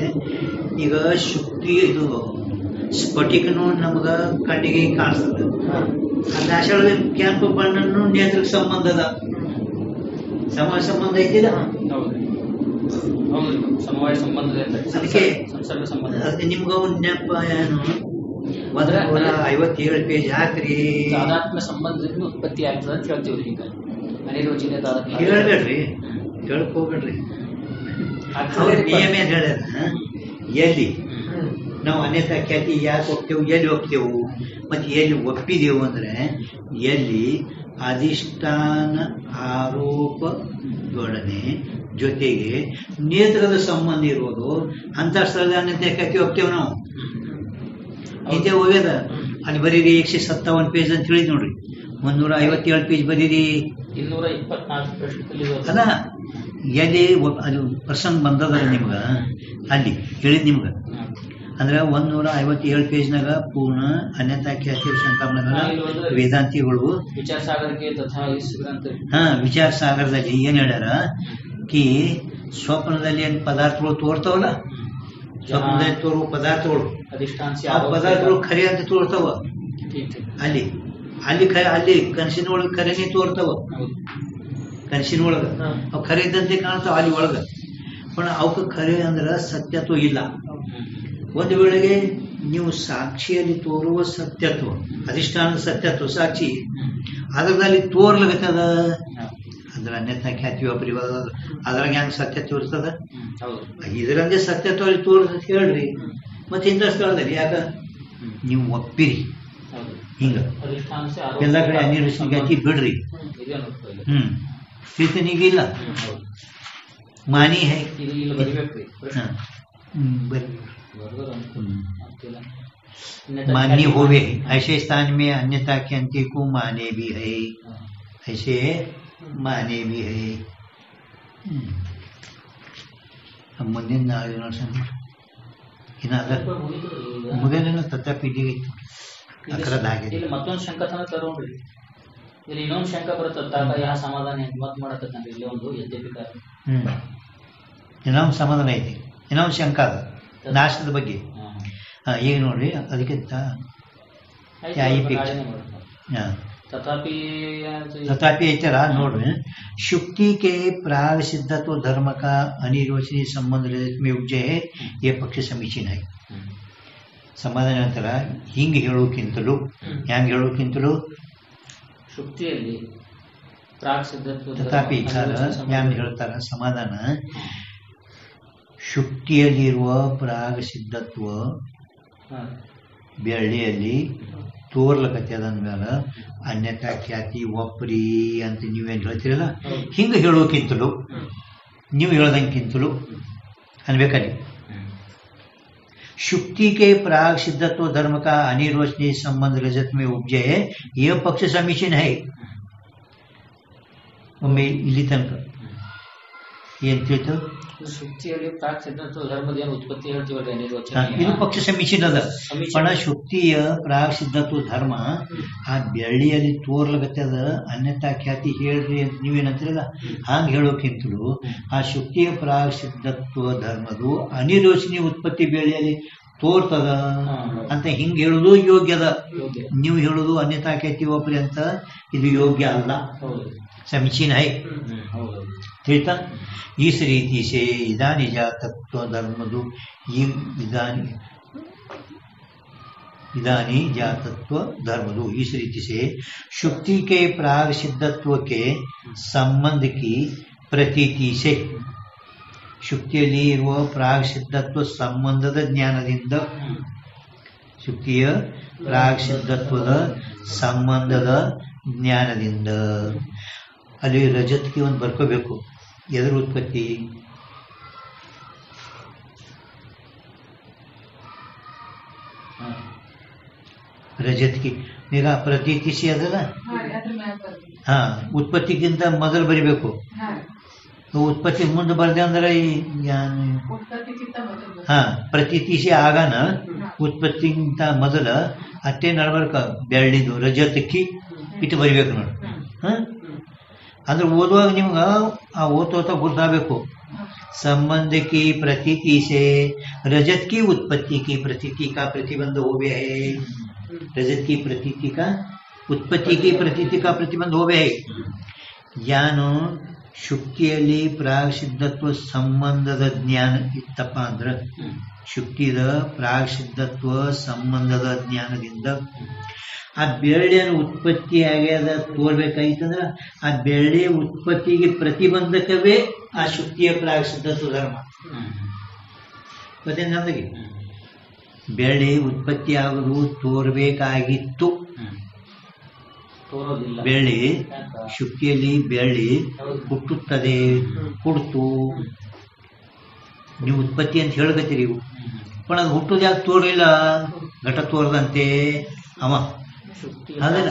S1: ಈಗ ಶುಕ್ತಿ ಇದು ಸ್ಫಟಿಕನು ನಮಗ ಕಣ್ಣಿಗೆ ಕಾಣಿಸ್ತದೆ. ಆ ದಾಶಾಳದ ಕೆಂಪು ಬಣ್ಣನು ನೇತ್ರಕ್ಕೆ ಸಂಬಂಧ ಅದ, ಸಂಬಂಧ ಐತಿಲ್ಲ.
S2: ಸಮವಾಯ ಸಂಬಂಧ,
S1: ಅದಕ್ಕೆ
S2: ಸಂಸರ್ಗ ಸಂಬಂಧ.
S1: ಅದಕ್ಕೆ ನಿಮ್ಗ ಒಂದು ನೆನಪ ಏನು, 157 ಪೇಜ್ ಹಾಕ್ರಿ.
S2: ತಾದಾತ್ಮ್ಯ ಸಂಬಂಧದಿಂದ ಉತ್ಪತ್ತಿ ಆಗ್ತದೆ ಅಂತ ಹೇಳ್ತೀವ್ರಿ. ಈಗ ಅನಿರ್ವಚನೀಯ ತಾದಾತ್ಮ್ಯ
S1: ಹೇಳ್ಬೇಡ್ರಿ, ಹೇಳ್ಕೋಬೇಡ್ರಿ. ನಿಯಮ ಏನ್ ಹೇಳ್ಯಾರ, ಎಲ್ಲಿ ನಾವು ಅನ್ಯತಾ ಖ್ಯಾತಿ ಯಾಕೆ ಹೋಗ್ತೇವೆ, ಎಲ್ಲಿ ಹೋಗ್ತೇವು, ಮತ್ತೆ ಎಲ್ಲಿ ಒಪ್ಪಿದೆವು ಅಂದ್ರೆ, ಎಲ್ಲಿ ಅಧಿಷ್ಠಾನ ಆರೋಪದೊಡನೆ ಜೊತೆಗೆ ನೇತ್ರದ ಸಂಬಂಧ ಇರೋದು ಅಂತ ಸ್ಥಳದ ಅನ್ಯತಾ ಖ್ಯಾತಿ ಹೋಗ್ತೇವೆ ನಾವು. ಹಿಂದೆ ಹೋಗ್ಯದ, ಅಲ್ಲಿ ಬರೀರಿ 157 ಪೇಜ್ ಅಂತ ಹೇಳಿ ನೋಡ್ರಿ, 157 ಪೇಜ್ ಬರೀರಿ.
S2: 224 ಪ್ರಶ್ನೆ
S1: ಅಲ್ಲ, ಎಲ್ಲಿ ಅದು ಪ್ರಸಂಗ ಬಂದದಲ್ಲ ನಿಮ್ಗ, ಅಲ್ಲಿ ಹೇಳಿದ್ ನಿಮ್ಗ. ಅಂದ್ರೆ 157 ಪೇಜ್ನಾಗ ಪೂರ್ಣ ಅನ್ಯತಾ ಖ್ಯಾತಿ ಶಂಕರನಾಗ ವೇದಾಂತಿಗಳು
S2: ವಿಚಾರ ಸಾಗರಕ್ಕೆ ತಥಾ
S1: ವಿಚಾರ ಸಾಗರದಲ್ಲಿ ಏನ್ ಹೇಳ್ಯಾರ, ಕಿ ಸ್ವಪ್ನದಲ್ಲಿ ಏನ್ ಪದಾರ್ಥಗಳು ತೋರ್ತಾವಲ್ಲ, ಸ್ವಪ್ನದಲ್ಲಿ ತೋರುವ ಪದಾರ್ಥಗಳು, ಆ ಪದಾರ್ಥಗಳು ಖರೆ ಅಂತ ತೋರ್ತಾವ. ಅಲ್ಲಿ ಅಲ್ಲಿ ಅಲ್ಲಿ ಕನಸಿನೊಳಗ ಖರೇನೆ ತೋರ್ತಾವ. ಕನಸಿನೊಳಗ ಅವ್ ಖರೆ ಇದ್ದಂತೆ ಕಾಣ್ತಾವ ಅಲ್ಲಿ ಒಳಗ. पण ಅವಕ್ಕೆ ಖರೆ ಅಂದ್ರ ಸತ್ಯತ್ವ ಇಲ್ಲ. ಒಂದು ವೇಳೆಗೆ ನೀವು ಸಾಕ್ಷಿಯಲ್ಲಿ ತೋರುವ ಸತ್ಯತ್ವ, ಅಧಿಷ್ಠಾನದ ಸತ್ಯತ್ವ ಸಾಕ್ಷಿ ಅದರಲ್ಲಿ ತೋರ್ಲಗತ್ತದ ಅಂದ್ರೆ ಅನ್ಯತಾ ಖ್ಯಾತಿ ಒಬ್ಬರಿವಾಗ ಅದ್ರಾಗ ಹೆಂಗ್ ಸತ್ಯತ್ವ ಇರ್ತದ, ಇದರಂಗೆ ಸತ್ಯತ್ವ ಅಲ್ಲಿ ತೋರ್ಸ ಹೇಳ್ರಿ. ಮತ್ತೆ ಇಂಥ ಸ್ಥಳದಲ್ಲಿ ಯಾಕ ನೀವು ಒಪ್ಪಿರಿ, ಹಿಂಗ ಎಲ್ಲ ಕಡೆ ಅನಿರ್ವಚನ ಖ್ಯಾತಿ ಬಿಡ್ರಿ. ಪ್ರೀತನಿಗಿಲ್ಲ ಮಾನಿ ಹೈ मान्य होवे, ऐसे स्थान में अन्यथा ख्याति को माने भी है, ऐसे माने भी है. ಮುಂದಿನ ನಾಳೆ ಮುಗಿದ ತಥಾಪಿ
S2: ಮತ್ತೊಂದು ಶಂಕತನ ತಗೊಂಡ್ರಿ. ಇಲ್ಲಿ ಇನ್ನೊಂದು ಶಂಕ ಬರುತ್ತಾಗ ಯಾವ ಸಮಾಧಾನ ಮತ್ ಮಾಡಕತ್ತಾನ್ರಿ. ಇಲ್ಲಿ ಒಂದು ಯದ್ಯಪಿಕಾರ
S1: ಇನ್ನೊಂದು ಸಮಾಧಾನ ಐತಿ, ಇನ್ನೊಂದು ಶಂಕ ಅದ ನಾಶದ ಬಗ್ಗೆ. ಈಗ ನೋಡ್ರಿ, ಅದಕ್ಕೆ
S2: ತಥಾಪಿ
S1: तथापि ऐतर ನೋಡ್ರಿ शुक्ति के प्राग सिद्धत्व धर्म का अनिर्वचनीय संबंध में उपजय है ये पक्ष समीचीन है ಸಮಾಧಾನ ನಂತರ ಹಿಂಗೆ ಹೇಳೋಕ್ಕಿಂತಲೂ ಹ್ಯಾಂಗೆ ಹೇಳೋಕ್ಕಿಂತಲೂ
S2: ಶುಕ್ತಿಯಲ್ಲಿ ಪ್ರಾಗ್ ಸಿದ್ಧತ್ವ
S1: ತಥಾಪಿ ಹ್ಯಾಂಗೆ ಹೇಳ್ತಾರ ಸಮಾಧಾನ ಶುಕ್ತಿಯಲ್ಲಿರುವ ಪ್ರಾಗ ಸಿದ್ಧತ್ವ ಬೆಳ್ಳಿಯಲ್ಲಿ ತೋರ್ಲಕತ್ತೆ ಅಂದ್ಮೇಲೆ ಅನ್ಯತಾ ಖ್ಯಾತಿ ಒಪ್ರಿ ಅಂತ ನೀವೇನು ಹೇಳ್ತೀರಲ್ಲ ಹಿಂಗೆ ಹೇಳೋಕ್ಕಿಂತಲೂ ನೀವು ಹೇಳ್ದಂಗಿಂತಲೂ ಅನ್ಬೇಕಲ್ಲಿ शुक्ति के प्राग सिद्धत्व धर्म का अनिर्वचनीय संबंध रजत में उपजय है यह पक्ष समीचीन है ಒಮ್ಮೆ ಇಲ್ಲಿ ತನಕ ಏನ್ ತಿಳಿತು
S2: ಶುಕ್ತಿಯಲ್ಲಿ ಪ್ರಾಗ್ ಸಿದ್ಧತ್ವ ಧರ್ಮದ ಏನು ಉತ್ಪತ್ತಿ ಹೇಳ್ತೀವಲ್ಲ
S1: ಇದು ಪಕ್ಷ ಸಮೀಚೀನ ಅದ ಪಣ ಶುಕ್ತಿಯ ಪ್ರಾಗ್ ಸಿದ್ಧತ್ವ ಧರ್ಮ ಆ ಬೆಳ್ಳಿಯಲ್ಲಿ ತೋರ್ಲಗತ್ತದ ಅನ್ಯತಾ ಖ್ಯಾತಿ ಹೇಳ್ರಿ ಅಂತ ನೀವೇನಂತೀರಲ್ಲ ಹಾಂಗ್ ಹೇಳೋಕ್ಕಿಂತಲೂ ಆ ಶುಕ್ತಿಯ ಪ್ರಾಗ್ ಸಿದ್ಧತ್ವ ಧರ್ಮದು ಅನಿರ್ವಚನೀಯ ಉತ್ಪತ್ತಿ ಬೆಳ್ಳಿಯಲ್ಲಿ ತೋರ್ತದ ಅಂತ ಹಿಂಗ್ ಹೇಳುದು ಯೋಗ್ಯದ ನೀವು ಹೇಳುದು ಅನ್ಯತಾ ಖ್ಯಾತಿ ಒಪ್ರಿ ಅಂತ ಇದು ಯೋಗ್ಯ ಅಲ್ಲ समीचीन है ತಿಳಿತಾ इस रीति से इदानी जातत्व धर्मदु इदानी जातत्व धर्मदु इस रीति से शुक्ति के प्राग सिद्धत्व के संबंध की प्रतीति से ಶುಕ್ತಿಯಲ್ಲಿ ಇರುವ ಪ್ರಾಗ್ ಸಿದ್ಧತ್ವ ಸಂಬಂಧದ ಜ್ಞಾನದಿಂದ ಶುಕ್ತಿಯ ಪ್ರಾಗ್ ಸಿದ್ಧತ್ವದ ಸಂಬಂಧದ ಜ್ಞಾನದಿಂದ ಅಲ್ಲಿ ರಜತ್ಗೆ ಒಂದು ಬರ್ಕೋಬೇಕು ಎದುರು ಉತ್ಪತ್ತಿ ರಜತ್ಗೆ ಈಗ ಪ್ರತೀತಿಸಿ ಅದಲ್ಲ ಹಾ ಉತ್ಪತ್ತಿಗಿಂತ ಮೊದಲು ಬರಿಬೇಕು ಉತ್ಪತ್ತಿ ಮುಂದೆ ಬರ್ದೆ ಅಂದ್ರೆ ಹಾ ಪ್ರತೀತಿಸಿ ಆಗಾನ ಉತ್ಪತ್ತಿಗಿಂತ ಮೊದಲ ಅಟ್ಟೆ ನಡ್ಬರ್ಕ ಬೆಳ್ಳಿದು ರಜತಕ್ಕಿ ಇಟ್ಟು ಬರಿಬೇಕು ನೋಡಿ ಅಂದ್ರೆ ಓದುವಾಗ ನಿಮ್ಗೆ ಆ ಓದೋತ ಗೊತ್ತಾಗಬೇಕು संबंध की प्रतीति से रजत की उत्पत्ति की प्रतीति का प्रतिबंध हो गया है रजत की प्रतीति का उत्पत्ति की प्रतीति का प्रतिबंध हो गया है ಯಾನು ಶುಕ್ತಿಯಲ್ಲಿ ಪ್ರಾಗ್ ಸಿದ್ಧತ್ವ ಸಂಬಂಧದ ಜ್ಞಾನ ಇತ್ತಪ್ಪ ಅಂದ್ರೆ ಶುಕ್ತಿದ ಪ್ರಾಗ್ ಸಿದ್ಧತ್ವ ಸಂಬಂಧದ ಜ್ಞಾನದಿಂದ ಆ ಬೆಳ್ಳಿಯನ್ನು ಉತ್ಪತ್ತಿ ಆಗ್ಯದ ತೋರ್ಬೇಕಾಯ್ತಂದ್ರ ಆ ಬೆಳ್ಳಿ ಉತ್ಪತ್ತಿಗೆ ಪ್ರತಿಬಂಧಕವೇ ಆ ಶುಕ್ತಿಯ ಪ್ರಾಗ್ ಸಿದ್ಧತ್ವ ಧರ್ಮ ಮತ್ತೆ ನಮಗೆ ಬೆಳ್ಳಿ ಉತ್ಪತ್ತಿ ಆಗೋದು ತೋರ್ಬೇಕಾಗಿತ್ತು ಬೆಳ್ಳಿ ಶುಕ್ತಿಯಲ್ಲಿ ಬೆಳ್ಳಿ ಹುಟ್ಟುತ್ತದೆ ಹುಡ್ತು ನೀವು ಉತ್ಪತ್ತಿ ಅಂತ ಹೇಳ್ಕತ್ತೀರಿ पण ಅದು ಹುಟ್ಟುದು ಯಾಕೆ ತೋರ್ಲಿಲ್ಲ ಘಟ ತೋರದಂತೆ ಅವ ಅದಲ್ಲ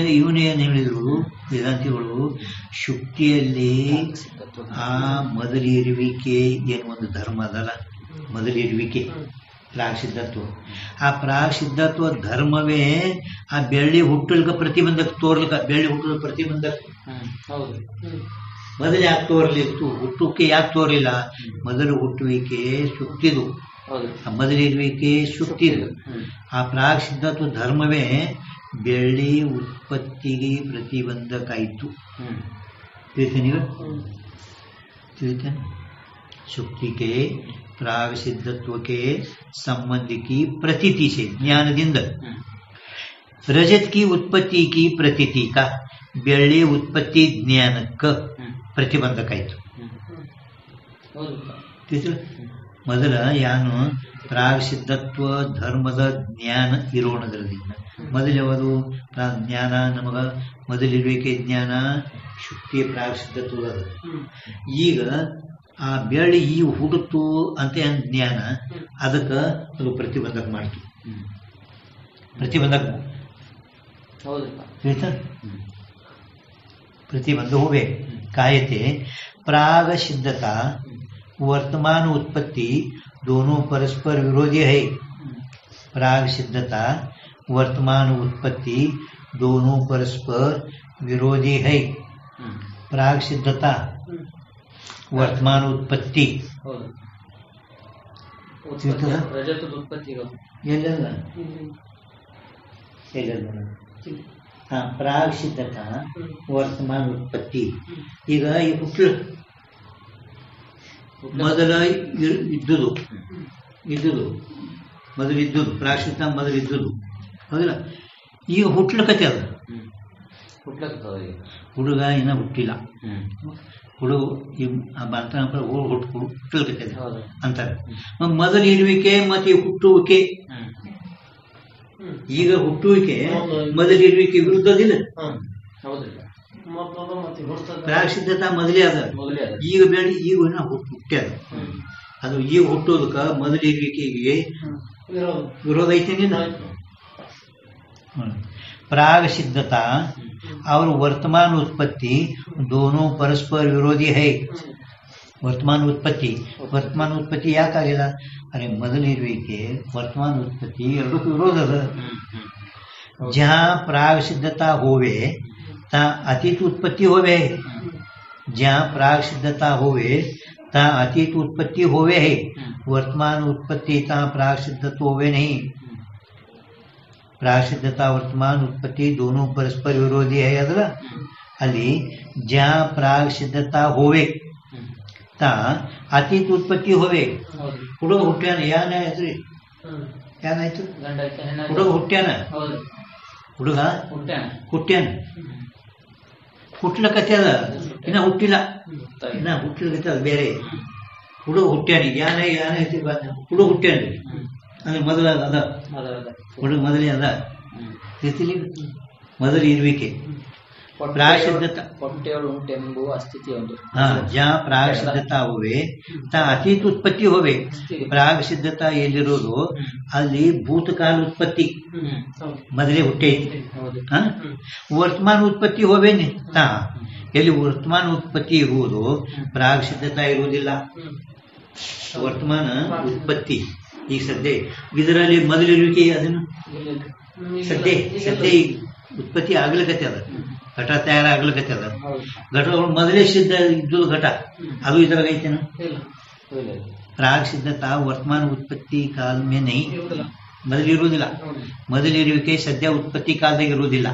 S1: ಇವನೇನು ಹೇಳಿದ್ರು ವೇದಾಂತಿಗಳು ಶುಕ್ತಿಯಲ್ಲಿ ಆ ಮೊದಲಿರುವಿಕೆ ಏನು ಒಂದು ಧರ್ಮ ಅದಲ್ಲ ಮೊದಲಿರುವಿಕೆ ಪ್ರಾಗ್ ಸಿದ್ಧತ್ವ ಆ ಪ್ರಾಗ್ ಸಿದ್ಧತ್ವ ಧರ್ಮವೇ ಆ ಬೆಳ್ಳಿ ಹುಟ್ಟಲಿಕ್ಕೆ ಪ್ರತಿಬಂಧಕ ತೋರ್ಲಿಕ್ಕೆ ಬೆಳ್ಳಿ ಹುಟ್ಟಲು ಪ್ರತಿಬಂಧಕ ಮೊದಲು ಯಾಕೆ ತೋರ್ಲಿತ್ತು ಹುಟ್ಟುಕ್ಕೆ ಯಾಕೆ ತೋರ್ಲಿಲ್ಲ ಮೊದಲು ಹುಟ್ಟುವಿಕೆ ಶುಕ್ತಿದು ಮೊದಲಿರುವಿಕೆ ಶುಕ್ತಿದು ಆ ಪ್ರಾಗ್ ಸಿದ್ಧತ್ವ ಧರ್ಮವೇ ಬೆಳ್ಳಿ ಉತ್ಪತ್ತಿಗೆ ಪ್ರತಿಬಂಧಕ ಆಯಿತು ತಿಳಿತೇನೆ ತಿಳಿತೇನೆ शुक्ति के प्राग सिद्धत्व के संबंध की प्रतीति से ज्ञानदिंद रजत की उत्पत्ति की प्रतीति का बेಳ್ಳಿ उत्पत्ति ज्ञानक प्रतिबंधक ಆಯಿತು ಮೊದಲ ಯಾನು ಪ್ರಾಗ್ ಸಿದ್ಧತ್ವ ಧರ್ಮದ ಜ್ಞಾನ ಇರೋಣದ್ರದಿಂದ ಮೊದಲು ಯಾವುದು ಜ್ಞಾನ ನಮಗ ಮೊದಲಿರುವಿಕೆ ಜ್ಞಾನ ಶುಕ್ತಿಯ ಪ್ರಾಗ್ ಸಿದ್ಧತ್ವ ಈಗ ಆ ಬೆಳ್ಳಿ ಈ ಹುಡುತು ಅಂತ ಜ್ಞಾನ ಅದಕ್ಕೆ ಅದು ಪ್ರತಿಬಂಧಕ ಮಾಡ್ತು प्रतिबंधक प्रतिबंध हो गए कायते प्राग सिद्धता वर्तमान उत्पत्ति दोनों परस्पर विरोधी है प्राग सिद्धता वर्तमान उत्पत्ति दोनों परस्पर विरोधी है प्राग सिद्धता वर्तमान उत्पत्ति ಪ್ರಾಗಸಿದ್ಧತ ವರ್ತಮಾನ ಉತ್ಪತ್ತಿ. ಈಗ ಈ ಹುಟ್ಟು ಮೊದಲ ಇದ್ದುದು ಮೊದಲಿದ್ದುದು ಪ್ರಾಗಸಿದ್ಧ ಮೊದಲಿದ್ದುದು ಹೌದಿಲ್ಲ. ಈಗ ಹುಟ್ಲಕತ್ತೆ ಅದು ಹುಡುಗ ಇನ್ನ ಹುಟ್ಟಿಲ್ಲ, ಹುಡುಗ ಹುಟ್ಟಲ್ಕತ್ತೆ ಅಂತಾರೆ. ಮೊದಲು ಇರುವಿಕೆ ಮತ್ತೆ ಈ ಹುಟ್ಟುವಿಕೆ, ಈಗ ಹುಟ್ಟುವಿಕೆ ಮೊದಲಿರುವಿಕೆ ವಿರುದ್ಧದಿಲ್ಲ. ಪ್ರಾಗಸಿದ್ಧತಾ ಮೊದಲೇ ಅದ, ಈಗ ಬೇಡ ಈಗ ಹುಟ್ಟ್ಯಾದ. ಅದು ಈಗ ಹುಟ್ಟೋದಕ್ಕ ಮೊದಲಿರುವಿಕೆಗೆ ವಿರೋಧ ಐತೇನಿಲ್ಲ. प्रागसिद्धता और वर्तमान उत्पत्ति दोनों परस्पर विरोधी है. वर्तमान उत्पत्ति ಯಾಕಾಗಿಲ್ಲ? ಅರೆ ಮೊದಲಿರುವಿಕೆ ವರ್ತಮಾನ ಉತ್ಪತ್ತಿ ಎರಡಕ್ಕೂ ವಿರೋಧ ಅದ. जहाँ प्रागसिद्धता होवे ता अतीत उत्पत्ति होवे, जहाँ प्रागसिद्धता होवे ता अतीत उत्पत्ति होवे है. वर्तमान उत्पत्ति ता प्रागसिद्धता होवे नहीं. प्रागसिद्धता वर्तमान उत्पत्ति दोनों परस्पर विरोधी है. अदर ಅಲ್ಲಿ जहाँ प्रागसिद्धता होवे ता अतीत उत्पत्ति होवे. ಹುಡುಗ ಹುಟ್ಟ್ಯಾನ, ಏನಾಯ್ತು? ಹುಡುಗ ಹುಟ್ಟ್ಯಾನ, ಹುಟ್ಲಕತ್ತೆ ಅದ, ಇನ್ನ ಹುಟ್ಟಿಲ್ಲ, ಹುಟ್ಲಕತ್ತೆ ಅದು ಬೇರೆ. ಹುಡುಗ ಹುಟ್ಟ್ಯಾನ, ಏನಾಯ್ತು? ಹುಡುಗ ಹುಟ್ಟ್ಯಾನ ಅಂದ್ರೆ ಮೊದಲ ಅದ, ಹುಡುಗ ಮೊದಲೇ ಅದ. ಮೊದಲು ಇರುವಿಕೆ ಪ್ರಾಗಸಿದ್ಧತಾ ಜहाँ ಪ್ರಾಗಸಿದ್ಧತಾ ಹೋವೆ ತಾ ಅತೀತ ಉತ್ಪತ್ತಿ ಹೋವೆ. ಪ್ರಾಗಸಿದ್ಧತಾ ಎಲ್ಲಿರೋದು ಅಲ್ಲಿ ಭೂತಕಾಲ ಉತ್ಪತ್ತಿ ಮೊದಲೇ ಹುಟ್ಟೈತಿ. ವರ್ತಮಾನ ಉತ್ಪತ್ತಿ ಹೋವೇನೆ ತಾ ಎಲ್ಲಿ ವರ್ತಮಾನ ಉತ್ಪತ್ತಿ ಇರುವುದು, ಪ್ರಾಗಸಿದ್ಧತಾ ಇರುವುದಿಲ್ಲ. ವರ್ತಮಾನ ಉತ್ಪತ್ತಿ ಈಗ ಸದ್ಯ ಇದರಲ್ಲಿ ಮೊದಲಿರುವಿಕೆ ಅದನ್ನು ಸದ್ಯ ಉತ್ಪತ್ತಿ ಆಗ್ಲಿಕತ್ತೆ, ಅದ ಘಟ ತಯಾರಾಗ್ಲಿಕತ್ತೆ. ಅದ ಘಟ ಮೊದಲೇ ಸಿದ್ಧ ಇದ್ದು ಘಟ ಅದು ಇದ್ರಾಗ ಐತೇನು? ಪ್ರಾಗಸಿದ್ಧತಾ ವರ್ತಮಾನ ಉತ್ಪತ್ತಿ ಕಾಲ ಮೇ ನಹಿ, ಮೊದಲಿರುವುದಿಲ್ಲ. ಮೊದಲಿರುವಿಕೆ ಸದ್ಯ ಉತ್ಪತ್ತಿ ಕಾಲದಾಗ ಇರುವುದಿಲ್ಲ.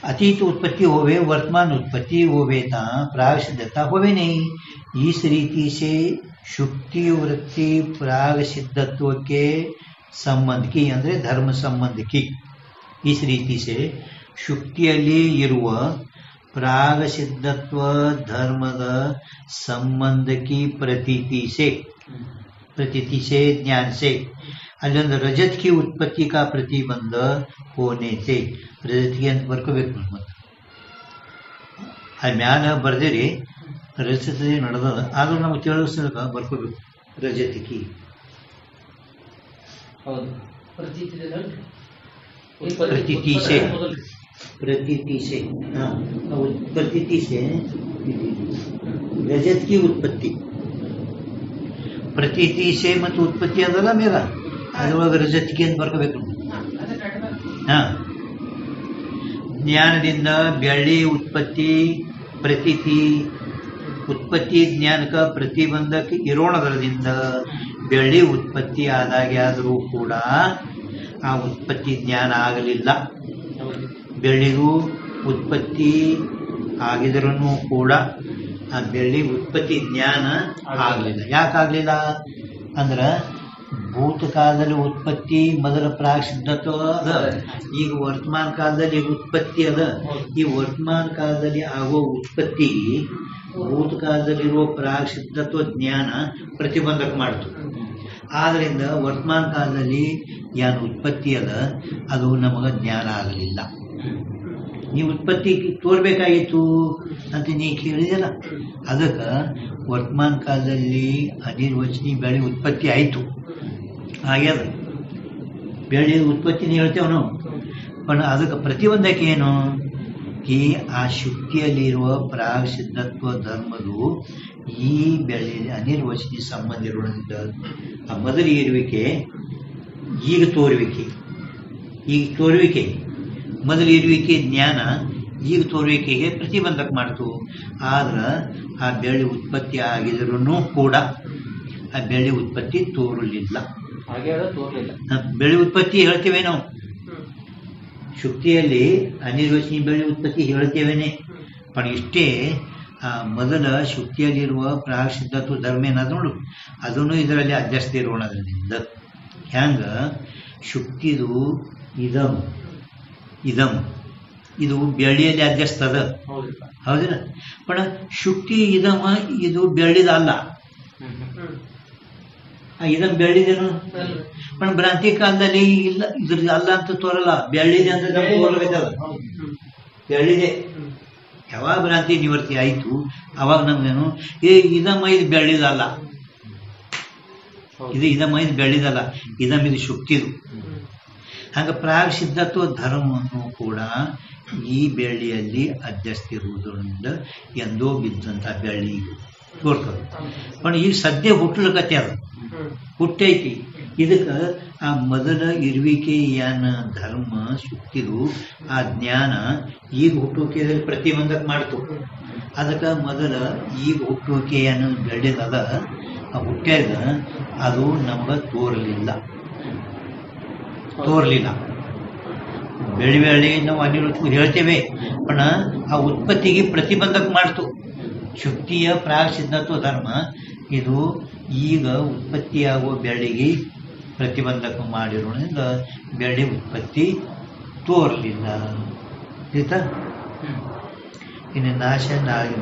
S1: अतीत उत्पत्ति होवे वर्तमान उत्पत्ति होवे ता प्रागसिद्धता होवे नहीं. इस रीति से शुक्ति वृत्ति प्रागसिद्धत्व के संबंध की ಅಂದ್ರೆ ಧರ್ಮ ಸಂಬಂಧ की. इस रीति से ಶುಕ್ತಿಯಲ್ಲಿ ಇರುವ ಪ್ರಾಗಸಿದ್ಧತ್ವ ಧರ್ಮದ ಸಂಬಂಧ की प्रतीति से ज्ञान से ಅಲ್ಲೊಂದು ರಜತ್ की उत्पत्ति का प्रतिबंध होने से ರಜತಿಗೆ ಅಂತ ಬರ್ಕೋಬೇಕು. ಮತ್ತೆ ಅಲ್ಲಿ ಮ್ಯಾಲ ಬರ್ದಿರಿ ರಜತಿ ನಡೆದದ, ಆದ್ರೂ ನಮ್ಗೆ ತಿಳಿಸಕ ಬರ್ಕೋಬೇಕು. ರಜತಿಕಿ प्रतीति से रजत की उत्पत्ति, ಪ್ರತೀತಿ ಸೇ ಮತ್ತು ಉತ್ಪತ್ತಿ ಅದಲ್ಲ ಮೇಲ, ಅದರೊಳಗೆ ರಜತಿಗೆ ಅಂತ ಬರ್ಕೋಬೇಕು. ಜ್ಞಾನದಿಂದ ಬೆಳ್ಳಿ ಉತ್ಪತ್ತಿ ಪ್ರತೀತಿ, ಉತ್ಪತ್ತಿ ಜ್ಞಾನಕ ಪ್ರತಿಬಂಧಕ ಇರೋಣದರದಿಂದ ಬೆಳ್ಳಿ ಉತ್ಪತ್ತಿ ಆದಾಗ್ಯಾದರೂ ಕೂಡ ಆ ಉತ್ಪತ್ತಿ ಜ್ಞಾನ ಆಗಲಿಲ್ಲ. ಬೆಳ್ಳಿಗೂ ಉತ್ಪತ್ತಿ ಆಗಿದ್ರೂ ಕೂಡ ಆ ಬೆಳ್ಳಿ ಉತ್ಪತ್ತಿ ಜ್ಞಾನ ಆಗಲಿಲ್ಲ. ಯಾಕಾಗಲಿಲ್ಲ ಅಂದ್ರೆ ಭೂತಕಾಲದಲ್ಲಿ ಉತ್ಪತ್ತಿ ಮೊದಲ ಪ್ರಾಗಸಿದ್ಧತ್ವ ಅದ, ಈಗ ವರ್ತಮಾನ ಕಾಲದಲ್ಲಿ ಉತ್ಪತ್ತಿ ಅದ. ಈ ವರ್ತಮಾನ ಕಾಲದಲ್ಲಿ ಆಗೋ ಉತ್ಪತ್ತಿ ಭೂತಕಾಲದಲ್ಲಿರುವ ಪ್ರಾಗಸಿದ್ಧತ್ವ ಜ್ಞಾನ ಪ್ರತಿಬಂಧಕ ಮಾಡ್ತು. ಆದ್ರಿಂದ ವರ್ತಮಾನ ಕಾಲದಲ್ಲಿ ಏನು ಉತ್ಪತ್ತಿ ಅದ ಅದು ನಮಗ ಜ್ಞಾನ ಆಗಲಿಲ್ಲ. ನೀ ಉತ್ಪತ್ತಿ ತೋರ್ಬೇಕಾಗಿತ್ತು ಅಂತ ನೀ ಕೇಳಿದಲ್ಲ, ಅದಕ್ಕೆ ವರ್ತಮಾನ ಕಾಲದಲ್ಲಿ ಅನಿರ್ವಚನಿ ಬೆಳೆ ಉತ್ಪತ್ತಿ ಆಯಿತು, ಆಗ್ಯದ. ಬೆಳೆ ಉತ್ಪತ್ತಿನ ಹೇಳ್ತೇವೆ ನಾವು, पण ಅದಕ್ಕೆ ಪ್ರತಿಬಂಧಕ ಏನು? ಈ ಆ ಶುಕ್ತಿಯಲ್ಲಿರುವ ಪ್ರಾಗಸಿದ್ಧತ್ವ ಧರ್ಮದು ಈ ಬೆಳೆಯಲ್ಲಿ ಅನಿರ್ವಚನಿ ಸಂಬಂಧ ಇರೋದ್ರಿಂದ ಆ ಮೊದಲು ಇರುವಿಕೆ ಈಗ ತೋರುವಿಕೆ, ಮೊದಲು ಇರುವಿಕೆ ಜ್ಞಾನ ಈಗ ತೋರುವಿಕೆಗೆ ಪ್ರತಿಬಂಧಕ ಮಾಡ್ತು. ಆದ್ರೆ ಆ ಬೆಳೆ ಉತ್ಪತ್ತಿ ಆಗಿದ್ರೂ ಕೂಡ ಆ ಬೆಳೆ ಉತ್ಪತ್ತಿ ತೋರಲಿಲ್ಲ.
S2: ಹಾಗೆ ಹೇಳೋದು ತೋರ್ಲಿಲ್ಲ.
S1: ಬೆಳೆ ಉತ್ಪತ್ತಿ ಹೇಳ್ತೇವೆ ನಾವು ಶುಕ್ತಿಯಲ್ಲಿ ಅನಿರ್ವಚನೀಯ ಬೆಳೆ ಉತ್ಪತ್ತಿ ಹೇಳ್ತೇವೇನೆ. पण ಇಷ್ಟೇ ಮೊದಲ ಶುಕ್ತಿಯಲ್ಲಿರುವ ಪ್ರಾಯಶ್ಚಿತ್ತತ್ವ ಧರ್ಮ ಏನಾದ ನೋಡು ಅದನ್ನು ಇದರಲ್ಲಿ ಅಧ್ಯಸ್ತಿರೋಣದ್ರಿಂದ ಹ್ಯಾಂಗ ಶುಕ್ತಿದು ಇದಂ ಇದಂ ಇದು ಬೆಳ್ಳಿಯಲ್ಲಿ ಅಧ್ಯಸ್ತದ ಹೌದಿಲ್ಲ. पण ಶುಕ್ತಿ ಇದಮ ಇದು ಬೆಳ್ಳಿದಲ್ಲ, ಇದಂ ಬೆಳ್ಳಿದೇನು. पण ಭ್ರಾಂತಿ ಕಾಲದಲ್ಲಿ ಇಲ್ಲ ಇದ್ರದ್ದು ಅಲ್ಲ ಅಂತ ತೋರಲ್ಲ, ಬೆಳ್ಳಿದೆ ಅಂದ್ರೆ ನಮ್ಗೆ ತೋರ್ಬೇಕಲ್ಲ, ಬೆಳ್ಳಿದೆ. ಯಾವಾಗ ಭ್ರಾಂತಿ ನಿವರ್ತಿ ಆಯ್ತು ಅವಾಗ ನಮ್ಗೇನು ಇದಮ್ಮ ಇದು ಬೆಳ್ಳಿದಲ್ಲ, ಇದು ಇದಮ್ಮ ಇದು ಬೆಳ್ಳಿದಲ್ಲ, ಇದಮ್ ಇದು ಶುಕ್ತಿದು. ಹಾಗ ಪ್ರಾಯಶ್ಚಿತ್ತತ್ವ ಧರ್ಮವನ್ನು ಕೂಡ ಈ ಬೆಳ್ಳಿಯಲ್ಲಿ ಅಧ್ಯಸ್ತಿರುವುದರಿಂದ ಎಂದೋ ಬಿದ್ದಂತ ಬೆಳ್ಳಿ ತೋರ್ತದೆ. पण ಈಗ ಸದ್ಯ ಹುಟ್ಟಲಕತ್ತೆ, ಅದು ಹುಟ್ಟೈತಿ. ಇದಕ್ಕೆ ಆ ಮೊದಲ ಇರುವಿಕೆ ಏನ ಧರ್ಮ ಶುಕ್ತಿದು ಆ ಜ್ಞಾನ ಈಗ ಹುಟ್ಟುವಿಕೆಯಲ್ಲಿ ಪ್ರತಿಬಂಧಕ ಮಾಡ್ತು. ಅದಕ್ಕೆ ಮೊದಲ ಈಗ ಹುಟ್ಟುವಿಕೆಯನ್ನು ಬೆಳೆದದ ಆ ಹುಟ್ಟ್ಯಾಗ ಅದು ನಮ್ಗೆ ತೋರಲಿಲ್ಲ. ಬೆಳಿ ನಾವು ಅನಿರುದ್ಧ ಹೇಳ್ತೇವೆ, पण ಆ ಉತ್ಪತ್ತಿಗೆ ಪ್ರತಿಬಂಧಕ ಮಾಡ್ತು. ಶುಕ್ತಿಯ ಪ್ರಾಯಶ್ಚಿತ್ತತ್ವ ಧರ್ಮ ಇದು ಈಗ ಉತ್ಪತ್ತಿಯಾಗುವ ಬೆಳ್ಳಿಗೆ ಪ್ರತಿಬಂಧಕ ಮಾಡಿರೋದ್ರಿಂದ ಬೆಳ್ಳಿ ಉತ್ಪತ್ತಿ ತೋರಲಿಲ್ಲ. ಆಯ್ತಾ? ಇನ್ನು ನಾಶ ನಾಳೆ